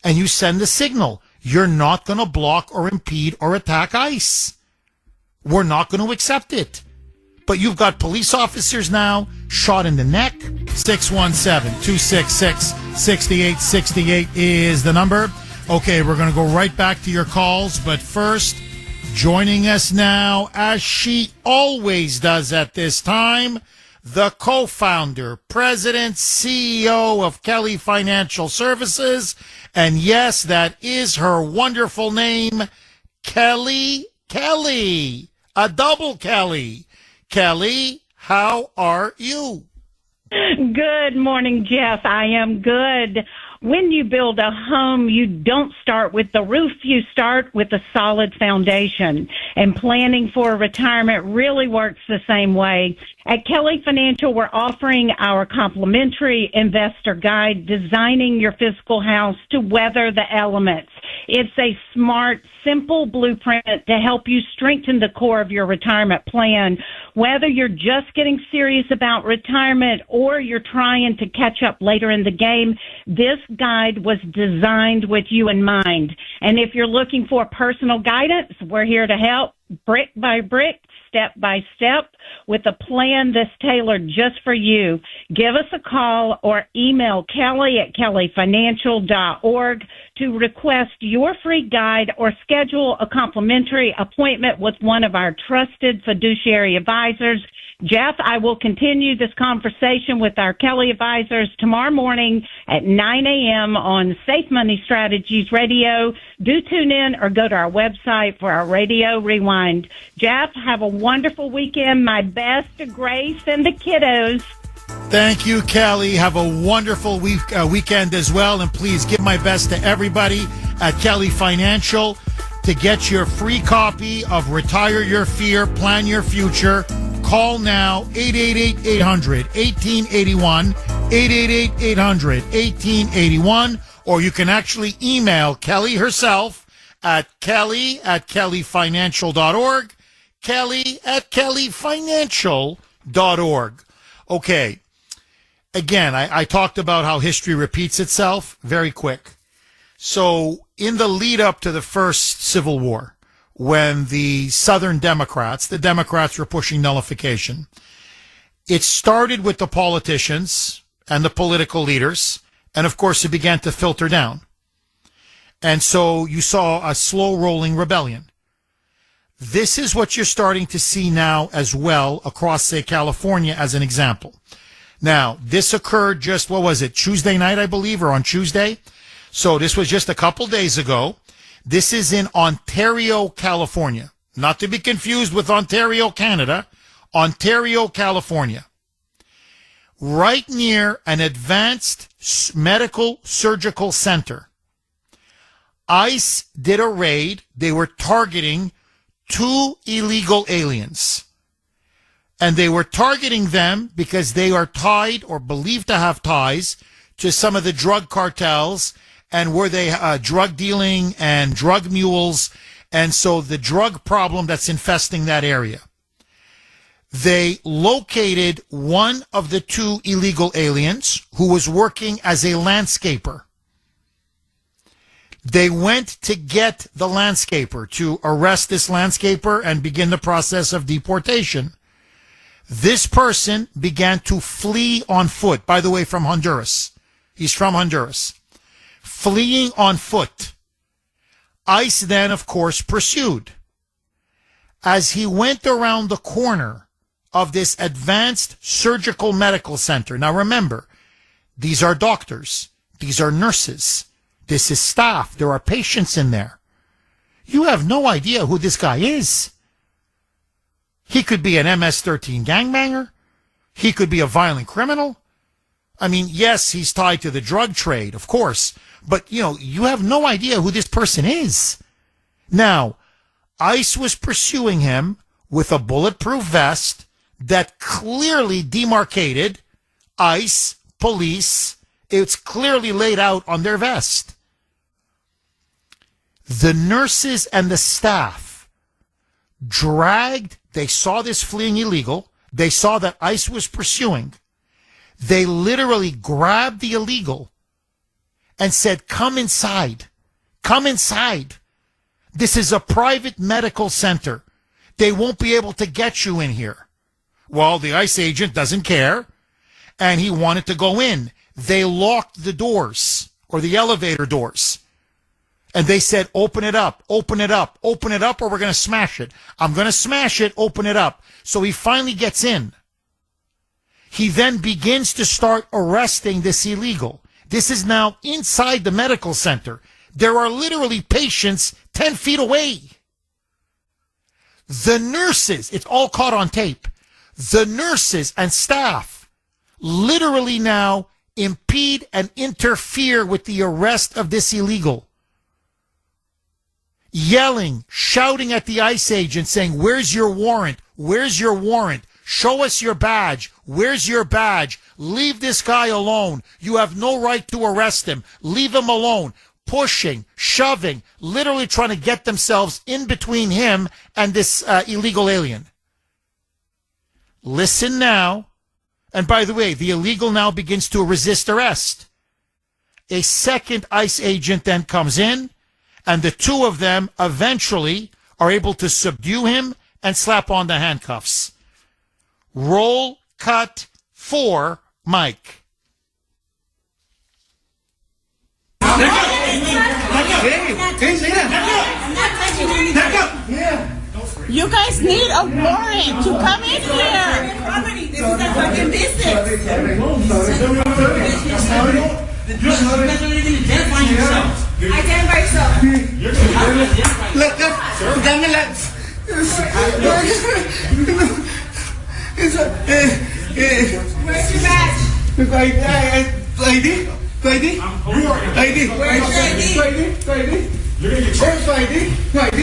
And you send the signal. You're not going to block or impede or attack ICE. We're not going to accept it. But you've got police officers now shot in the neck. 617-266-6868 is the number. Okay, we're going to go right back to your calls. But first, joining us now, as she always does at this time, the co-founder, president, CEO of Kelly Financial Services. And yes, that is her wonderful name, Kelly. A double Kelly. Kelly, how are you? Good morning, Jeff. I am good. When you build a home, you don't start with the roof. You start with a solid foundation. And planning for retirement really works the same way. At Kelly Financial, we're offering our complimentary investor guide, Designing Your Fiscal House to Weather the Elements. It's a smart, simple blueprint to help you strengthen the core of your retirement plan. Whether you're just getting serious about retirement or you're trying to catch up later in the game, this guide was designed with you in mind. And if you're looking for personal guidance, we're here to help brick by brick, step by step, with a plan that's tailored just for you. Give us a call or email kelly@kellyfinancial.org to request your free guide or schedule a complimentary appointment with one of our trusted fiduciary advisors. Jeff, I will continue this conversation with our Kelly advisors tomorrow morning at 9 a.m. on Safe Money Strategies Radio. Do tune in or go to our website for our radio rewind. Jeff, have a wonderful weekend. My best to Grace and the kiddos. Thank you, Kelly. Have a wonderful weekend as well. And please give my best to everybody at Kelly Financial. To get your free copy of Retire Your Fear, Plan Your Future, call now, 888-800-1881, 888-800-1881, or you can actually email Kelly herself at kelly@kellyfinancial.org, kelly@kellyfinancial.org. Okay. Again, I talked about how history repeats itself. Very quick. So in the lead up to the first Civil War, when the Southern Democrats, the Democrats were pushing nullification, it started with the politicians and the political leaders, and of course it began to filter down. And so you saw a slow rolling rebellion. This is what you're starting to see now as well across, say, California as an example. Now, this occurred just, Tuesday night, I believe, or on Tuesday? So this was just a couple days ago. This is in Ontario, California. Not to be confused with Ontario, Canada. Ontario, California. Right near an advanced medical surgical center. ICE did a raid. They were targeting 2 illegal aliens. And they were targeting them because they are tied or believed to have ties to some of the drug cartels, and were they drug dealing and drug mules, and so the drug problem that's infesting that area. They located one of the 2 illegal aliens who was working as a landscaper. They went to get the landscaper, to arrest this landscaper and begin the process of deportation. This person began to flee on foot, by the way, from Honduras. He's from Honduras. Fleeing on foot. ICE then, of course, pursued. As he went around the corner of this advanced surgical medical center. Now remember, these are doctors. These are nurses. This is staff. There are patients in there. You have no idea who this guy is. He could be an MS-13 gangbanger. He could be a violent criminal. I mean, yes, he's tied to the drug trade, of course. But, you have no idea who this person is. Now, ICE was pursuing him with a bulletproof vest that clearly demarcated ICE, police. It's clearly laid out on their vest. The nurses and the staff dragged They saw this fleeing illegal. They saw that ICE was pursuing. They literally grabbed the illegal and said, come inside. Come inside. This is a private medical center. They won't be able to get you in here. Well, the ICE agent doesn't care, and he wanted to go in. They locked the doors, or the elevator doors. And they said, open it up, open it up, open it up, or we're going to smash it. I'm going to smash it, open it up. So he finally gets in. He then begins to start arresting this illegal. This is now inside the medical center. There are literally patients 10 feet away. The nurses, it's all caught on tape. The nurses and staff literally now impede and interfere with the arrest of this illegal. Yelling, shouting at the ICE agent, saying, where's your warrant? Where's your warrant? Show us your badge. Where's your badge? Leave this guy alone. You have no right to arrest him. Leave him alone. Pushing, shoving, literally trying to get themselves in between him and this illegal alien. Listen now. And by the way, the illegal now begins to resist arrest. A second ICE agent then comes in, and the two of them eventually are able to subdue him and slap on the handcuffs. Roll cut 4, Mike. You guys need a warrant to come in here. This is a fucking business. Identify yourself. Look, where's your badge? ID? ID? ID? Where's your ID? You're gonna get charged. Where's ID? ID?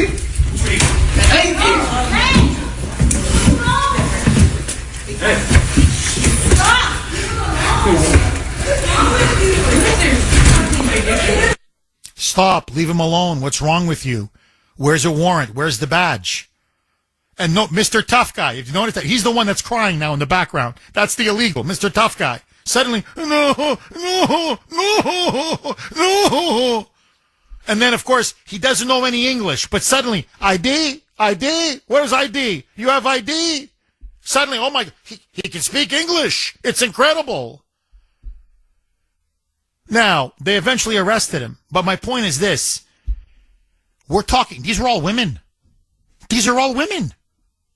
Stop. Leave him alone. What's wrong with you? Where's a warrant? Where's the badge? And no, Mr. Tough Guy, if you notice that, he's the one that's crying now in the background. That's the illegal, Mr. Tough Guy. Suddenly, no. And then, of course, he doesn't know any English, but suddenly, ID? Where's ID? You have ID? Suddenly, oh my, he can speak English. It's incredible. Now, they eventually arrested him. But my point is this. We're talking, these are all women. These are all women.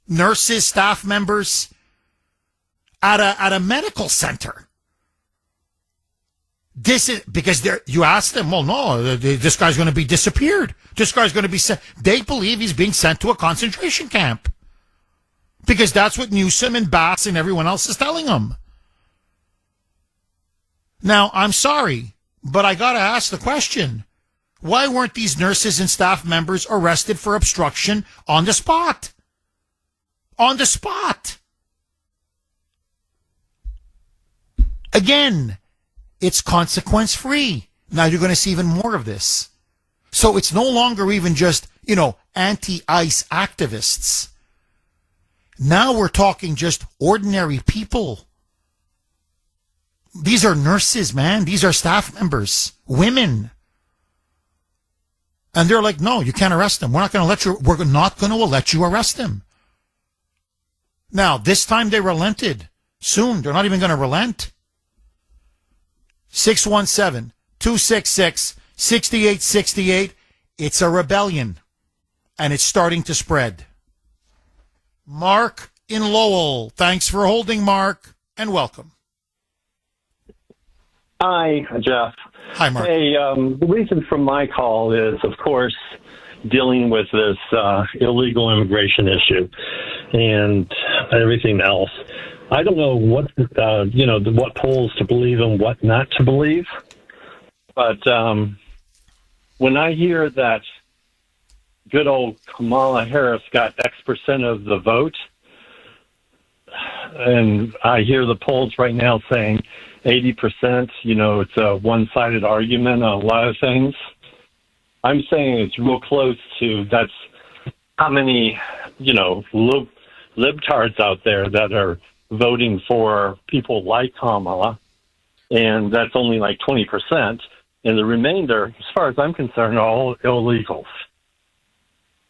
Nurses, staff members at a medical center. This is because you ask them, well, no, this guy's going to be disappeared. This guy's going to be sent. They believe he's being sent to a concentration camp because that's what Newsom and Bass and everyone else is telling them. Now, I'm sorry, but I got to ask the question. Why weren't these nurses and staff members arrested for obstruction on the spot? On the spot. Again, it's consequence free. Now you're going to see even more of this. So it's no longer even just, anti-ICE activists. Now we're talking just ordinary people. These are nurses, man. These are staff members, women. And they're like, no, you can't arrest them. We're not going to let you arrest them. Now, this time they relented. Soon, they're not even going to relent. 617-266-6868. It's a rebellion, and it's starting to spread. Mark in Lowell. Thanks for holding, Mark, and welcome. Hi, Jeff. Hi, Mark. Hey, the reason for my call is, of course, dealing with this illegal immigration issue and everything else. I don't know what what polls to believe and what not to believe, but when I hear that good old Kamala Harris got X% of the vote, and I hear the polls right now saying 80%, it's a one-sided argument on a lot of things. I'm saying it's real close to that's how many, libtards out there that are voting for people like Kamala, and that's only like 20%. And the remainder, as far as I'm concerned, are all illegals.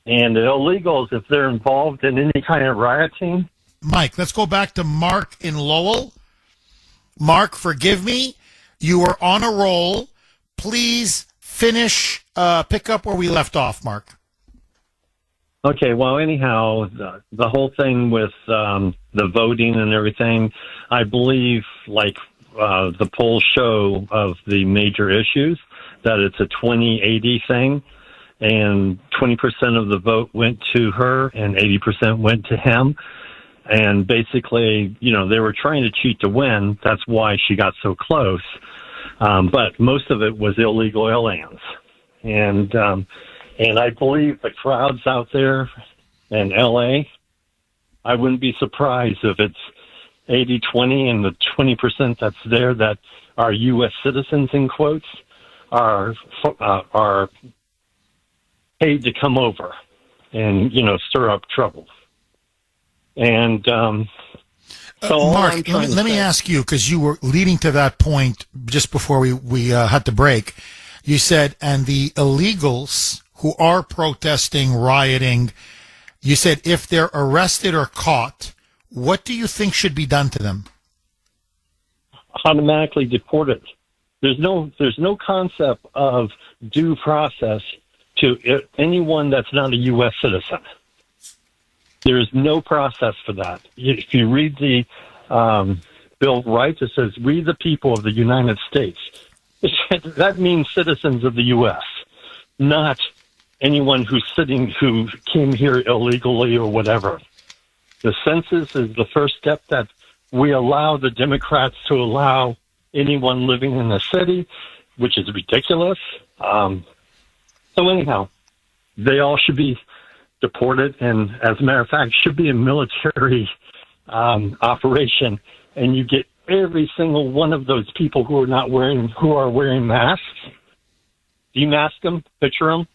And the illegals, if they're involved in any kind of rioting... Mike, let's go back to Mark in Lowell. Mark, forgive me. You were on a roll. Please finish, pick up where we left off, Mark. Okay, well, anyhow, the whole thing with the voting and everything, I believe, like the polls show of the major issues, that it's a 20-80 thing, and 20% of the vote went to her and 80% went to him. And basically, you know, they were trying to cheat to win. That's why she got so close. But most of it was illegal aliens. And I believe the crowds out there in L.A., I wouldn't be surprised if it's 80-20 and the 20% that's there that are U.S. citizens, in quotes, are paid to come over and, you know, stir up trouble. And so Mark, let me ask you, because you were leading to that point just before we had to break. You said, and the illegals who are protesting, rioting, you said if they're arrested or caught, what do you think should be done to them? Automatically deported. There's no concept of due process to anyone that's not a U.S. citizen. There is no process for that. If you read the Bill of Rights, it says, "We the people of the United States." That means citizens of the U.S., not anyone who came here illegally or whatever. The census is the first step that we allow the Democrats to allow anyone living in the city, which is ridiculous. So anyhow, they all should be deported, and as a matter of fact, should be a military operation, and you get every single one of those people who are wearing masks, demask them, picture them,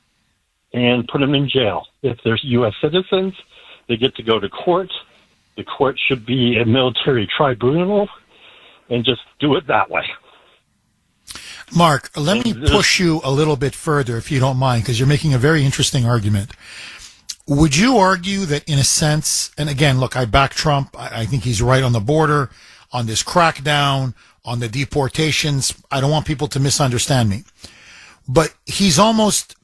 and put them in jail. If they're U.S. citizens, they get to go to court. The court should be a military tribunal, and just do it that way. Mark, let me push you a little bit further, if you don't mind, because you're making a very interesting argument. Would you argue that, in a sense, and again, look, I back Trump. I think he's right on the border, on this crackdown, on the deportations. I don't want people to misunderstand me. But he's almost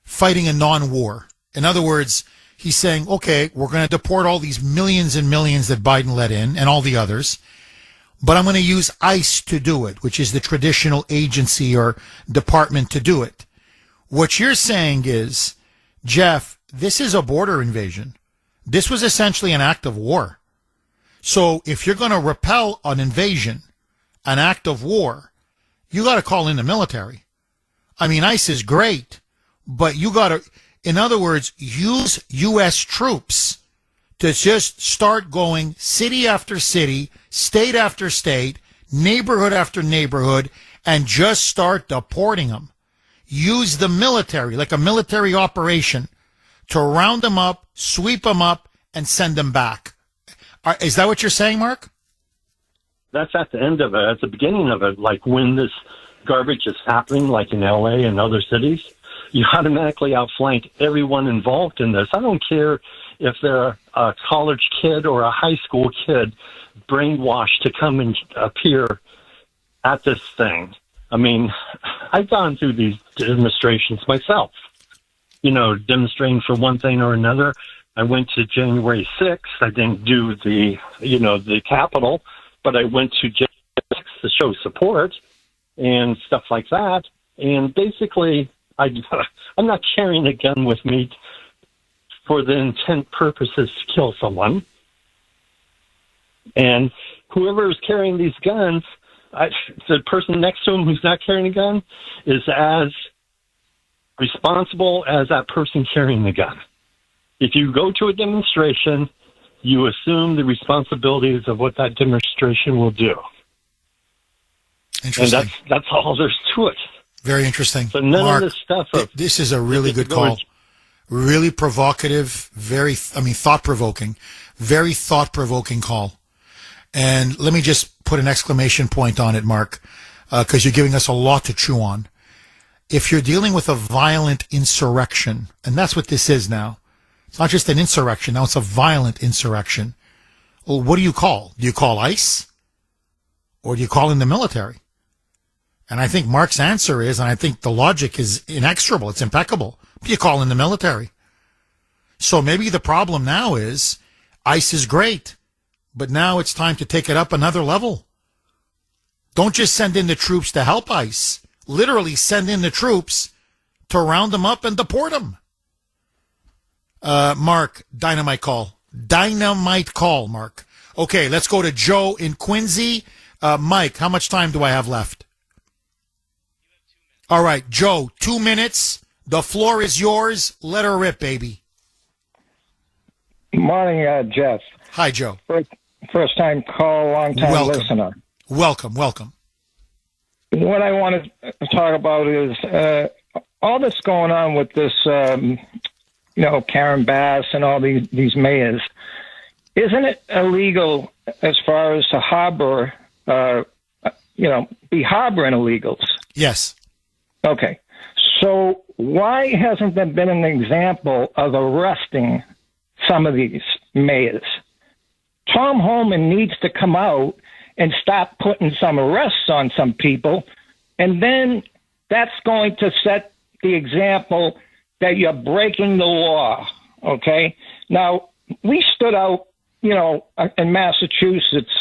fighting a non-war. In other words, he's saying, okay, we're going to deport all these millions and millions that Biden let in and all the others, but I'm going to use ICE to do it, which is the traditional agency or department to do it. What you're saying is, Jeff, this is a border invasion. This was essentially an act of war. So if you're going to repel an invasion, an act of war, you got to call in the military. I mean, ICE is great, but you got to, in other words, use U.S. troops to just start going city after city, state after state, neighborhood after neighborhood, and just start deporting them. Use the military, like a military operation, to round them up, sweep them up, and send them back. Is that what you're saying, Mark? That's at the end of it. At the beginning of it, like when this garbage is happening, like in L.A. and other cities, you automatically outflank everyone involved in this. I don't care if they're a college kid or a high school kid brainwashed to come and appear at this thing. I mean, I've gone through these demonstrations myself, you know, demonstrating for one thing or another. I went to January 6th. I didn't do the Capitol, but I went to January 6th to show support and stuff like that. And basically, I'm not carrying a gun with me for the intent purposes to kill someone. And whoever is carrying these guns, the person next to him who's not carrying a gun is as responsible as that person carrying the gun. If you go to a demonstration, you assume the responsibilities of what that demonstration will do. Interesting. And that's all there's to it. Very interesting. So none Mark, of this stuff. This is a really good call. Really provocative, thought-provoking. Very thought-provoking call. And let me just put an exclamation point on it, Mark, because you're giving us a lot to chew on. If you're dealing with a violent insurrection, and that's what this is now, it's not just an insurrection, now it's a violent insurrection. Well, what do you call? Do you call ICE? Or do you call in the military? And I think Mark's answer is, and I think the logic is inexorable, it's impeccable, you call in the military. So maybe the problem now is ICE is great, but now it's time to take it up another level. Don't just send in the troops to help ICE. Literally send in the troops to round them up and deport them. Mark, dynamite call. Dynamite call, Mark. Okay, let's go to Joe in Quincy. Mike, how much time do I have left? All right, Joe, 2 minutes. The floor is yours. Let her rip, baby. Morning, Jeff. Hi, Joe. First time call, long time listener. Welcome. What I want to talk about is all this going on with this, Karen Bass and all these mayors. Isn't it illegal as far as to harbor, be harboring illegals? Yes. Okay. So why hasn't there been an example of arresting some of these mayors? Tom Homan needs to come out and stop putting some arrests on some people, and then that's going to set the example that you're breaking the law, okay? Now, we stood out, in Massachusetts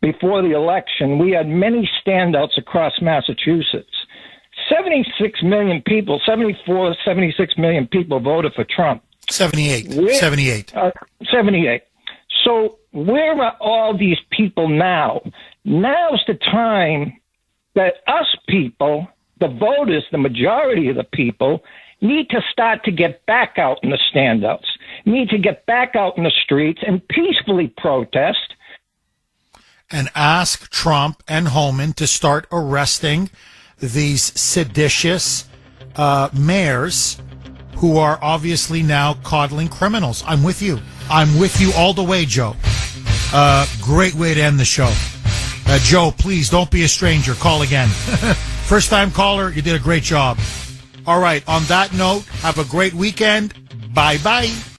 before the election. We had many standouts across Massachusetts. 76 million people, 76 million people voted for Trump. 78. 78. So where are all these people now? Now's the time that us people, the voters, the majority of the people, need to start to get back out in the standouts, need to get back out in the streets and peacefully protest. And ask Trump and Homan to start arresting these seditious mayors who are obviously now coddling criminals. I'm with you. I'm with you all the way, Joe. Great way to end the show. Joe, please don't be a stranger. Call again. First time caller, you did a great job. All right, on that note, have a great weekend. Bye-bye.